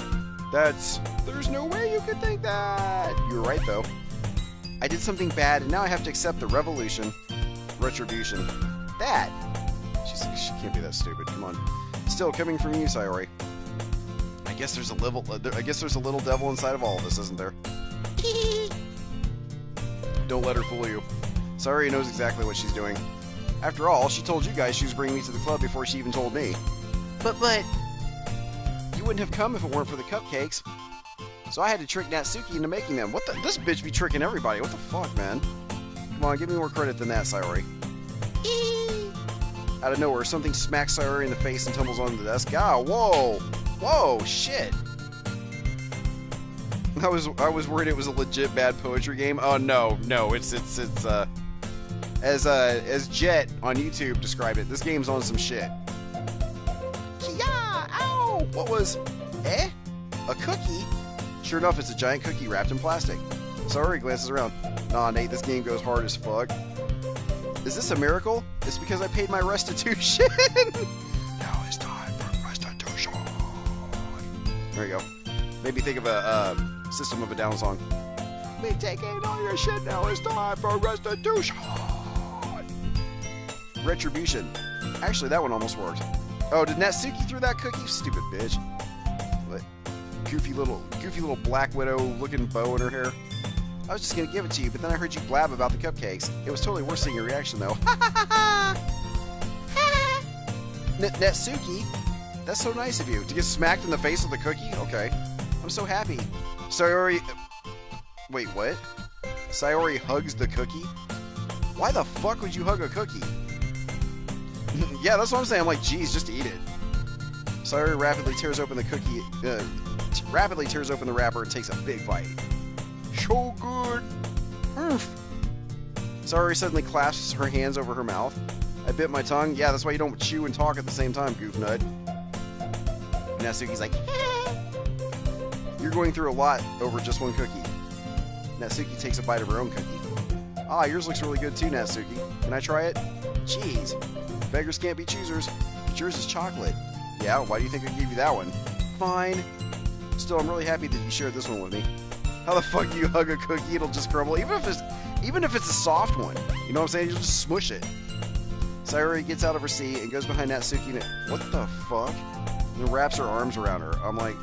There's no way you could think that! You were right, though. I did something bad, and now I have to accept the retribution. That! She can't be that stupid, come on. Still, coming from you, Sayori. I guess there's a little devil inside of all of us, isn't there? Don't let her fool you. Sayori knows exactly what she's doing. After all, she told you guys she was bringing me to the club before she even told me. But... You wouldn't have come if it weren't for the cupcakes. So I had to trick Natsuki into making them. This bitch be tricking everybody. What the fuck, man? Come on, give me more credit than that, Sayori. Out of nowhere, something smacks Sayori in the face and tumbles onto the desk. Ah, whoa! Whoa, shit! I was worried it was a legit bad poetry game. Oh no, it's as Jet on YouTube described it, this game's on some shit. Kia! Ow! What was... Eh? A cookie? Sure enough, it's a giant cookie wrapped in plastic. Sayori glances around. Nah, Nate, this game goes hard as fuck. Is this a miracle? It's because I paid my restitution! Now it's time for restitution! There you go. Made me think of a System of a Down song. Me taking all your shit, now it's time for restitution! Retribution. Actually, that one almost worked. Oh, did Natsuki throw that cookie? Stupid bitch. What? Goofy little Black Widow looking bow in her hair. I was just gonna give it to you, but then I heard you blab about the cupcakes. It was totally worth seeing your reaction, though. Natsuki, that's so nice of you. To get smacked in the face with a cookie? Okay. I'm so happy. Sayori... Wait, what? Sayori hugs the cookie? Why the fuck would you hug a cookie? Yeah, that's what I'm saying. I'm like, geez, just eat it. Sayori rapidly tears open the cookie... rapidly tears open the wrapper and takes a big bite. So good. Sayori suddenly clasps her hands over her mouth. I bit my tongue. Yeah, that's why you don't chew and talk at the same time, goof nut. Natsuki's like, you're going through a lot over just one cookie. Natsuki takes a bite of her own cookie. Ah, yours looks really good too, Natsuki. Can I try it? Jeez. Beggars can't be choosers. But yours is chocolate. Yeah, why do you think I gave you that one? Fine. Still, I'm really happy that you shared this one with me. How the fuck do you hug a cookie? It'll just crumble. Even if it's a soft one. You know what I'm saying? You'll just smush it. Sayori gets out of her seat and goes behind Natsuki and... What the fuck? And wraps her arms around her. I'm like...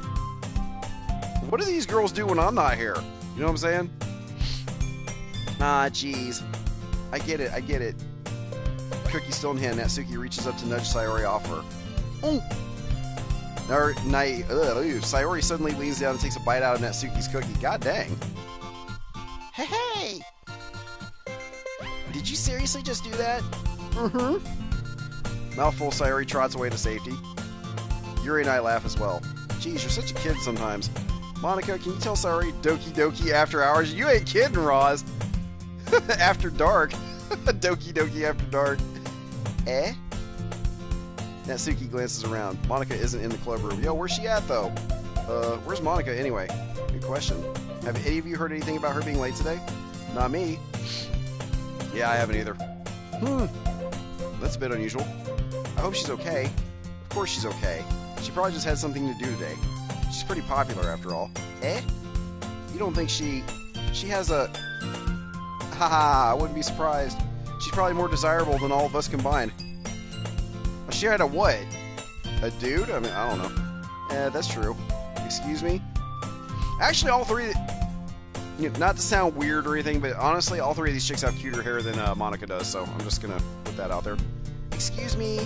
What do these girls do when I'm not here? You know what I'm saying? Ah, jeez. I get it. Cookie still in hand, Natsuki reaches up to nudge Sayori off her. Oh! Sayori suddenly leans down and takes a bite out of Natsuki's cookie. God dang. Hey! Did you seriously just do that? Mm-hmm. Mouthful, Sayori trots away to safety. Yuri and I laugh as well. Jeez, you're such a kid sometimes. Monica, can you tell Sayori Doki Doki after hours? You ain't kidding, Roz. After dark. Doki Doki after dark. Eh? Natsuki glances around. Monica isn't in the club room. Yo, where's she at, though? Where's Monica, anyway? Good question. Have any of you heard anything about her being late today? Not me. Yeah, I haven't either. That's a bit unusual. I hope she's okay. Of course she's okay. She probably just had something to do today. She's pretty popular, after all. Eh? You don't think she has a... Haha, I wouldn't be surprised. She's probably more desirable than all of us combined. She had a what? A dude? I mean, I don't know. That's true. Excuse me? Actually, all three... not to sound weird or anything, but honestly, all three of these chicks have cuter hair than Monica does, so I'm just gonna put that out there. Excuse me?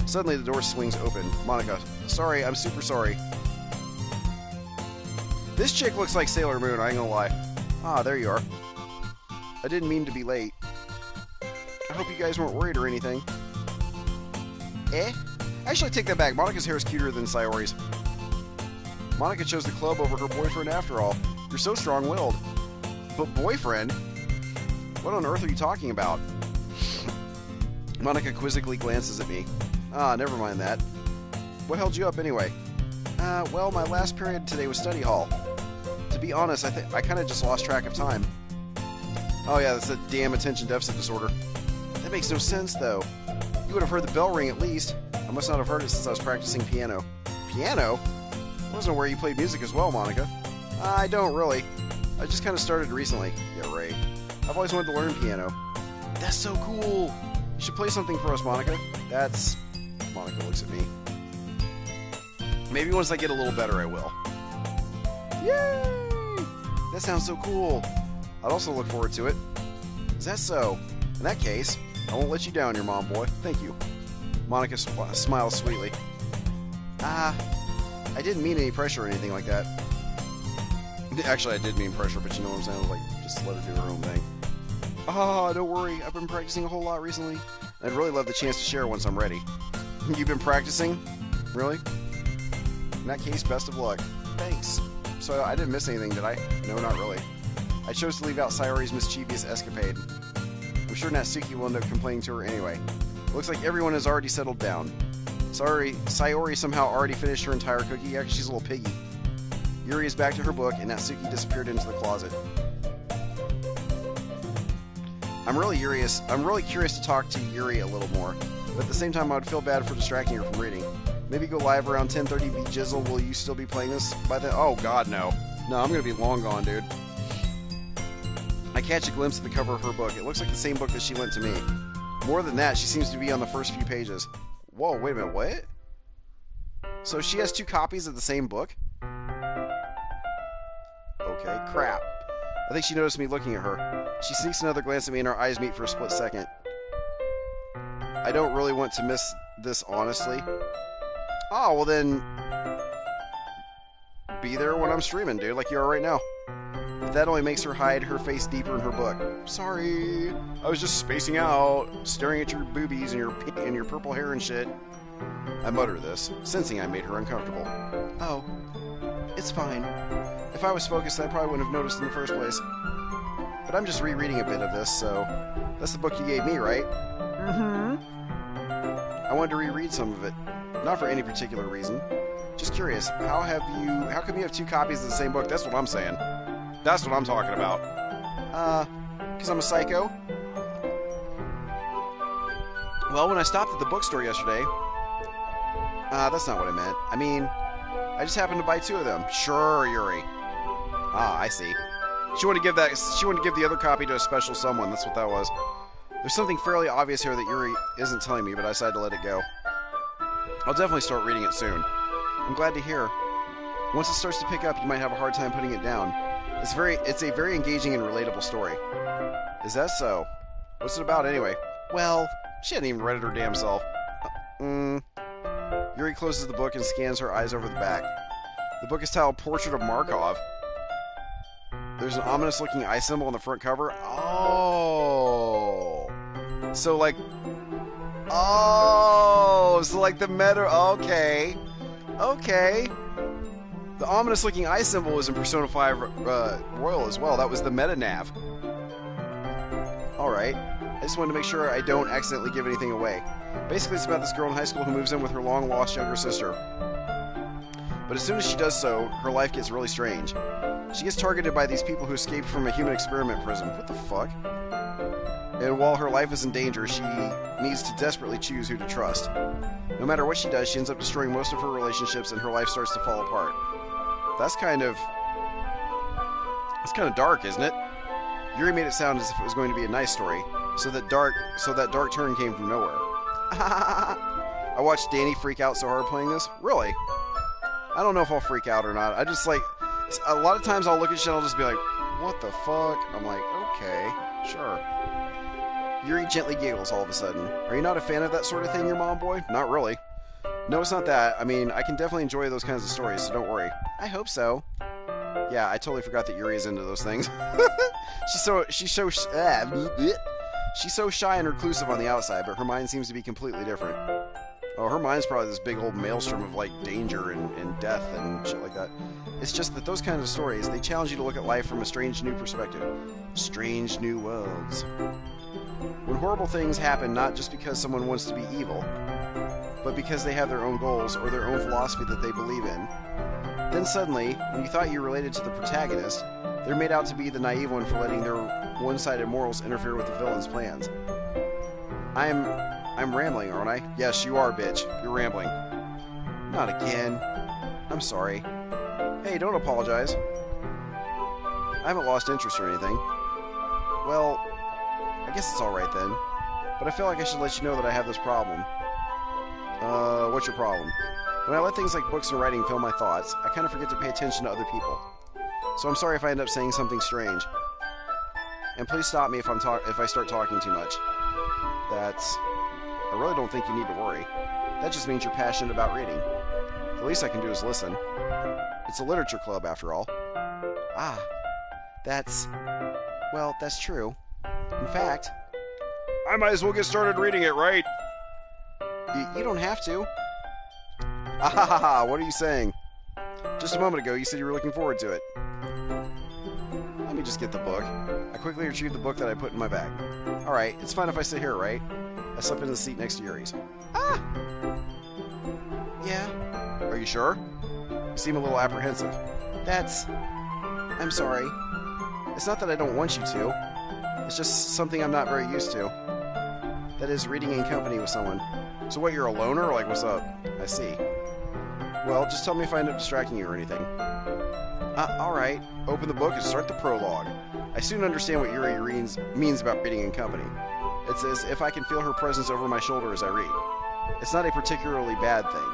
Suddenly, the door swings open. Monica, sorry, I'm super sorry. This chick looks like Sailor Moon, I ain't gonna lie. Ah, there you are. I didn't mean to be late. I hope you guys weren't worried or anything. Eh? Actually, take that back. Monica's hair is cuter than Sayori's. Monica chose the club over her boyfriend after all. You're so strong-willed. But boyfriend? What on earth are you talking about? Monica quizzically glances at me. Ah, never mind that. What held you up anyway? Well, my last period today was study hall. To be honest, I kind of just lost track of time. Oh yeah, that's a damn attention deficit disorder. That makes no sense, though. You would have heard the bell ring at least. I must not have heard it since I was practicing piano. Piano? I wasn't aware you played music as well, Monica. I don't really. I just kind of started recently. Yeah, right. I've always wanted to learn piano. That's so cool. You should play something for us, Monica. That's... Monica looks at me. Maybe once I get a little better, I will. Yay! That sounds so cool. I'd also look forward to it. Is that so? In that case, I won't let you down, your mom boy. Thank you. Monica smiles sweetly. I didn't mean any pressure or anything like that. Actually, I did mean pressure, but you know what I'm saying? Like, just let her do her own thing. Oh, don't worry. I've been practicing a whole lot recently. I'd really love the chance to share once I'm ready. You've been practicing? Really? In that case, best of luck. Thanks. So I didn't miss anything, did I? No, not really. I chose to leave out Sayori's mischievous escapade. I'm sure Natsuki will end up complaining to her anyway. Looks like everyone has already settled down. Sayori somehow already finished her entire cookie. Actually, she's a little piggy. Yuri is back to her book, and Natsuki disappeared into the closet. I'm really curious to talk to Yuri a little more, but at the same time I would feel bad for distracting her from reading. Maybe go live around 10:30 be jizzle. Will you still be playing this by then? Oh god, no. No, I'm gonna be long gone, dude. I catch a glimpse of the cover of her book. It looks like the same book that she lent to me. More than that, she seems to be on the first few pages. Whoa, wait a minute, what? So she has two copies of the same book? Okay, crap. I think she noticed me looking at her. She sneaks another glance at me and our eyes meet for a split second. I don't really want to miss this, honestly. Oh, well then... be there when I'm streaming, dude, like you are right now. But that only makes her hide her face deeper in her book. Sorry. I was just spacing out, staring at your boobies and your purple hair and shit. I mutter this, sensing I made her uncomfortable. Oh, it's fine. If I was focused, I probably wouldn't have noticed in the first place. But I'm just rereading a bit of this, so... That's the book you gave me, right? Mm-hmm. I wanted to reread some of it. Not for any particular reason. Just curious, how come you have two copies of the same book? That's what I'm saying. That's what I'm talking about. Because I'm a psycho? Well, when I stopped at the bookstore yesterday... that's not what I meant. I mean, I just happened to buy two of them. Sure, Yuri. Ah, I see. She wanted to give the other copy to a special someone. That's what that was. There's something fairly obvious here that Yuri isn't telling me, but I decided to let it go. I'll definitely start reading it soon. I'm glad to hear. Once it starts to pick up, you might have a hard time putting it down. It's a very engaging and relatable story. Is that so? What's it about anyway? Well, she hadn't even read it her damn self. Yuri closes the book and scans her eyes over the back. The book is titled Portrait of Markov. There's an ominous-looking eye symbol on the front cover. Oh. So like the meta... Okay. Okay. The ominous-looking eye symbol was in Persona 5 Royal as well. That was the meta-nav. Alright. I just wanted to make sure I don't accidentally give anything away. Basically, it's about this girl in high school who moves in with her long-lost younger sister. But as soon as she does so, her life gets really strange. She gets targeted by these people who escaped from a human experiment prison. What the fuck? And while her life is in danger, she needs to desperately choose who to trust. No matter what she does, she ends up destroying most of her relationships and her life starts to fall apart. That's kind of dark, isn't it? Yuri made it sound as if it was going to be a nice story, so that dark turn came from nowhere. I watched Danny freak out so hard playing this. Really? I don't know if I'll freak out or not. I just like, a lot of times I'll look at shit and I'll just be like, what the fuck? I'm like, okay, sure. Yuri gently giggles all of a sudden. Are you not a fan of that sort of thing, your mom boy? Not really. No, it's not that. I mean, I can definitely enjoy those kinds of stories, so don't worry. I hope so. Yeah, I totally forgot that Yuri is into those things. She's so shy and reclusive on the outside, but her mind seems to be completely different. Oh, her mind's probably this big old maelstrom of, like, danger and death and shit like that. It's just that those kinds of stories, they challenge you to look at life from a strange new perspective. Strange new worlds. When horrible things happen not just because someone wants to be evil, but because they have their own goals or their own philosophy that they believe in, then suddenly, when you thought you related to the protagonist, they're made out to be the naive one for letting their one-sided morals interfere with the villain's plans. I'm rambling, aren't I? Yes, you are, bitch. You're rambling. Not again. I'm sorry. Hey, don't apologize. I haven't lost interest or anything. Well, I guess it's alright then. But I feel like I should let you know that I have this problem. What's your problem? When I let things like books and writing fill my thoughts, I kind of forget to pay attention to other people. So I'm sorry if I end up saying something strange. And please stop me if I start talking too much. I really don't think you need to worry. That just means you're passionate about reading. The least I can do is listen. It's a literature club, after all. Ah, that's true. In fact, I might as well get started reading it, right? You don't have to. Ah, what are you saying? Just a moment ago, you said you were looking forward to it. Let me just get the book. I quickly retrieved the book that I put in my bag. Alright, it's fine if I sit here, right? I slip into the seat next to Yuri's. Ah! Yeah. Are you sure? You seem a little apprehensive. I'm sorry. It's not that I don't want you to. It's just something I'm not very used to. That is, reading in company with someone. So what, you're a loner? Like, what's up? I see. Well, just tell me if I end up distracting you or anything. Alright. Open the book and start the prologue. I soon understand what Yuri means about reading in company. It's as if I can feel her presence over my shoulder as I read. It's not a particularly bad thing.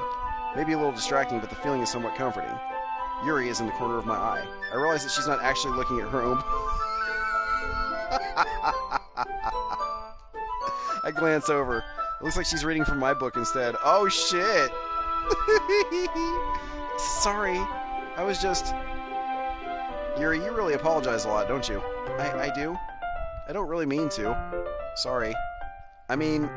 Maybe a little distracting, but the feeling is somewhat comforting. Yuri is in the corner of my eye. I realize that she's not actually looking at her own... I glance over. It looks like she's reading from my book instead. Oh, shit! Sorry. I was just... Yuri, you really apologize a lot, don't you? I do? I don't really mean to. Sorry. I mean...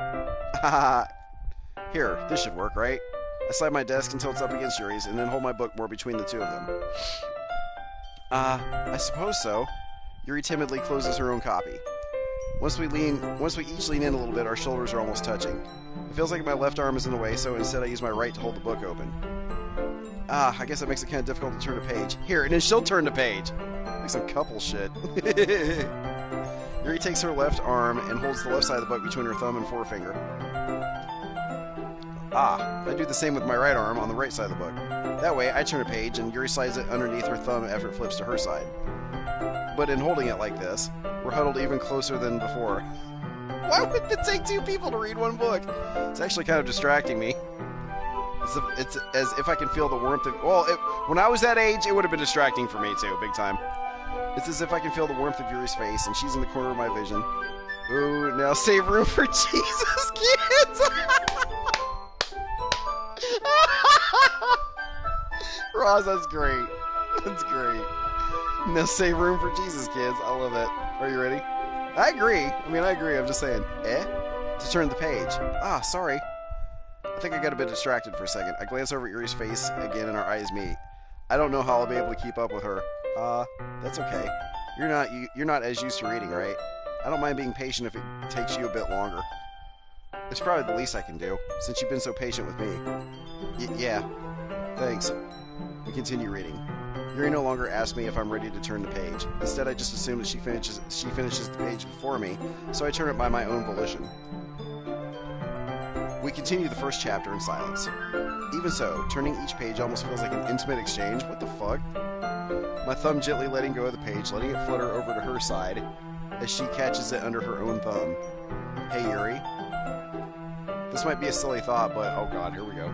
Here, this should work, right? I slide my desk until it's up against Yuri's, and then hold my book more between the two of them. I suppose so. Yuri timidly closes her own copy. Once we each lean in a little bit, our shoulders are almost touching. It feels like my left arm is in the way, so instead I use my right to hold the book open. I guess that makes it kind of difficult to turn a page. Here, and then she'll turn the page. Like some couple shit. Yuri takes her left arm and holds the left side of the book between her thumb and forefinger. I do the same with my right arm on the right side of the book. That way, I turn a page and Yuri slides it underneath her thumb after it flips to her side. But in holding it like this, we're huddled even closer than before. Why would it take two people to read one book? It's actually kind of distracting me. It's as if I can feel the warmth of... Well, when I was that age, it would have been distracting for me too, big time. It's as if I can feel the warmth of Yuri's face, and she's in the corner of my vision. Ooh, now save room for Jesus, kids! Ross, that's great. That's great. Now save room for Jesus, kids. I love it. Are you ready? I agree. I agree. I'm just saying. To turn the page. Sorry. I think I got a bit distracted for a second. I glance over at Yuri's face again and our eyes meet. I don't know how I'll be able to keep up with her. That's okay. You're not as used to reading, right? I don't mind being patient if it takes you a bit longer. It's probably the least I can do, since you've been so patient with me. Yeah. Thanks. We continue reading. Yuri no longer asks me if I'm ready to turn the page. Instead, I just assume that she finishes the page before me, so I turn it by my own volition. We continue the first chapter in silence. Even so, turning each page almost feels like an intimate exchange. What the fuck? My thumb gently letting go of the page, letting it flutter over to her side as she catches it under her own thumb. Hey, Yuri. This might be a silly thought, but oh god, here we go.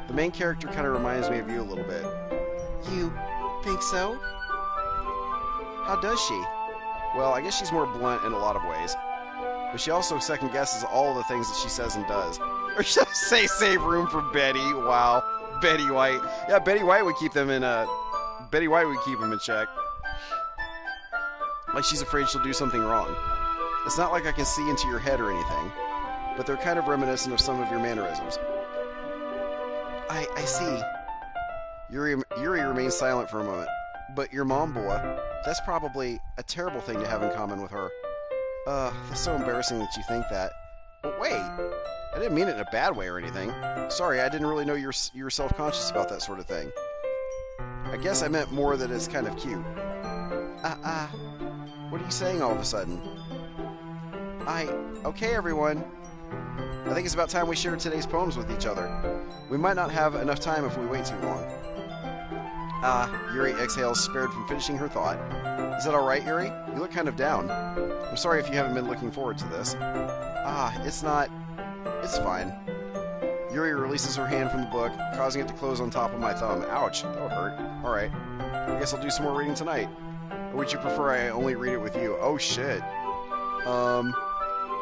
The main character kind of reminds me of you a little bit. You think so? How does she? Well, I guess she's more blunt in a lot of ways. But she also second-guesses all the things that she says and does. Or should I say save room for Betty? Wow. Betty White. Yeah, Betty White would keep them in check. Like she's afraid she'll do something wrong. It's not like I can see into your head or anything, but they're kind of reminiscent of some of your mannerisms. I see. Yuri remains silent for a moment. But your mom, boy, that's probably a terrible thing to have in common with her. That's so embarrassing that you think that. But wait, I didn't mean it in a bad way or anything. Sorry, I didn't really know you were self-conscious about that sort of thing. I guess I meant more that it's kind of cute. What are you saying all of a sudden? Okay, everyone. I think it's about time we shared today's poems with each other. We might not have enough time if we wait too long. Yuri exhales, spared from finishing her thought. Is that alright, Yuri? You look kind of down. I'm sorry if you haven't been looking forward to this. It's not... It's fine. Yuri releases her hand from the book, causing it to close on top of my thumb. Ouch, that would hurt. Alright, I guess I'll do some more reading tonight. Or would you prefer I only read it with you? Oh shit.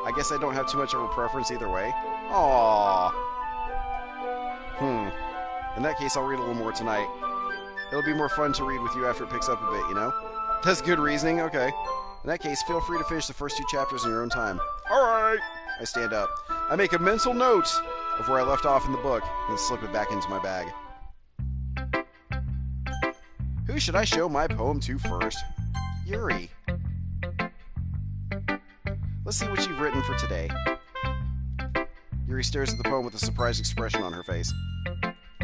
I guess I don't have too much of a preference either way. Aww. In that case, I'll read a little more tonight. It'll be more fun to read with you after it picks up a bit, you know? That's good reasoning, okay. In that case, feel free to finish the first 2 chapters in your own time. Alright! I stand up. I make a mental note of where I left off in the book, and slip it back into my bag. Who should I show my poem to first? Yuri. Let's see what you've written for today. Yuri stares at the poem with a surprised expression on her face.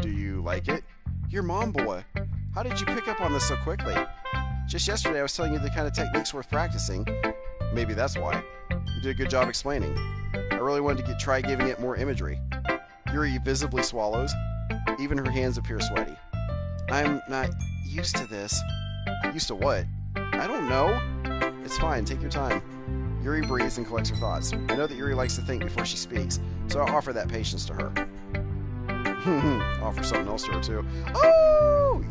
Do you like it? Your mom, boy. How did you pick up on this so quickly? Just yesterday I was telling you the kind of techniques worth practicing. Maybe that's why. You did a good job explaining. I really wanted to try giving it more imagery. Yuri visibly swallows. Even her hands appear sweaty. I'm not used to this. Used to what? I don't know. It's fine, take your time. Yuri breathes and collects her thoughts. I know that Yuri likes to think before she speaks, so I'll offer that patience to her. Offer something else to her, too. Oh!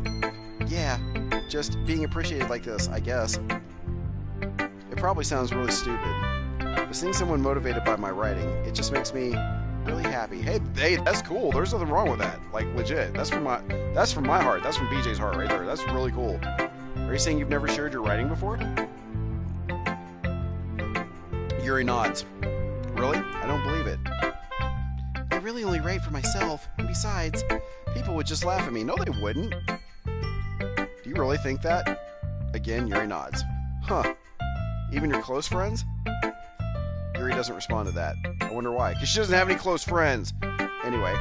Yeah, just being appreciated like this, I guess. It probably sounds really stupid, but seeing someone motivated by my writing, it just makes me really happy. Hey, that's cool. There's nothing wrong with that. Like, legit. That's from my heart. That's from BJ's heart right there. That's really cool. Are you saying you've never shared your writing before? Yuri nods. Really? I don't believe it. I really only write for myself, and besides, people would just laugh at me. No, they wouldn't. Do you really think that? Again, Yuri nods. Huh. Even your close friends? Yuri doesn't respond to that. I wonder why. Because she doesn't have any close friends. Anyway,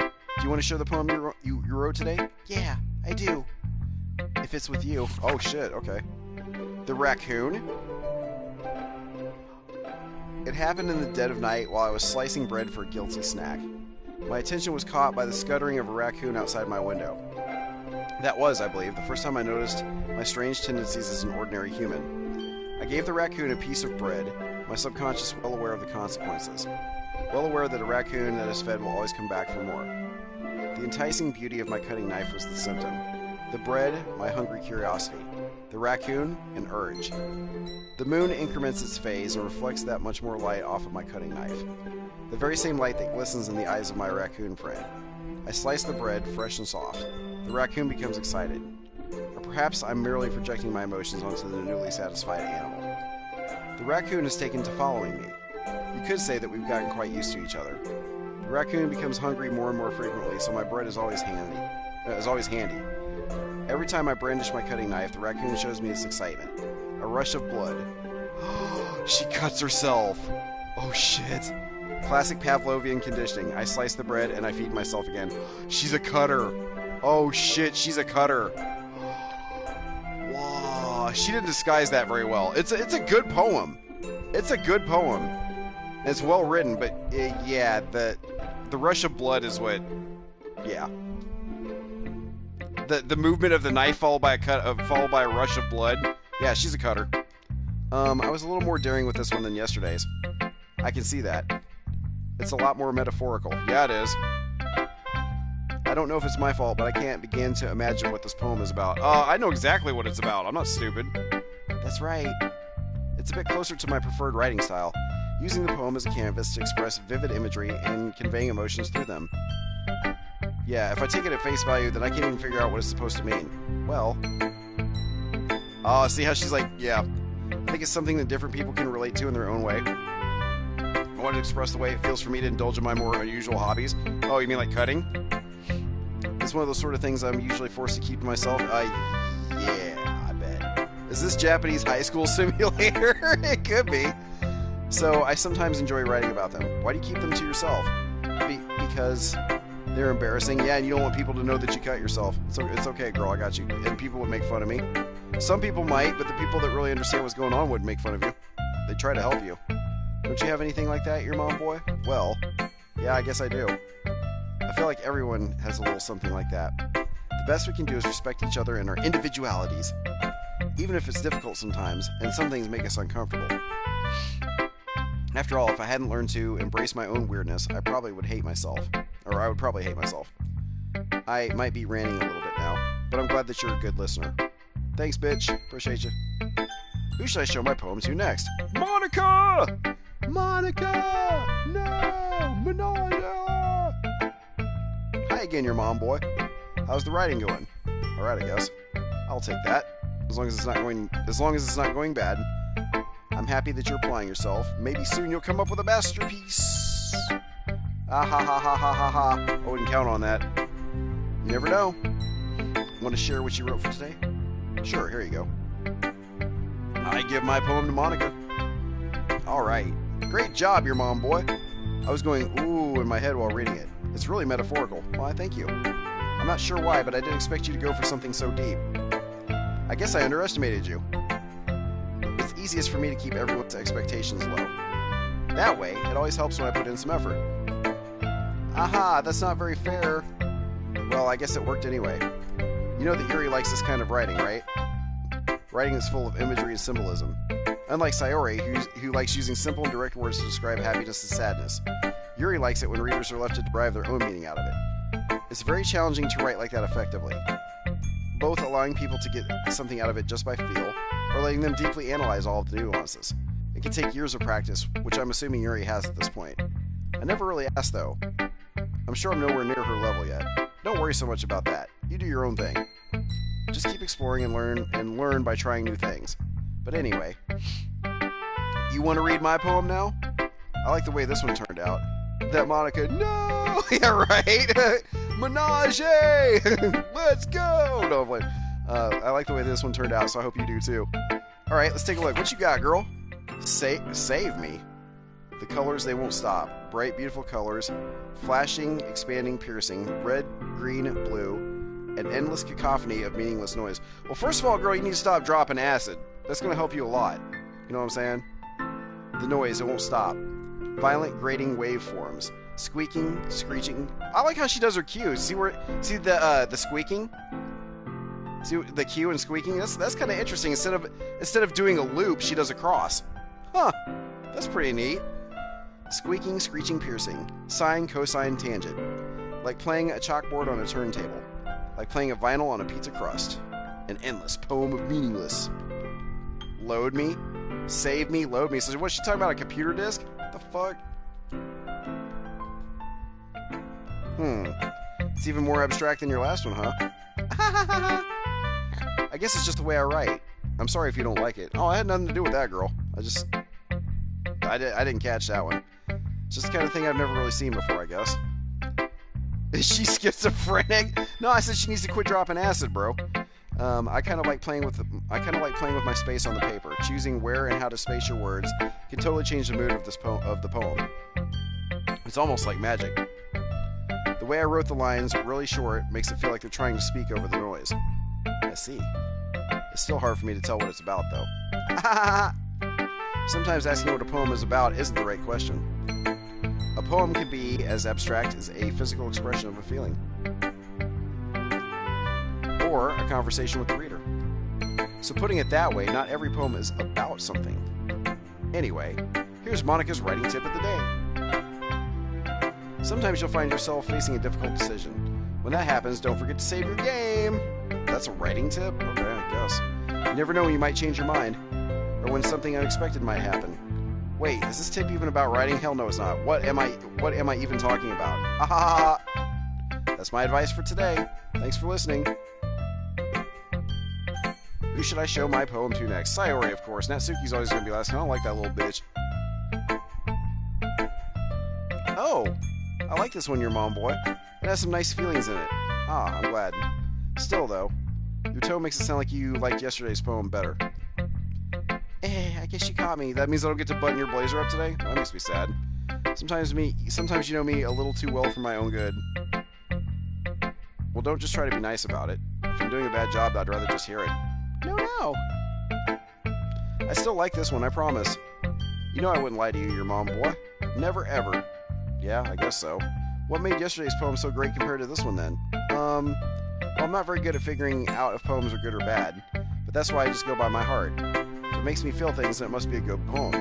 do you want to share the poem you wrote today? Yeah, I do. If it's with you. Oh, shit. Okay. The Raccoon? It happened in the dead of night while I was slicing bread for a guilty snack. My attention was caught by the scuttering of a raccoon outside my window. That was, I believe, the first time I noticed my strange tendencies as an ordinary human. I gave the raccoon a piece of bread, my subconscious well aware of the consequences. Well aware that a raccoon that is fed will always come back for more. The enticing beauty of my cutting knife was the symptom. The bread, my hungry curiosity. The raccoon, an urge. The moon increments its phase and reflects that much more light off of my cutting knife. The very same light that glistens in the eyes of my raccoon friend. I slice the bread, fresh and soft. The raccoon becomes excited. Or perhaps I'm merely projecting my emotions onto the newly satisfied animal. The raccoon has taken to following me. You could say that we've gotten quite used to each other. The raccoon becomes hungry more and more frequently, so my bread is always handy. Every time I brandish my cutting knife, the raccoon shows me its excitement. A rush of blood. She cuts herself. Oh shit. Classic Pavlovian conditioning. I slice the bread and I feed myself again. She's a cutter. Oh shit, she's a cutter. Wow, she didn't disguise that very well. It's a good poem. It's a good poem. It's well written, but yeah, the rush of blood is what. Yeah. The movement of the knife followed by a rush of blood. Yeah, she's a cutter. I was a little more daring with this one than yesterday's. I can see that. It's a lot more metaphorical. Yeah, it is. I don't know if it's my fault, but I can't begin to imagine what this poem is about. I know exactly what it's about. I'm not stupid. That's right. It's a bit closer to my preferred writing style, using the poem as a canvas to express vivid imagery and conveying emotions through them. Yeah, if I take it at face value, then I can't even figure out what it's supposed to mean. Well... see how she's like, yeah. I think it's something that different people can relate to in their own way. I want to express the way it feels for me to indulge in my more unusual hobbies. Oh, you mean like cutting? It's one of those sort of things I'm usually forced to keep to myself. Yeah, I bet. Is this Japanese high school simulator? It could be. So, I sometimes enjoy writing about them. Why do you keep them to yourself? Because they're embarrassing. Yeah, and you don't want people to know that you cut yourself. It's okay, girl, I got you. And people would make fun of me. Some people might, but the people that really understand what's going on wouldn't make fun of you. They try to help you. Don't you have anything like that, your mom boy? Well, yeah, I guess I do. I feel like everyone has a little something like that. The best we can do is respect each other and our individualities, even if it's difficult sometimes, and some things make us uncomfortable. After all, if I hadn't learned to embrace my own weirdness, I probably would hate myself. Or I would probably hate myself. I might be ranting a little bit now, but I'm glad that you're a good listener. Thanks, bitch. Appreciate you. Who should I show my poem to next? Monica! Monica! No! Monica! Hi again, your mom boy. How's the writing going? Alright, I guess. I'll take that. As long as it's not going bad. I'm happy that you're applying yourself. Maybe soon you'll come up with a masterpiece. Ah ha ha ha ha ha ha. I wouldn't count on that. You never know. Want to share what you wrote for today? Sure, here you go. I give my poem to Monica. Alright. Great job, your mom boy. I was going ooh in my head while reading it. It's really metaphorical. Well, I thank you. I'm not sure why, but I didn't expect you to go for something so deep. I guess I underestimated you. It's easiest for me to keep everyone's expectations low. That way, it always helps when I put in some effort. Aha, that's not very fair. Well, I guess it worked anyway. You know that Yuri likes this kind of writing, right? Writing is full of imagery and symbolism. Unlike Sayori, who likes using simple and direct words to describe happiness and sadness, Yuri likes it when readers are left to derive their own meaning out of it. It's very challenging to write like that effectively, both allowing people to get something out of it just by feel, or letting them deeply analyze all of the nuances. It can take years of practice, which I'm assuming Yuri has at this point. I never really asked, though. I'm sure I'm nowhere near her level yet. Don't worry so much about that. You do your own thing. Just keep exploring and learn by trying new things. But anyway, you want to read my poem now? I like the way this one turned out. That Monica, no! Yeah, right? Menage! Let's go! No, I'm playing. I like the way this one turned out, so I hope you do too. Alright, let's take a look. What you got, girl? Save me. The colors, they won't stop. Bright, beautiful colors. Flashing, expanding, piercing. Red, green, blue. An endless cacophony of meaningless noise. Well, first of all, girl, you need to stop dropping acid. That's going to help you a lot. You know what I'm saying? The noise, it won't stop. Violent, grating waveforms. Squeaking, screeching. I like how she does her cues. See the squeaking? See the cue and squeaking? That's kind of interesting. Instead of doing a loop, she does a cross. Huh. That's pretty neat. Squeaking, screeching, piercing. Sine, cosine, tangent. Like playing a chalkboard on a turntable. Like playing a vinyl on a pizza crust. An endless poem of meaningless. Load me. Save me, load me. So what's she talking about, a computer disk? What the fuck? It's even more abstract than your last one, huh? I guess it's just the way I write. I'm sorry if you don't like it. Oh, I had nothing to do with that, girl. I didn't catch that one. It's just the kind of thing I've never really seen before, I guess. Is she schizophrenic? No, I said she needs to quit dropping acid, bro. I kind of like playing with my space on the paper. Choosing where and how to space your words can totally change the mood of the poem. It's almost like magic. The way I wrote the lines, really short, makes it feel like they're trying to speak over the noise. I see. It's still hard for me to tell what it's about, though. Sometimes asking what a poem is about isn't the right question. A poem can be as abstract as a physical expression of a feeling, or a conversation with the reader. So putting it that way, not every poem is about something. Anyway, here's Monica's writing tip of the day. Sometimes you'll find yourself facing a difficult decision. When that happens, don't forget to save your game. That's a writing tip? Okay, I guess. You never know when you might change your mind, or when something unexpected might happen. Wait, is this tip even about writing? Hell no, it's not. What am I even talking about? Ah, that's my advice for today. Thanks for listening. Who should I show my poem to next? Sayori, of course. Natsuki's always going to be last. I don't like that little bitch. Oh, I like this one, your mom boy. It has some nice feelings in it. Ah, I'm glad. Still, though, your tone makes it sound like you liked yesterday's poem better. I guess you caught me. That means I don't get to button your blazer up today? That makes me sad. Sometimes you know me a little too well for my own good. Well, don't just try to be nice about it. If I'm doing a bad job, I'd rather just hear it. No. I still like this one, I promise. You know I wouldn't lie to you, your mom boy. Never ever. Yeah, I guess so. What made yesterday's poem so great compared to this one then? Well, I'm not very good at figuring out if poems are good or bad, but that's why I just go by my heart. If it makes me feel things, then it must be a good poem.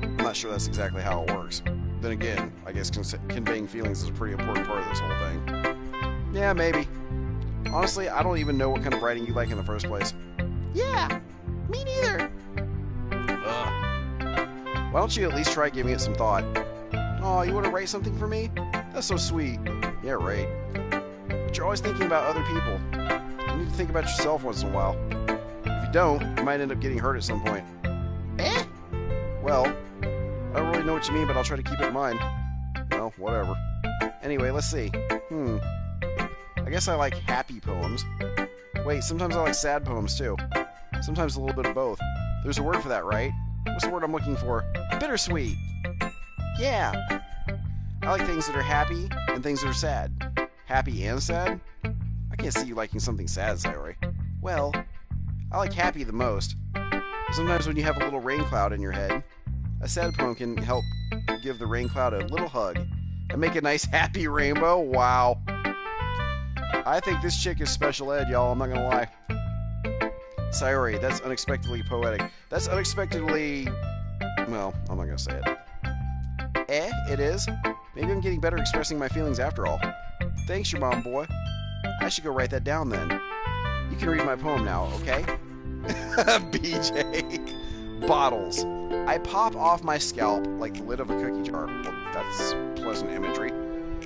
I'm not sure that's exactly how it works. Then again, I guess conveying feelings is a pretty important part of this whole thing. Yeah, maybe. Honestly, I don't even know what kind of writing you like in the first place. Yeah, me neither. Why don't you at least try giving it some thought? Oh, you want to write something for me? That's so sweet. Yeah, right. But you're always thinking about other people. You need to think about yourself once in a while. If you don't, you might end up getting hurt at some point. Well, I don't really know what you mean, but I'll try to keep it in mind. Well, whatever. Anyway, let's see. I guess I like happy poems. Wait, sometimes I like sad poems too. Sometimes a little bit of both. There's a word for that, right? What's the word I'm looking for? Bittersweet! Yeah! I like things that are happy and things that are sad. Happy and sad? I can't see you liking something sad, Sayori. Well, I like happy the most. Sometimes when you have a little rain cloud in your head, a sad poem can help give the rain cloud a little hug and make a nice happy rainbow. Wow. I think this chick is special ed, y'all. I'm not gonna lie. Sayori, that's unexpectedly poetic. That's unexpectedly... Well, I'm not gonna say it. It is. Maybe I'm getting better expressing my feelings after all. Thanks, your mom boy. I should go write that down then. You can read my poem now, okay? BJ. Bottles. I pop off my scalp like the lid of a cookie jar. Well, that's pleasant imagery.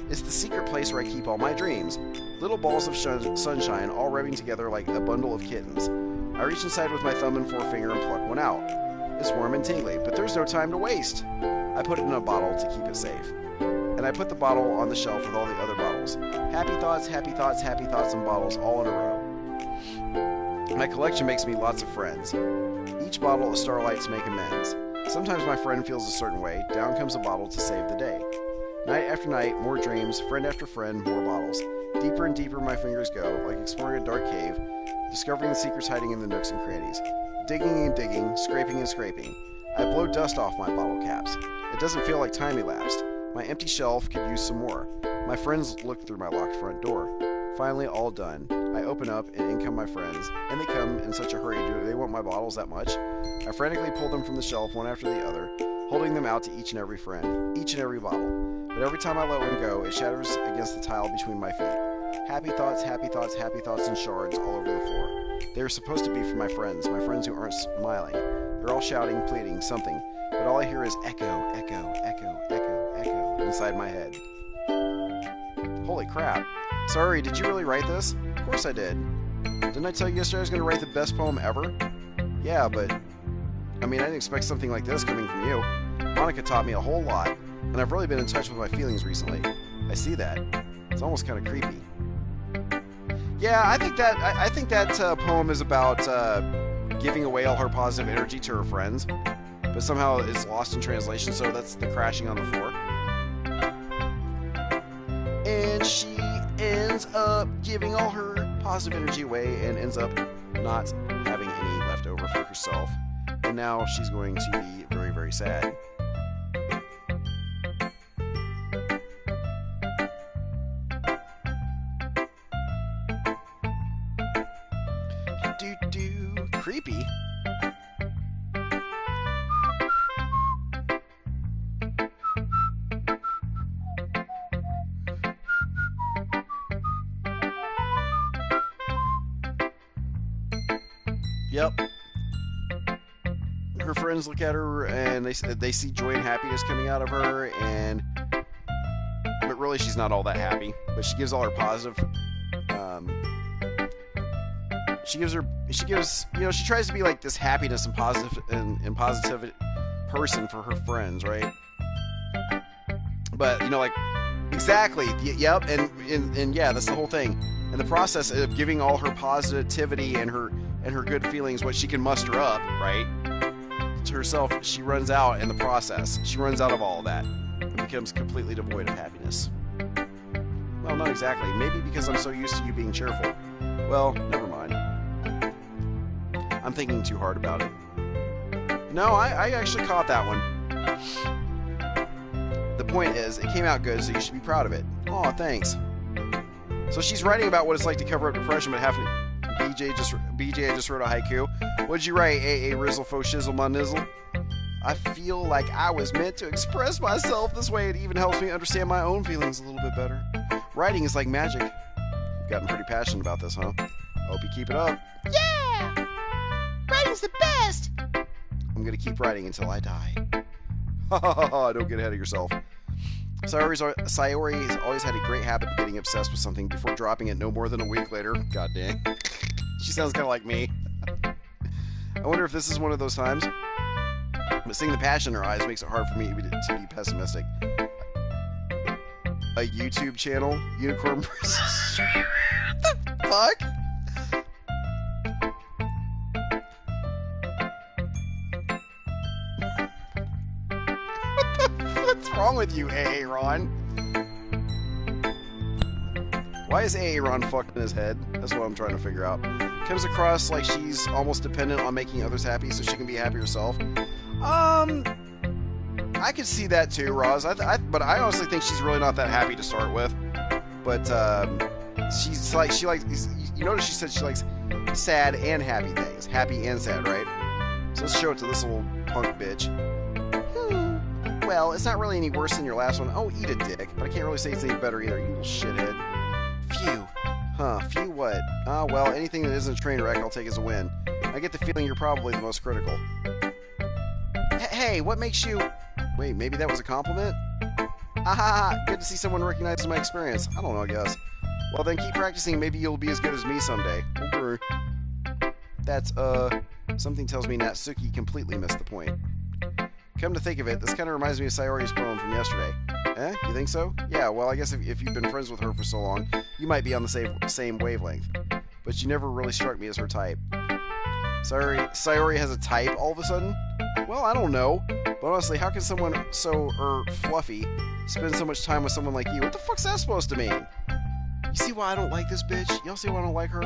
It's the secret place where I keep all my dreams. Little balls of sunshine all rubbing together like a bundle of kittens. I reach inside with my thumb and forefinger and pluck one out. It's warm and tingly, but there's no time to waste. I put it in a bottle to keep it safe. And I put the bottle on the shelf with all the other bottles. Happy thoughts, happy thoughts, happy thoughts, and bottles all in a row. My collection makes me lots of friends. Each bottle a starlight to make amends. Sometimes my friend feels a certain way. Down comes a bottle to save the day. Night after night, more dreams, friend after friend, more bottles. Deeper and deeper my fingers go, like exploring a dark cave, discovering the secrets hiding in the nooks and crannies. Digging and digging, scraping and scraping. I blow dust off my bottle caps. It doesn't feel like time elapsed. My empty shelf could use some more. My friends look through my locked front door. Finally, all done. I open up, and in come my friends. And they come in such a hurry. Do they want my bottles that much? I frantically pull them from the shelf one after the other, holding them out to each and every friend, each and every bottle. But every time I let one go, it shatters against the tile between my feet. Happy thoughts, happy thoughts, happy thoughts in shards all over the floor. They are supposed to be for my friends who aren't smiling. They're all shouting, pleading, something. But all I hear is echo, echo, echo, echo, echo inside my head. Holy crap. Sorry, did you really write this? Of course I did. Didn't I tell you yesterday I was going to write the best poem ever? Yeah, but... I mean, I didn't expect something like this coming from you. Monica taught me a whole lot. And I've really been in touch with my feelings recently. I see that. It's almost kind of creepy. Yeah, I think that poem is about giving away all her positive energy to her friends, but somehow it's lost in translation, so that's the crashing on the floor. And she ends up giving all her positive energy away and ends up not having any left over for herself. And now she's going to be very, very sad. Creepy. Yep. Her friends look at her and they see joy and happiness coming out of her, but really she's not all that happy. But she gives all her positive. She tries to be like this happiness and positive person for her friends, right? But like exactly, yep, and yeah, that's the whole thing. In the process of giving all her positivity and her good feelings, what she can muster up, right, to herself, she runs out in the process. She runs out of all of that and becomes completely devoid of happiness. Well, not exactly. Maybe because I'm so used to you being cheerful. Well, never mind. I'm thinking too hard about it. No, I actually caught that one. The point is, it came out good, so you should be proud of it. Aw, thanks. So she's writing about what it's like to cover up depression, but having BJ just wrote a haiku. What'd you write, A Rizzle Fo Shizzle My Nizzle? I feel like I was meant to express myself this way. It even helps me understand my own feelings a little bit better. Writing is like magic. You've gotten pretty passionate about this, huh? Hope you keep it up. Yeah! Writing's the best! I'm gonna keep writing until I die. Ha ha ha, don't get ahead of yourself. Sayori has always had a great habit of getting obsessed with something before dropping it no more than a week later. God dang. She sounds kind of like me. I wonder if this is one of those times. But seeing the passion in her eyes makes it hard for me to be pessimistic. A YouTube channel? Unicorn versus... What the fuck? What's wrong with you, AA Ron? Why is AA Ron fucked in his head? That's what I'm trying to figure out. Comes across like she's almost dependent on making others happy so she can be happy herself. I could see that too, Roz. But I honestly think she's really not that happy to start with. But she's like, you notice she said she likes sad and happy things. Happy and sad, right? So let's show it to this little punk bitch. Well, it's not really any worse than your last one. Oh, eat a dick. But I can't really say it's any better either, you little shithead. Phew. Huh, phew what? Well, anything that isn't a train wreck I'll take as a win. I get the feeling you're probably the most critical. Hey, what makes you... Wait, maybe that was a compliment? Ha! Good to see someone recognizes my experience. I don't know, I guess. Well, then keep practicing. Maybe you'll be as good as me someday. Okay. That's, something tells me Natsuki completely missed the point. Come to think of it, this kind of reminds me of Sayori's poem from yesterday. Eh? You think so? Yeah, well, I guess if you've been friends with her for so long, you might be on the same wavelength. But you never really struck me as her type. Sayori has a type all of a sudden? Well, I don't know. But honestly, how can someone so, fluffy spend so much time with someone like you? What the fuck's that supposed to mean? You see why I don't like this bitch? Y'all see why I don't like her?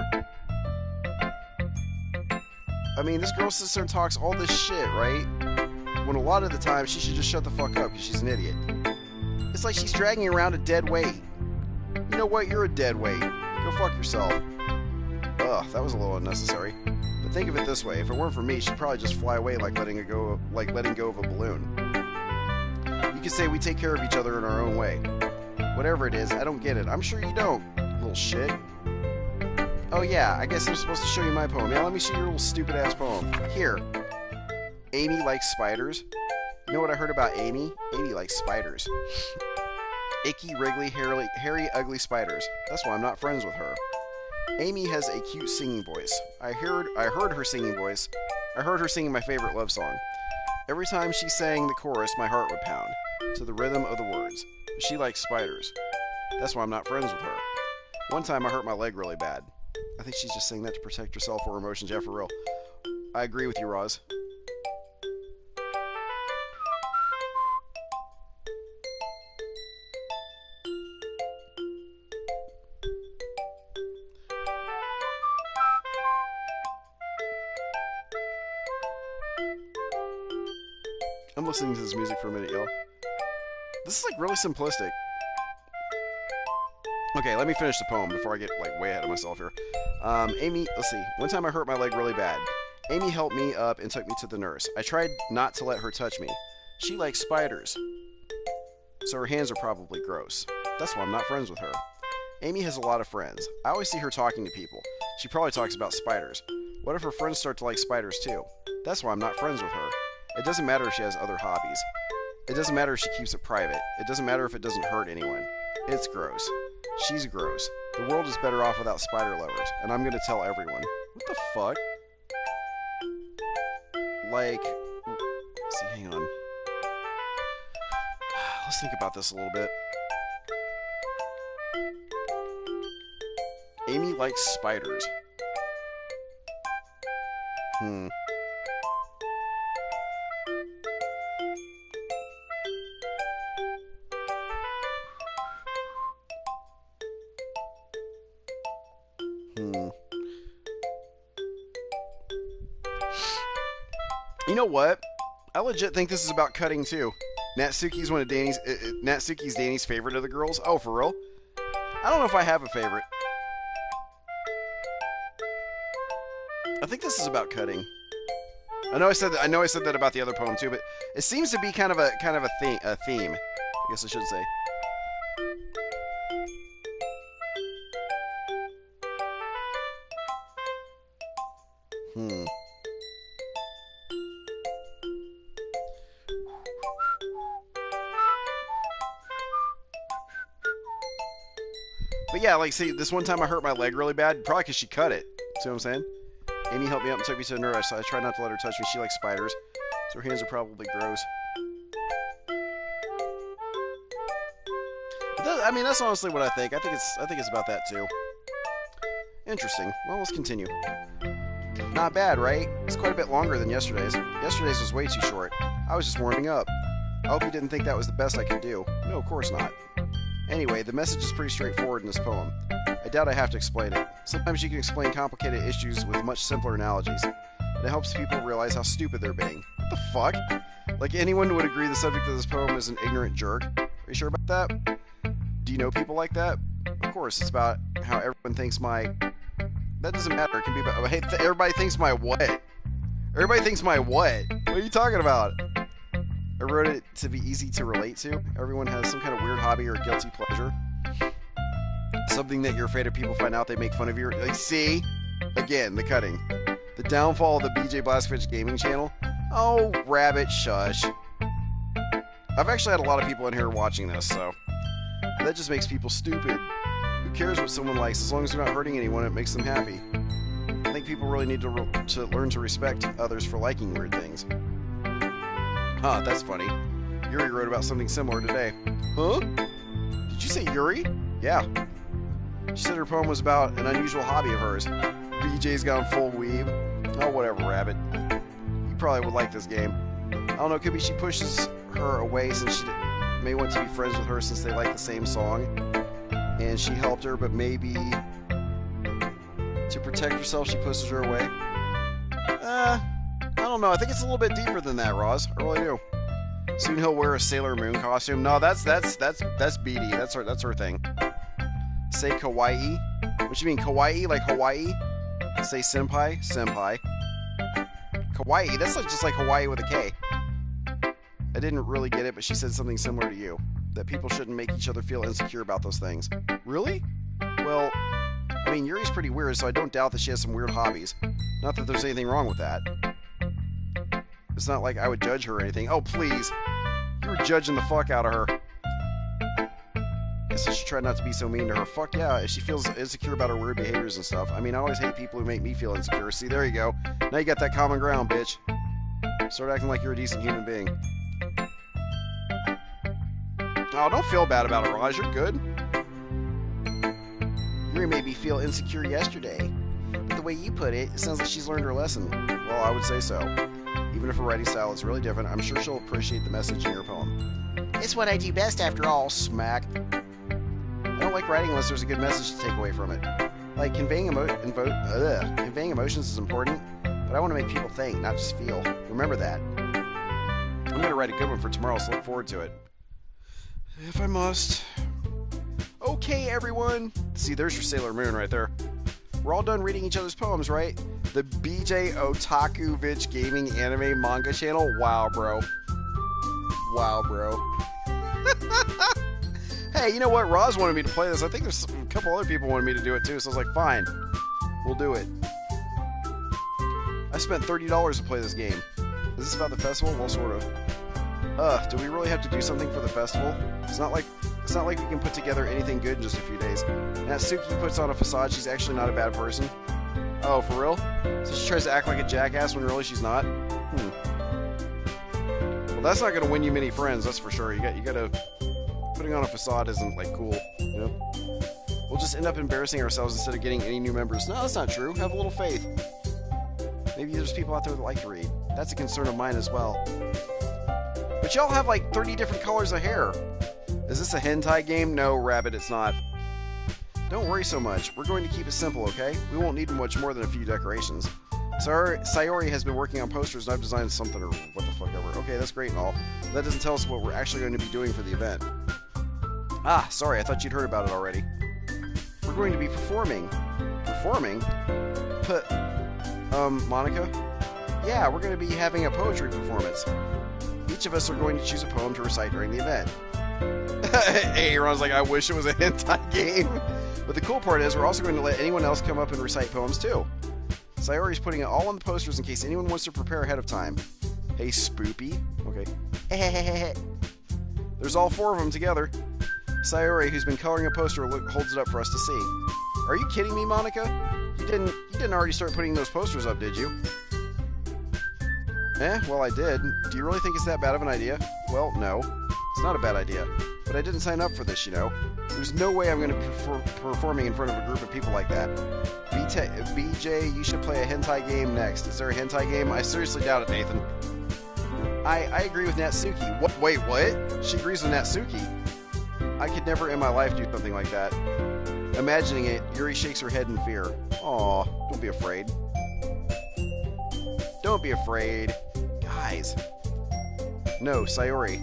I mean, this girl sits there and talks all this shit, right? When a lot of the time, she should just shut the fuck up because she's an idiot. It's like she's dragging around a dead weight. You know what? You're a dead weight. Go fuck yourself. Ugh, that was a little unnecessary. But think of it this way. If it weren't for me, she'd probably just fly away like letting go of a balloon. You could say we take care of each other in our own way. Whatever it is, I don't get it. I'm sure you don't, little shit. Oh yeah, I guess I'm supposed to show you my poem. Yeah, let me see your little stupid-ass poem. Here. Amy likes spiders. You know what I heard about Amy? Amy likes spiders. Icky, wriggly, hairy, ugly spiders. That's why I'm not friends with her. Amy has a cute singing voice. I heard her singing voice. I heard her singing my favorite love song. Every time she sang the chorus, my heart would pound. to the rhythm of the words. But she likes spiders. That's why I'm not friends with her. One time I hurt my leg really bad. I think she's just saying that to protect herself or her emotions. Yeah, for real. I agree with you, Roz. I'm listening to this music for a minute, y'all. This is like really simplistic. Okay, let me finish the poem before I get like way ahead of myself here. Amy, let's see. One time I hurt my leg really bad. Amy helped me up and took me to the nurse. I tried not to let her touch me. She likes spiders, so her hands are probably gross. That's why I'm not friends with her. Amy has a lot of friends. I always see her talking to people. She probably talks about spiders. What if her friends start to like spiders too? That's why I'm not friends with her. It doesn't matter if she has other hobbies. It doesn't matter if she keeps it private. It doesn't matter if it doesn't hurt anyone. It's gross. She's gross. The world is better off without spider lovers, and I'm gonna tell everyone. What the fuck? Like, let's see, hang on. Let's think about this a little bit. Amy likes spiders. You know what? I legit think this is about cutting too. Natsuki's one of Danny's. Natsuki's Danny's favorite of the girls. Oh, for real? I don't know if I have a favorite. I think this is about cutting. I know I said that about the other poem too, but it seems to be kind of a theme. I guess I should say. But yeah, like, see, this one time I hurt my leg really bad, probably because she cut it. See what I'm saying? Amy helped me up and took me to the nurse. I tried not to let her touch me. She likes spiders, so her hands are probably gross. But that, I mean, that's honestly what I think. I think it's about that too. Interesting. Well, let's continue. Not bad, right? It's quite a bit longer than yesterday's. Yesterday's was way too short. I was just warming up. I hope you didn't think that was the best I could do. No, of course not. Anyway, the message is pretty straightforward in this poem. I doubt I have to explain it. Sometimes you can explain complicated issues with much simpler analogies. And it helps people realize how stupid they're being. What the fuck? Like, anyone would agree the subject of this poem is an ignorant jerk. Are you sure about that? Do you know people like that? Of course, it's about how everyone thinks my... That doesn't matter. It can be about... Hey, everybody thinks my what? Everybody thinks my what? What are you talking about? I wrote it to be easy to relate to. Everyone has some kind of weird hobby or guilty pleasure. Something that you're afraid if people find out they make fun of you. Like, see? Again, the cutting. The downfall of the BJ Blaskovich Gaming channel. Oh, rabbit shush. I've actually had a lot of people in here watching this, so... That just makes people stupid. Who cares what someone likes? As long as they're not hurting anyone, it makes them happy. I think people really need to learn to respect others for liking weird things. Huh, that's funny. Yuri wrote about something similar today. Huh? Did you say Yuri? Yeah. She said her poem was about an unusual hobby of hers. BJ's gone full weeb. Oh, whatever, rabbit. You probably would like this game. I don't know, could be she pushes her away since she may want to be friends with her since they like the same song. And she helped her, but maybe to protect herself, she pushes her away. I don't know. I think it's a little bit deeper than that, Roz. I really do. Soon he'll wear a Sailor Moon costume. No, that's BD. That's her thing. Say kawaii. What you mean kawaii? Like Hawaii? Say senpai. Senpai. Kawaii. That's just like Hawaii with a K. I didn't really get it, but she said something similar to you. That people shouldn't make each other feel insecure about those things. Really? Well, I mean, Yuri's pretty weird, so I don't doubt that she has some weird hobbies. Not that there's anything wrong with that. It's not like I would judge her or anything. Oh, please. You were judging the fuck out of her. Guess I should try not to be so mean to her. Fuck yeah, if she feels insecure about her weird behaviors and stuff. I mean, I always hate people who make me feel insecure. See, there you go. Now you got that common ground, bitch. Start acting like you're a decent human being. Oh, don't feel bad about it, Raj. You're good. Yuri made me feel insecure yesterday. But the way you put it, it sounds like she's learned her lesson. Well, I would say so. Even if her writing style is really different, I'm sure she'll appreciate the message in your poem. It's what I do best, after all. Smack. I don't like writing unless there's a good message to take away from it. Like, conveying emotions is important, but I want to make people think, not just feel. Remember that. I'm going to write a good one for tomorrow, so look forward to it. If I must. Okay, everyone. See, there's your Sailor Moon right there. We're all done reading each other's poems, right? The BJ Blaskovich Gaming Anime Manga channel? Wow, bro. Wow, bro. Hey, you know what? Roz wanted me to play this. I think there's a couple other people wanted me to do it too, so I was like, fine. We'll do it. I spent $30 to play this game. Is this about the festival? Well, sort of. Do we really have to do something for the festival? It's not like we can put together anything good in just a few days. Natsuki puts on a facade. She's actually not a bad person. Oh, for real? So she tries to act like a jackass when really she's not? Well, that's not going to win you many friends, that's for sure. You gotta... Putting on a facade isn't, like, cool, you know? We'll just end up embarrassing ourselves instead of getting any new members. No, that's not true. Have a little faith. Maybe there's people out there that like to read. That's a concern of mine as well. But y'all have, like, 30 different colors of hair. Is this a hentai game? No, Rabbit, it's not. Don't worry so much. We're going to keep it simple, okay? We won't need much more than a few decorations. Sayori has been working on posters, and I've designed something or what the fuck ever. Okay, that's great and all. But that doesn't tell us what we're actually going to be doing for the event. Ah, sorry, I thought you'd heard about it already. We're going to be performing. Performing? Monica? Yeah, we're going to be having a poetry performance. Each of us are going to choose a poem to recite during the event. Hey, Ron's like, I wish it was a hentai game. But the cool part is, we're also going to let anyone else come up and recite poems too. Sayori's putting it all on the posters in case anyone wants to prepare ahead of time. Hey, Spoopy. Okay. There's all four of them together. Sayori, who's been coloring a poster, holds it up for us to see. Are you kidding me, Monica? You didn't already start putting those posters up, did you? Well, I did. Do you really think it's that bad of an idea? Well, no. It's not a bad idea. But I didn't sign up for this, you know. There's no way I'm going to be performing in front of a group of people like that. BJ, you should play a hentai game next. Is there a hentai game? I seriously doubt it, Nathan. I agree with Natsuki. What? Wait, what? She agrees with Natsuki? I could never in my life do something like that. Imagining it, Yuri shakes her head in fear. Aw, don't be afraid. Don't be afraid. Guys. No, Sayori.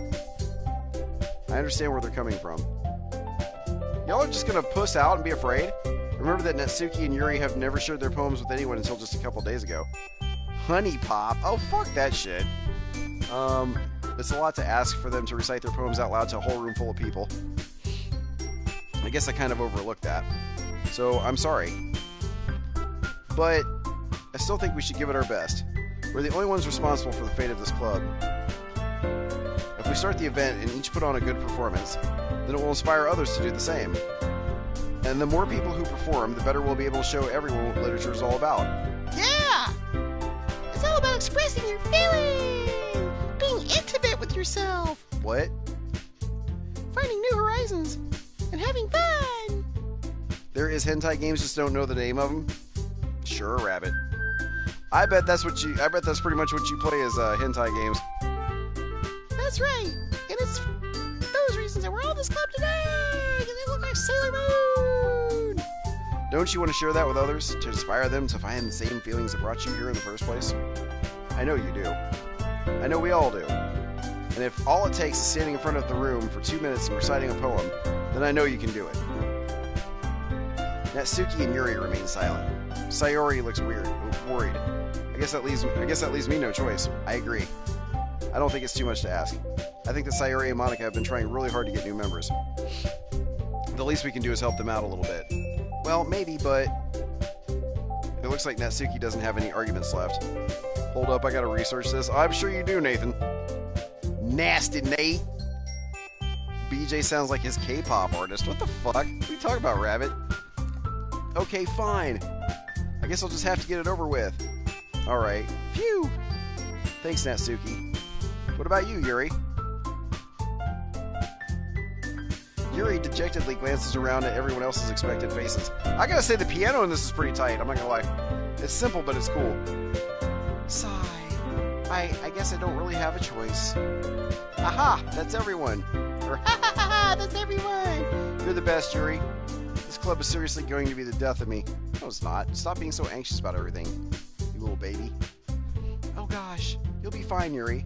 I understand where they're coming from. Y'all are just gonna puss out and be afraid? Remember that Natsuki and Yuri have never shared their poems with anyone until just a couple days ago. Honey Pop? Oh, fuck that shit. It's a lot to ask for them to recite their poems out loud to a whole room full of people. I guess I kind of overlooked that. So, I'm sorry. But, I still think we should give it our best. We're the only ones responsible for the fate of this club. If we start the event and each put on a good performance, then it will inspire others to do the same. And the more people who perform, the better we'll be able to show everyone what literature is all about. Yeah! It's all about expressing your feelings! Being intimate with yourself! What? Finding new horizons! And having fun! There is hentai games, just don't know the name of them? Sure, Rabbit. I bet that's pretty much what you play as hentai games. That's right! And it's those reasons that we're all in this club today! Because they look like Sailor Moon! Don't you want to share that with others? To inspire them to find the same feelings that brought you here in the first place? I know you do. I know we all do. And if all it takes is standing in front of the room for 2 minutes and reciting a poem, then I know you can do it. Natsuki and Yuri remain silent. Sayori looks worried. I guess that leaves me no choice. I agree. I don't think it's too much to ask. I think that Sayori and Monica have been trying really hard to get new members. The least we can do is help them out a little bit. Well, maybe, but it looks like Natsuki doesn't have any arguments left. Hold up, I gotta research this. I'm sure you do, Nathan. Nasty Nate. BJ sounds like his K-pop artist. What the fuck? What are you talking about, Rabbit? Okay, fine. I guess I'll just have to get it over with. Alright. Phew! Thanks, Natsuki. What about you, Yuri? Yuri dejectedly glances around at everyone else's expected faces. I gotta say, the piano in this is pretty tight, I'm not gonna lie. It's simple, but it's cool. Sigh. I guess I don't really have a choice. Aha! That's everyone. Or ha ha ha ha! That's everyone! You're the best, Yuri. This club is seriously going to be the death of me. No, it's not. Stop being so anxious about everything, you little baby. Oh gosh, you'll be fine, Yuri.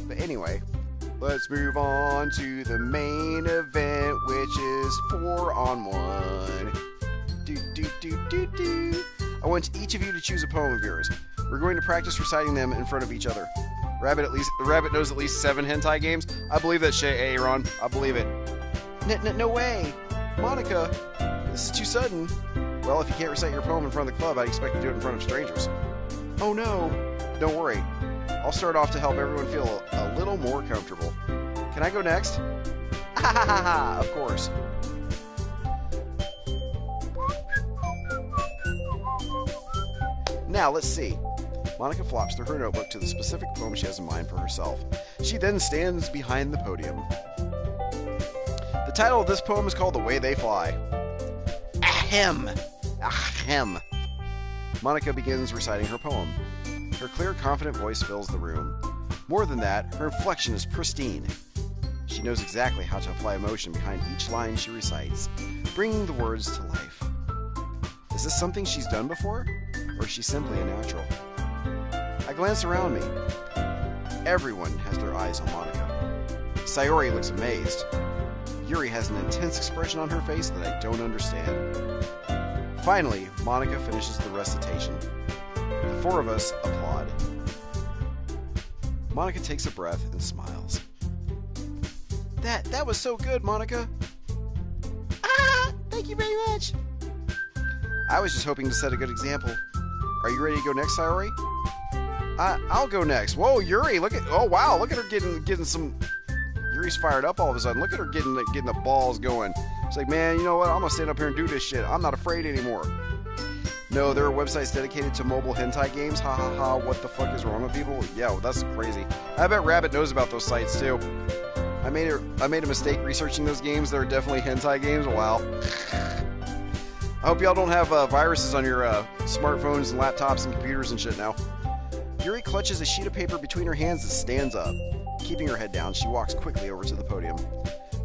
But anyway, let's move on to the main event, which is 4-on-1. I want each of you to choose a poem of yours. We're going to practice reciting them in front of each other. The rabbit knows at least 7 hentai games. I believe that shit, Aaron. I believe it. No way, Monica. This is too sudden. Well, if you can't recite your poem in front of the club, I'd expect you to do it in front of strangers. Oh no. Don't worry. I'll start off to help everyone feel a little more comfortable. Can I go next? Ah, of course. Now, let's see. Monica flops through her notebook to the specific poem she has in mind for herself. She then stands behind the podium. The title of this poem is called The Way They Fly. Ahem! Ahem! Monica begins reciting her poem. Her clear, confident voice fills the room. More than that, her inflection is pristine. She knows exactly how to apply emotion behind each line she recites, bringing the words to life. Is this something she's done before, or is she simply a natural? I glance around me. Everyone has their eyes on Monica. Sayori looks amazed. Yuri has an intense expression on her face that I don't understand. Finally, Monica finishes the recitation. The 4 of us applaud. Monica takes a breath and smiles. That was so good, Monica. Ah! Thank you very much. I was just hoping to set a good example. Are you ready to go next, Sayori? I'll go next. Whoa, Yuri, look at... Oh, wow, look at her getting some... Yuri's fired up all of a sudden. Look at her getting the balls going. It's like, man, you know what? I'm going to stand up here and do this shit. I'm not afraid anymore. No, there are websites dedicated to mobile hentai games. Ha ha ha, what the fuck is wrong with people? Yeah, well, that's crazy. I bet Rabbit knows about those sites, too. I made a mistake researching those games. They're definitely hentai games. Wow. I hope y'all don't have viruses on your smartphones and laptops and computers and shit now. Yuri clutches a sheet of paper between her hands and stands up. Keeping her head down, she walks quickly over to the podium.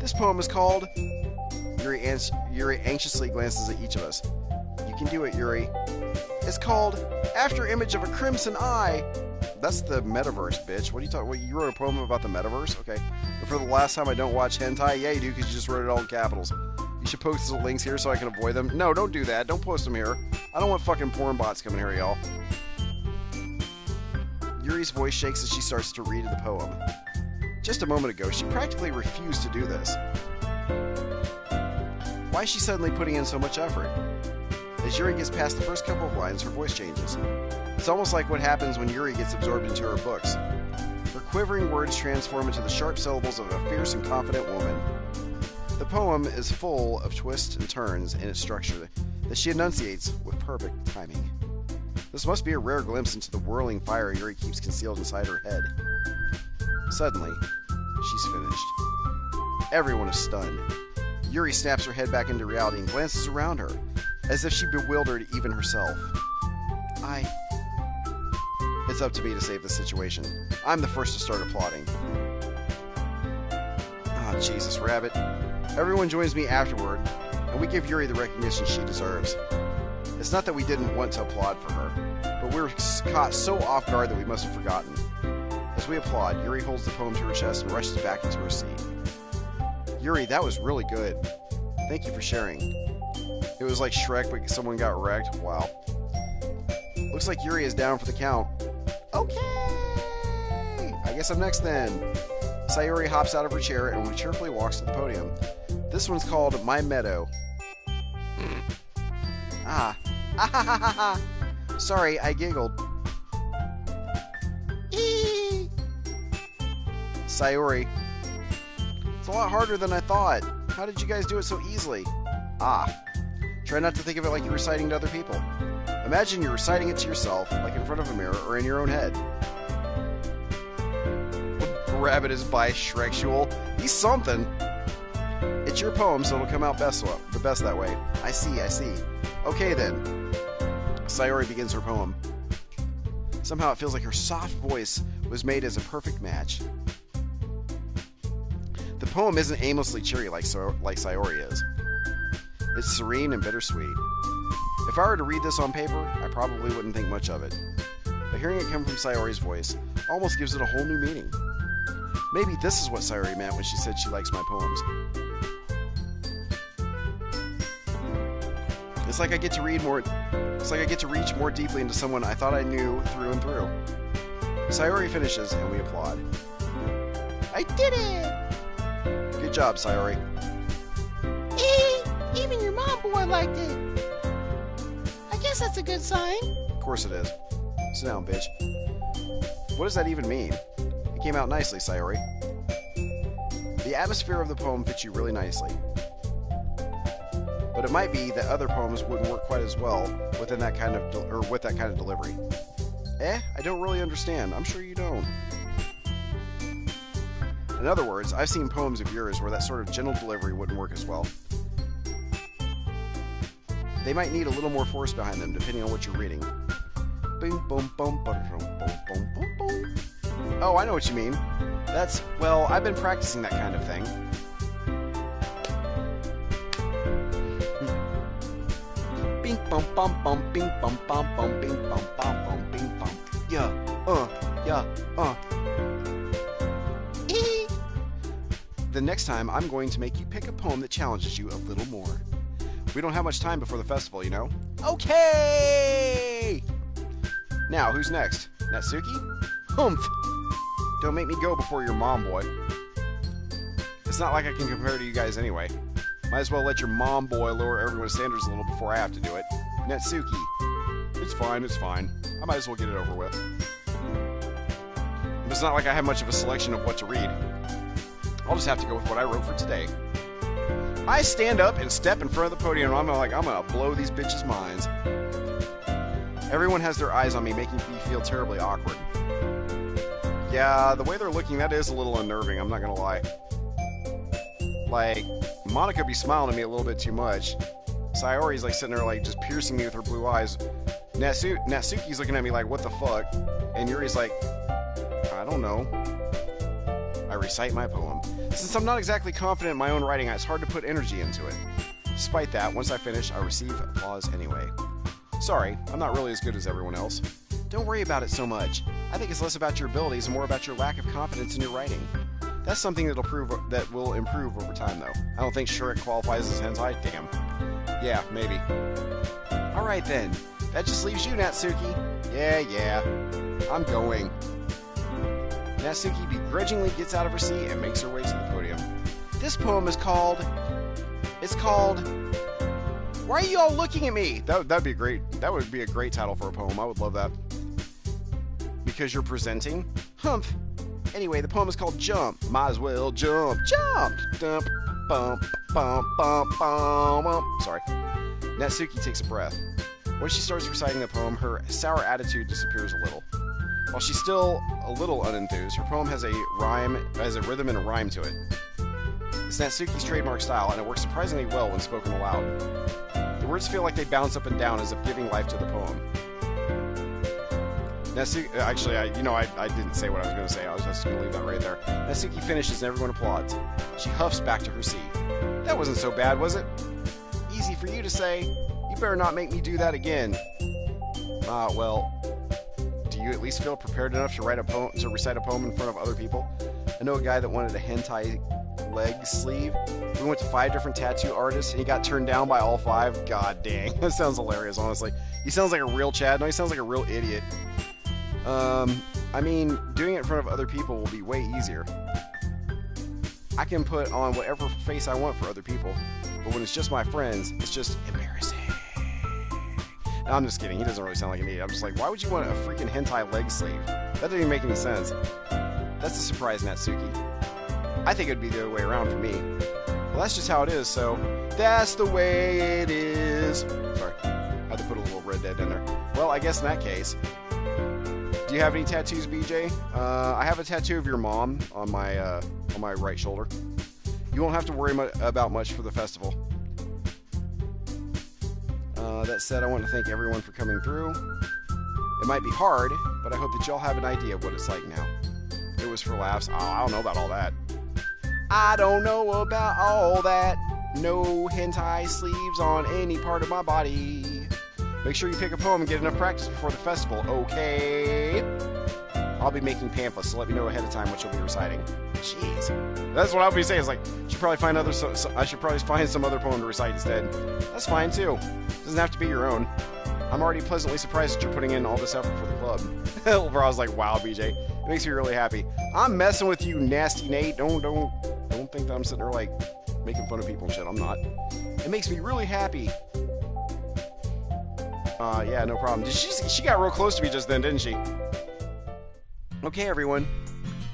This poem is called... Yuri anxiously glances at each of us. You can do it, Yuri. It's called After Image of a Crimson Eye. That's the metaverse, bitch. What are you talking? What, you wrote a poem about the metaverse? Okay. But for the last time I don't watch hentai, yeah, you do, because you just wrote it all in capitals. You should post the links here so I can avoid them. No, don't do that. Don't post them here. I don't want fucking porn bots coming here, y'all. Yuri's voice shakes as she starts to read the poem. Just a moment ago, she practically refused to do this. Why is she suddenly putting in so much effort? As Yuri gets past the first couple of lines, her voice changes. It's almost like what happens when Yuri gets absorbed into her books. Her quivering words transform into the sharp syllables of a fierce and confident woman. The poem is full of twists and turns in its structure that she enunciates with perfect timing. This must be a rare glimpse into the whirling fire Yuri keeps concealed inside her head. Suddenly, she's finished. Everyone is stunned. Yuri snaps her head back into reality and glances around her, as if she bewildered even herself. It's up to me to save the situation. I'm the first to start applauding. Oh, Jesus, Rabbit. Everyone joins me afterward, and we give Yuri the recognition she deserves. It's not that we didn't want to applaud for her, but we were caught so off guard that we must have forgotten. As we applaud, Yuri holds the poem to her chest and rushes back into her seat. Yuri, that was really good. Thank you for sharing. It was like Shrek, but someone got wrecked. Wow. Looks like Yuri is down for the count. Okay! I guess I'm next then. Sayori hops out of her chair and cheerfully walks to the podium. This one's called My Meadow. Ah. Ah ha ha ha ha. Sorry, I giggled. Eee. Sayori. It's a lot harder than I thought. How did you guys do it so easily? Ah. Try not to think of it like you're reciting to other people. Imagine you're reciting it to yourself, like in front of a mirror or in your own head. Rabbit is bisexual. He's something. It It's your poem, so it'll come out the best that way. I see, I see. Okay then. Sayori begins her poem. Somehow it feels like her soft voice was made as a perfect match. The poem isn't aimlessly cheery like Sayori is. It's serene and bittersweet. If I were to read this on paper, I probably wouldn't think much of it. But hearing it come from Sayori's voice almost gives it a whole new meaning. Maybe this is what Sayori meant when she said she likes my poems. It's like I get to reach more deeply into someone I thought I knew through and through. Sayori finishes and we applaud. I did it! Good job, Sayori. Even your mom boy liked it. I guess that's a good sign. Of course it is. Sit down, bitch. What does that even mean? It came out nicely, Sayori. The atmosphere of the poem fits you really nicely. But it might be that other poems wouldn't work quite as well with that kind of delivery. I don't really understand. I'm sure you don't. In other words, I've seen poems of yours where that sort of gentle delivery wouldn't work as well. They might need a little more force behind them, depending on what you're reading. Oh, I know what you mean. Well, I've been practicing that kind of thing. Bing bum bum bum bing bum bum bum bing bum bum bum bing bum. Yeah, The next time, I'm going to make you pick a poem that challenges you a little more. We don't have much time before the festival, you know? Okay! Now, who's next? Natsuki? Humph! Don't make me go before your mom, boy. It's not like I can compare to you guys anyway. Might as well let your mom boy lower everyone's standards a little before I have to do it. Natsuki. It's fine, it's fine. I might as well get it over with. It's not like I have much of a selection of what to read. I'll just have to go with what I wrote for today. I stand up and step in front of the podium and I'm gonna blow these bitches' minds. Everyone has their eyes on me, making me feel terribly awkward. Yeah, the way they're looking, that is a little unnerving, I'm not gonna lie. Like, Monica be smiling at me a little bit too much. Sayori's like sitting there like just piercing me with her blue eyes. Natsuki's looking at me like, what the fuck? And Yuri's like, I don't know. I recite my poem. Since I'm not exactly confident in my own writing, it's hard to put energy into it. Despite that, once I finish, I receive applause anyway. Sorry, I'm not really as good as everyone else. Don't worry about it so much. I think it's less about your abilities and more about your lack of confidence in your writing. That's something that will improve over time, though. I don't think Shrek qualifies as hentai. Damn. Yeah, maybe. Alright then. That just leaves you, Natsuki. Yeah. I'm going. Natsuki begrudgingly gets out of her seat and makes her way to the podium. This poem is called... Why are you all looking at me? That'd be great. That would be a great title for a poem. I would love that. Because you're presenting? Humph. Anyway, the poem is called Jump. Might as well jump. Jump! Dump, bump, bump, bump, bump, bump. Sorry. Natsuki takes a breath. When she starts reciting the poem, her sour attitude disappears a little. While she's still a little unenthused, her poem has a rhythm and a rhyme to it. It's Natsuki's trademark style, and it works surprisingly well when spoken aloud. The words feel like they bounce up and down as if giving life to the poem. Natsuki, actually, I didn't say what I was going to say. I was just going to leave that right there. Natsuki finishes and everyone applauds. She huffs back to her seat. That wasn't so bad, was it? Easy for you to say. You better not make me do that again. Well, do you at least feel prepared enough to recite a poem in front of other people? I know a guy that wanted a hentai leg sleeve. We went to 5 different tattoo artists and he got turned down by all 5. God dang. That sounds hilarious, honestly. He sounds like a real Chad. No, he sounds like a real idiot. I mean, doing it in front of other people will be way easier. I can put on whatever face I want for other people, but when it's just my friends, it's just embarrassing. No, I'm just kidding. He doesn't really sound like an idiot. I'm just like, why would you want a freaking hentai leg sleeve? That doesn't even make any sense. That's a surprise, Natsuki. I think it'd be the other way around for me. Well, that's just how it is, so that's the way it is. Sorry, I had to put a little Red Dead in there. Well, I guess in that case, do you have any tattoos, BJ? I have a tattoo of your mom on my right shoulder. You won't have to worry about much for the festival. That said, I want to thank everyone for coming through. It might be hard, but I hope that y'all have an idea of what it's like now. It was for laughs. Oh, I don't know about all that. I don't know about all that. No hentai sleeves on any part of my body. Make sure you pick a poem and get enough practice before the festival, okay? I'll be making pamphlets, so let me know ahead of time what you'll be reciting. Jeez. That's what I'll be saying. Is like, I should probably find some other poem to recite instead. That's fine, too. Doesn't have to be your own. I'm already pleasantly surprised that you're putting in all this effort for the club. Bro, I was like, wow, BJ. It makes me really happy. I'm messing with you, nasty Nate. Don't think that I'm sitting there, like, making fun of people and shit. I'm not. It makes me really happy. Yeah, no problem. She got real close to me just then, didn't she? Okay, everyone.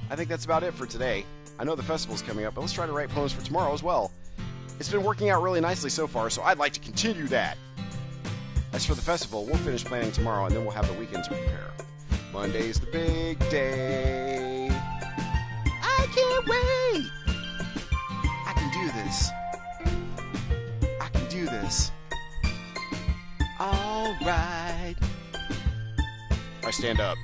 I think that's about it for today. I know the festival's coming up, but let's try to write poems for tomorrow as well. It's been working out really nicely so far, so I'd like to continue that. As for the festival, we'll finish planning tomorrow, and then we'll have the weekend to prepare. Monday's the big day. I can't wait! I can do this. I can do this. Alright. I stand up.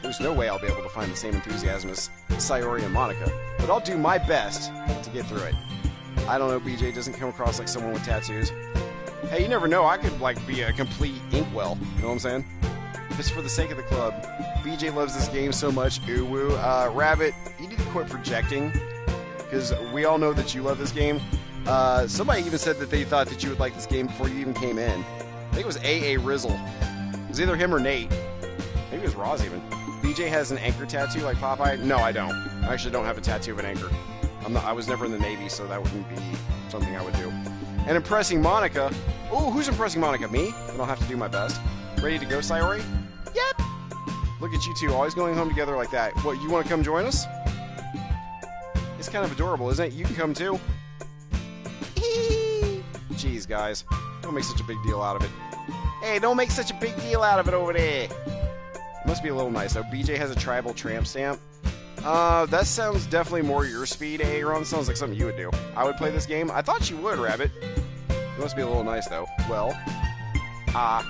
There's no way I'll be able to find the same enthusiasm as Sayori and Monica, but I'll do my best to get through it. I don't know, BJ doesn't come across like someone with tattoos. Hey, you never know, I could, like, be a complete inkwell, you know what I'm saying? If it's for the sake of the club. BJ loves this game so much, ooh woo. Rabbit, you need to quit projecting, because we all know that you love this game. Somebody even said that they thought that you would like this game before you even came in. I think it was AA Rizzle. It was either him or Nate. Maybe it was Roz even. BJ has an anchor tattoo like Popeye? No, I don't. I actually don't have a tattoo of an anchor. I was never in the Navy, so that wouldn't be something I would do. And impressing Monica. Oh, who's impressing Monica? Me? Then I'll have to do my best. Ready to go, Sayori? Yep. Look at you two, always going home together like that. What, you want to come join us? It's kind of adorable, isn't it? You can come too. Jeez, guys. Don't make such a big deal out of it. Hey, don't make such a big deal out of it over there. Must be a little nice, though. BJ has a tribal tramp stamp. That sounds definitely more your speed, Aaron. Sounds like something you would do. I would play this game. I thought you would, Rabbit. It must be a little nice, though. Well, how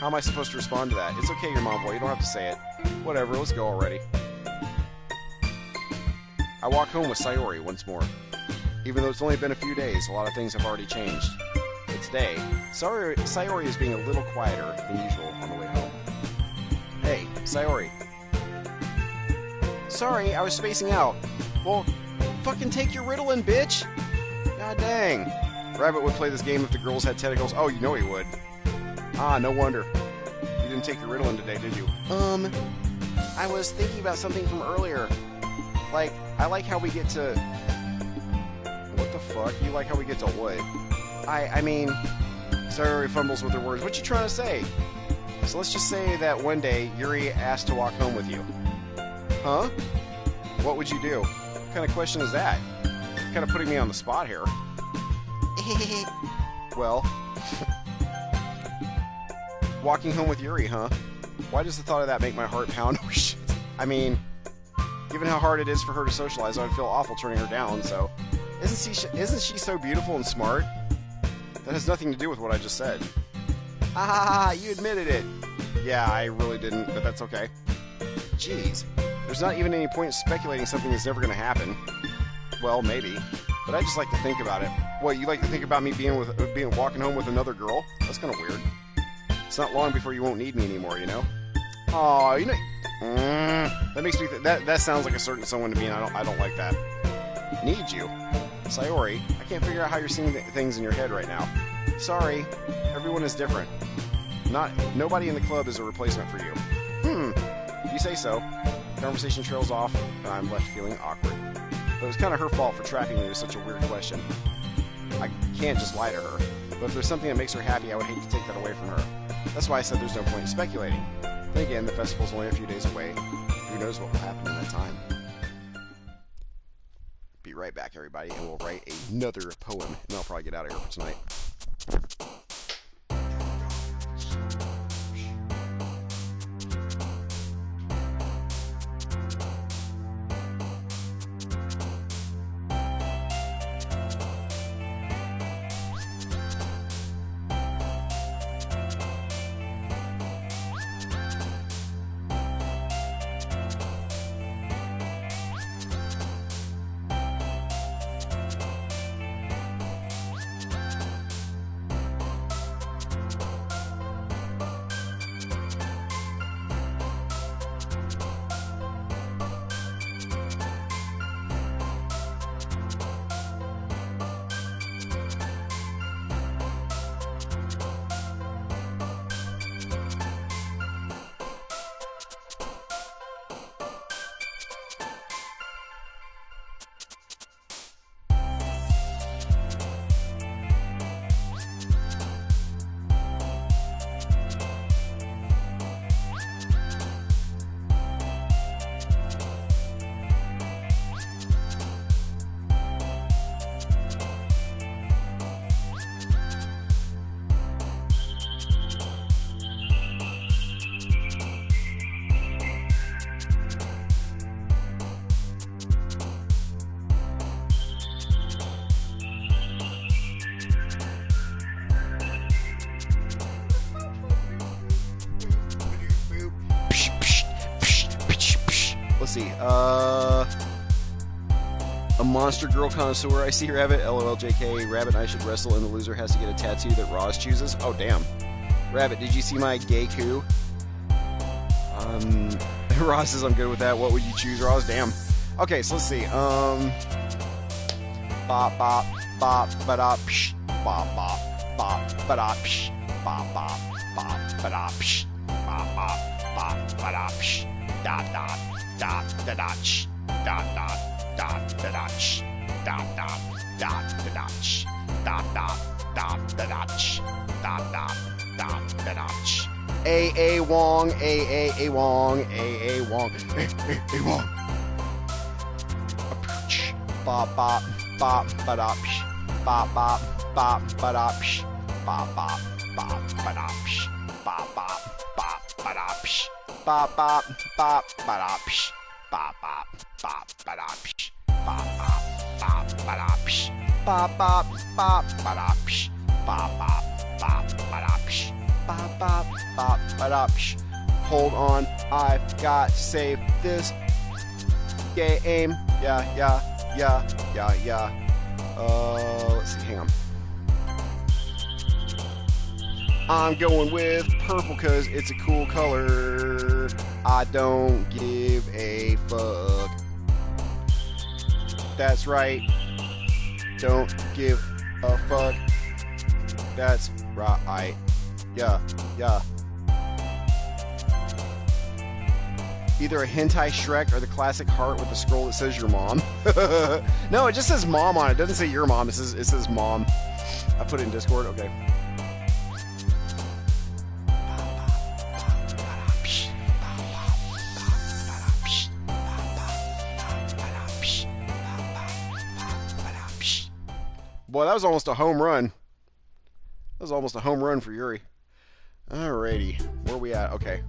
am I supposed to respond to that? It's okay, your mom boy. You don't have to say it. Whatever, let's go already. I walk home with Sayori once more. Even though it's only been a few days, a lot of things have already changed. It's day. Sayori is being a little quieter than usual on the way home. Hey, Sayori. Sorry, I was spacing out. Well, fucking take your Ritalin, bitch! God dang. Rabbit would play this game if the girls had tentacles. Oh, you know he would. Ah, no wonder. You didn't take your Ritalin today, did you? I was thinking about something from earlier. Like, I like how we get to... What the fuck? You like how we get to what? I mean... Sayori fumbles with her words. What you trying to say? So let's just say that one day, Yuri asked to walk home with you. Huh? What would you do? What kind of question is that? You're kind of putting me on the spot here. Well... Walking home with Yuri, huh? Why does the thought of that make my heart pound? Oh, shit. I mean, given how hard it is for her to socialize, I'd feel awful turning her down, so... Isn't she so beautiful and smart? That has nothing to do with what I just said. Ah, you admitted it. Yeah, I really didn't, but that's okay. Jeez. There's not even any point in speculating something that's never going to happen. Well, maybe. But I just like to think about it. What, you like to think about me walking home with another girl? That's kind of weird. It's not long before you won't need me anymore, you know? Aw, you know... that makes me... That sounds like a certain someone to me, and I don't like that. Need you? Sayori, I can't figure out how you're seeing things in your head right now. Sorry. Everyone is different. Nobody in the club is a replacement for you. If you say so. The conversation trails off, and I'm left feeling awkward. But it was kind of her fault for trapping me with such a weird question. I can't just lie to her. But if there's something that makes her happy, I would hate to take that away from her. That's why I said there's no point in speculating. Then again, the festival's only a few days away. Who knows what will happen in that time. Be right back, everybody, and we'll write another poem, and then I'll probably get out of here for tonight. see. A monster girl connoisseur. I see Rabbit. LOL JK. Rabbit and I should wrestle, and the loser has to get a tattoo that Roz chooses. Oh, damn. Rabbit, did you see my gay coup? Roz says I'm good with that. What would you choose, Roz? Damn. Okay, so let's see. Bop, bop, bop, ba-da, psh, bop, bop, bop, ba-da, psh, bop, bop, bop, ba-da, psh, bop, bop, bop, ba-da, psh, dot, dot, dot, da-da, sh, dot, dot, dot, da-da, sh, dot, dot, dot, da-da, sh, dot, dot, dot, da-da, sh, dot, dot, dot, da-da, sh. A Wong, A Wong, A Wong, A Wong. Bop, bop, bop, ba-da, psh, bop, bop, bop, ba-da, psh, bop, bop, bop, ba-da, psh, bop, bop, bop, ba-da, psh, bop, bop, bop, ba-da, psh, bop, bop, bop, ba-da, psh, bop, bop, bop, ba-da, psh, bop, bop, bop, ba-da, psh, bop, bop, bop, ba-da, psh, bop, bop, bop, ba-da, psh. Hold on, I've got to save this game. Yeah. Let's see, hang on. I'm going with purple because it's a cool color. I don't give a fuck. That's right. Don't give a fuck. That's right. Yeah. Either a hentai Shrek or the classic heart with the scroll that says your mom. No, it just says mom on it. It doesn't say your mom. It says mom. I put it in Discord. Okay. Boy, that was almost a home run. That was almost a home run for Yuri. Alrighty. Where are we at? Okay.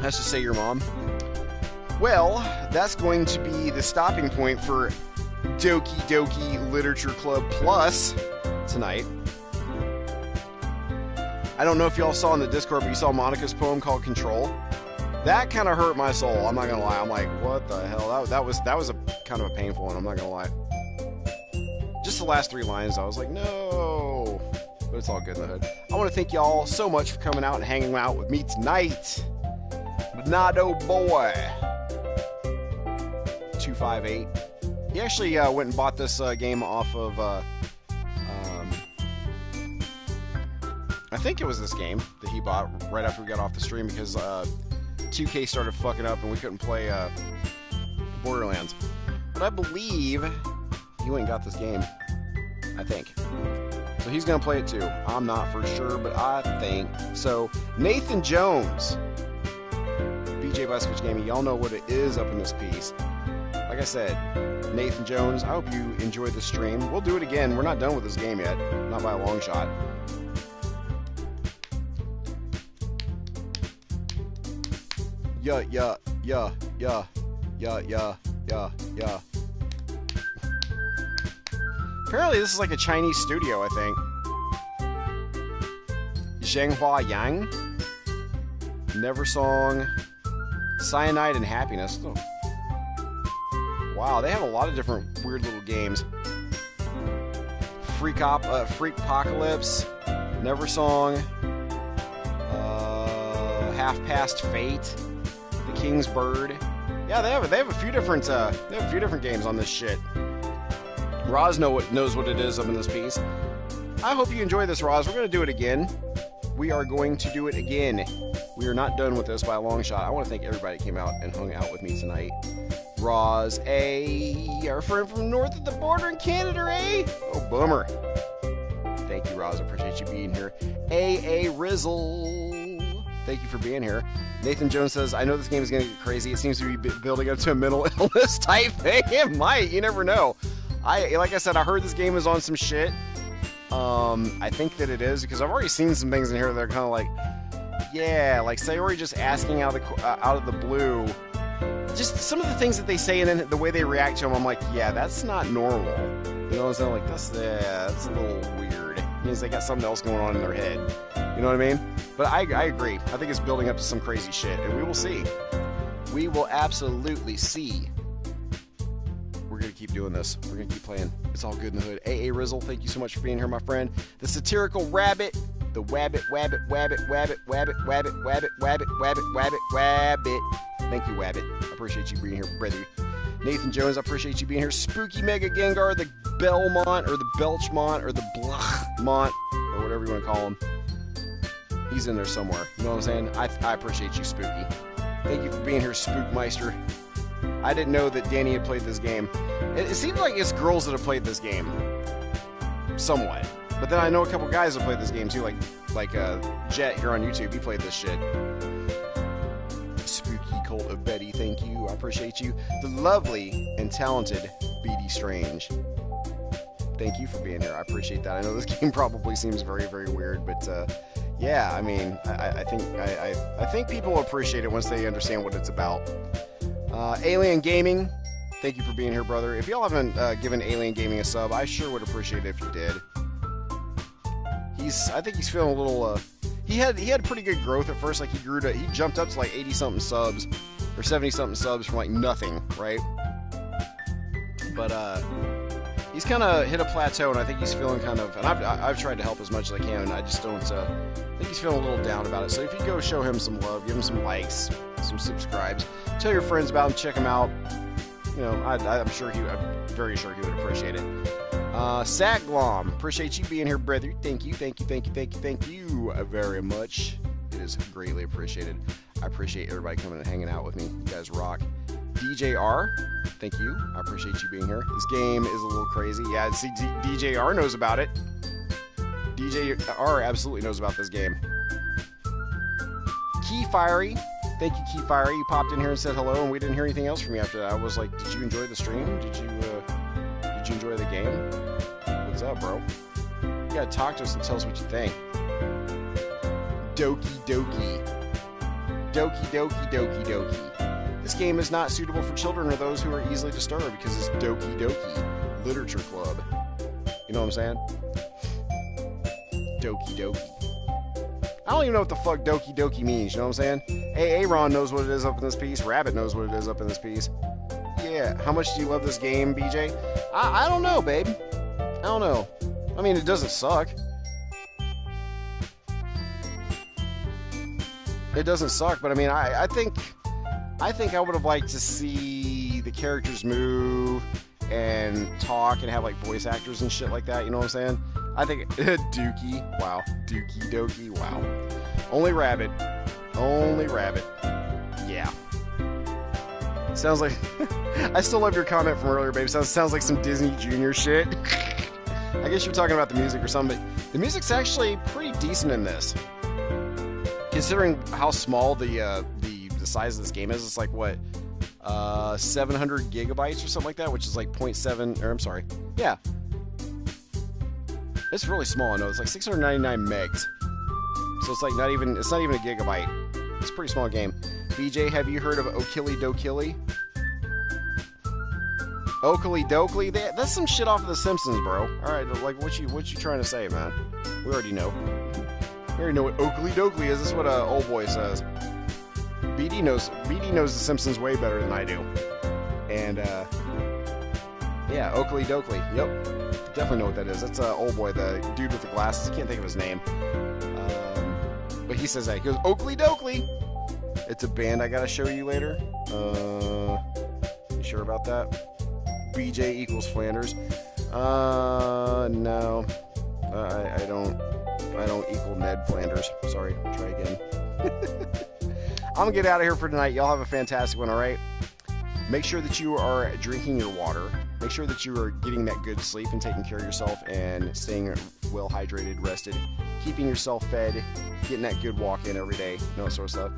Has to say your mom. Well, that's going to be the stopping point for Doki Doki Literature Club Plus tonight. I don't know if y'all saw in the Discord, but you saw Monica's poem called Control. That kind of hurt my soul. I'm not gonna lie. I'm like, what the hell? That was a kind of a painful one. I'm not gonna lie. Just the last 3 lines, I was like, no. But it's all good in the hood. I want to thank y'all so much for coming out and hanging out with me tonight. Nado Boy 258. He actually went and bought this game off of. I think it was this game that he bought right after we got off the stream because 2K started fucking up and we couldn't play Borderlands. But I believe he went and got this game. I think. So he's gonna play it too. I'm not for sure, but I think so. Nathan Jones. BJ Blaskovich Gaming, y'all know what it is up in this piece. Like I said, Nathan Jones, I hope you enjoyed the stream. We'll do it again. We're not done with this game yet. Not by a long shot. Yeah. Apparently this is like a Chinese studio, I think. Zhenghua Yang. Neversong. Cyanide and Happiness. Oh. Wow, they have a lot of different weird little games. Freakopocalypse, Neversong, Half Past Fate, The King's Bird. Yeah, they have a few different games on this shit. Roz knows what it is up in this piece. I hope you enjoy this, Roz. We're gonna do it again. We are going to do it again. We are not done with this by a long shot. I want to thank everybody that came out and hung out with me tonight. Roz, our friend from north of the border in Canada, Oh, bummer. Thank you, Roz. I appreciate you being here. Rizzle. Thank you for being here. Nathan Jones says, I know this game is going to get crazy. It seems to be building up to a mental illness type thing. It might. You never know. Like I said, I heard this game is on some shit. I think that it is, because I've already seen some things in here that are kind of like, yeah, like Sayori just asking out of the blue. Just some of the things that they say and then the way they react to them, I'm like, yeah, that's not normal. You know what I'm saying? Like, that's a little weird. It means they got something else going on in their head. You know what I mean? But I agree. I think it's building up to some crazy shit, and we will see. We will absolutely see. We're going to keep doing this. We're going to keep playing. It's all good in the hood. AA Rizzle, thank you so much for being here, my friend. The Satirical Rabbit. The Wabbit. Thank you, Wabbit. I appreciate you being here, brother. Nathan Jones, I appreciate you being here. Spooky Mega Gengar, the Belmont, or the Belchmont, or the Blachmont, or whatever you want to call him. He's in there somewhere. You know what I'm saying? I appreciate you, Spooky. Thank you for being here, Spookmeister. I didn't know that Danny had played this game. It seems like it's girls that have played this game. Somewhat. But then I know a couple guys that played this game too, like Jet here on YouTube. He played this shit. Spooky Cult of Betty, thank you. I appreciate you. The lovely and talented BD Strange. Thank you for being here. I appreciate that. I know this game probably seems very, very weird, but yeah, I mean, I think people appreciate it once they understand what it's about. Alien Gaming, thank you for being here, brother. If y'all haven't given Alien Gaming a sub, I sure would appreciate it if you did. I think he's feeling a little. He had pretty good growth at first. Like he jumped up to like 80-something subs or 70-something subs from like nothing, right? But he's kind of hit a plateau, and I think he's feeling kind of. And I've tried to help as much as I can, and I just don't. I think he's feeling a little down about it. So if you go show him some love, give him some likes, some subscribes, tell your friends about him, check him out. You know, I'm very sure he would appreciate it. Saglom, appreciate you being here, brother. Thank you very much. It is greatly appreciated. I appreciate everybody coming and hanging out with me. You guys rock. DJR, thank you. I appreciate you being here. This game is a little crazy. Yeah, see, DJR knows about it. DJR absolutely knows about this game. Key Fiery, thank you, Key Fiery. You popped in here and said hello, and we didn't hear anything else from you after that. I was like, did you enjoy the stream? Did you enjoy the game? What's up, bro? You gotta talk to us and tell us what you think. Doki Doki. Doki Doki Doki Doki. This game is not suitable for children or those who are easily disturbed because it's Doki Doki Literature Club. You know what I'm saying? Doki Doki. I don't even know what the fuck Doki Doki means, you know what I'm saying? Aaron knows what it is up in this piece. Rabbit knows what it is up in this piece. Yeah, how much do you love this game, BJ? I don't know, babe. I don't know. I mean, it doesn't suck. It doesn't suck, but I mean, I think I would have liked to see the characters move and talk and have like voice actors and shit like that. You know what I'm saying? I think Dookie. Wow. Dookie Doki. Wow. Only Rabbit. Only Rabbit. Yeah. Sounds like... I still love your comment from earlier, babe. Sounds like some Disney Junior shit. I guess you're talking about the music or something, but the music's actually pretty decent in this. Considering how small the size of this game is, it's like, what, 700 gigabytes or something like that, which is like 0.7, or I'm sorry, yeah. It's really small, I know. It's like 699 megs. So it's like it's not even a gigabyte. It's a pretty small game. BJ, have you heard of Okili Dokili? Okili Dokili? That's some shit off of The Simpsons, bro. Alright, like, what you trying to say, man? We already know. We already know what Okili Dokili is. This is what old boy says. BD knows The Simpsons way better than I do. And, yeah, Okili Dokili. Yep. Definitely know what that is. That's old boy, the dude with the glasses. I can't think of his name. But he says that. He goes, Okili Dokili! It's a band I gotta show you later. You sure about that? BJ equals Flanders. No. I don't equal Ned Flanders. Sorry, try again. I'm gonna get out of here for tonight. Y'all have a fantastic one, alright? Make sure that you are drinking your water. Make sure that you are getting that good sleep and taking care of yourself and staying well hydrated, rested, keeping yourself fed, getting that good walk in every day, you know, that sort of stuff.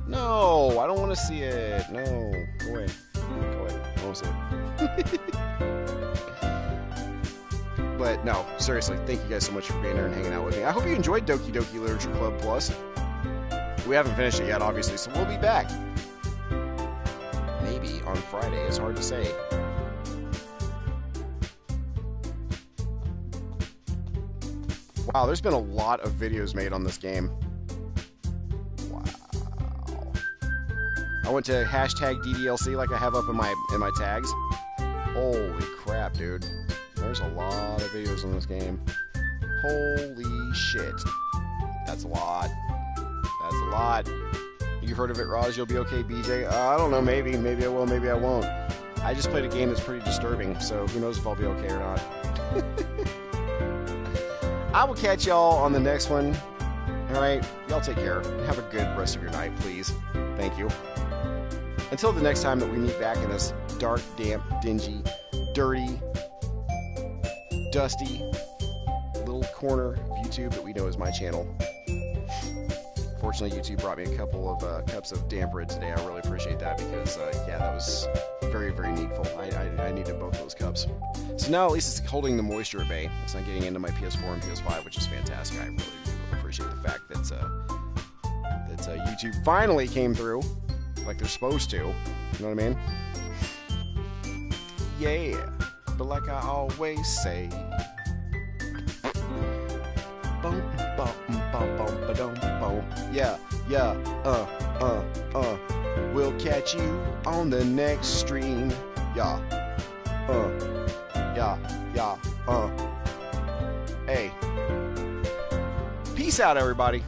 No, I don't want to see it. No, go away. Go away. I don't want to see it. But no, seriously, thank you guys so much for being here and hanging out with me. I hope you enjoyed Doki Doki Literature Club Plus. We haven't finished it yet, obviously, so we'll be back. Maybe on Friday. It's hard to say. Wow, there's been a lot of videos made on this game. Wow. I went to hashtag DDLC like I have up in my tags. Holy crap, dude. There's a lot of videos on this game. Holy shit. That's a lot. That's a lot. You've heard of it, Roz? You'll be okay, BJ? I don't know, maybe. Maybe I will, maybe I won't. I just played a game that's pretty disturbing, so who knows if I'll be okay or not. I will catch y'all on the next one. Alright, y'all take care. Have a good rest of your night, please. Thank you. Until the next time that we meet back in this dark, damp, dingy, dirty, dusty little corner of YouTube that we know is my channel. Fortunately, YouTube brought me a couple of cups of damp red today. I really appreciate that because, yeah, that was very, very needful. I needed both those cups. So now at least it's holding the moisture at bay. It's not getting into my PS4 and PS5, which is fantastic. I really do appreciate the fact that YouTube finally came through like they're supposed to. You know what I mean? Yeah. But like I always say, bum, bum, bum, bum, ba-dum, bum. Yeah, yeah, we'll catch you on the next stream. Yeah, yeah, hey. Peace out, everybody.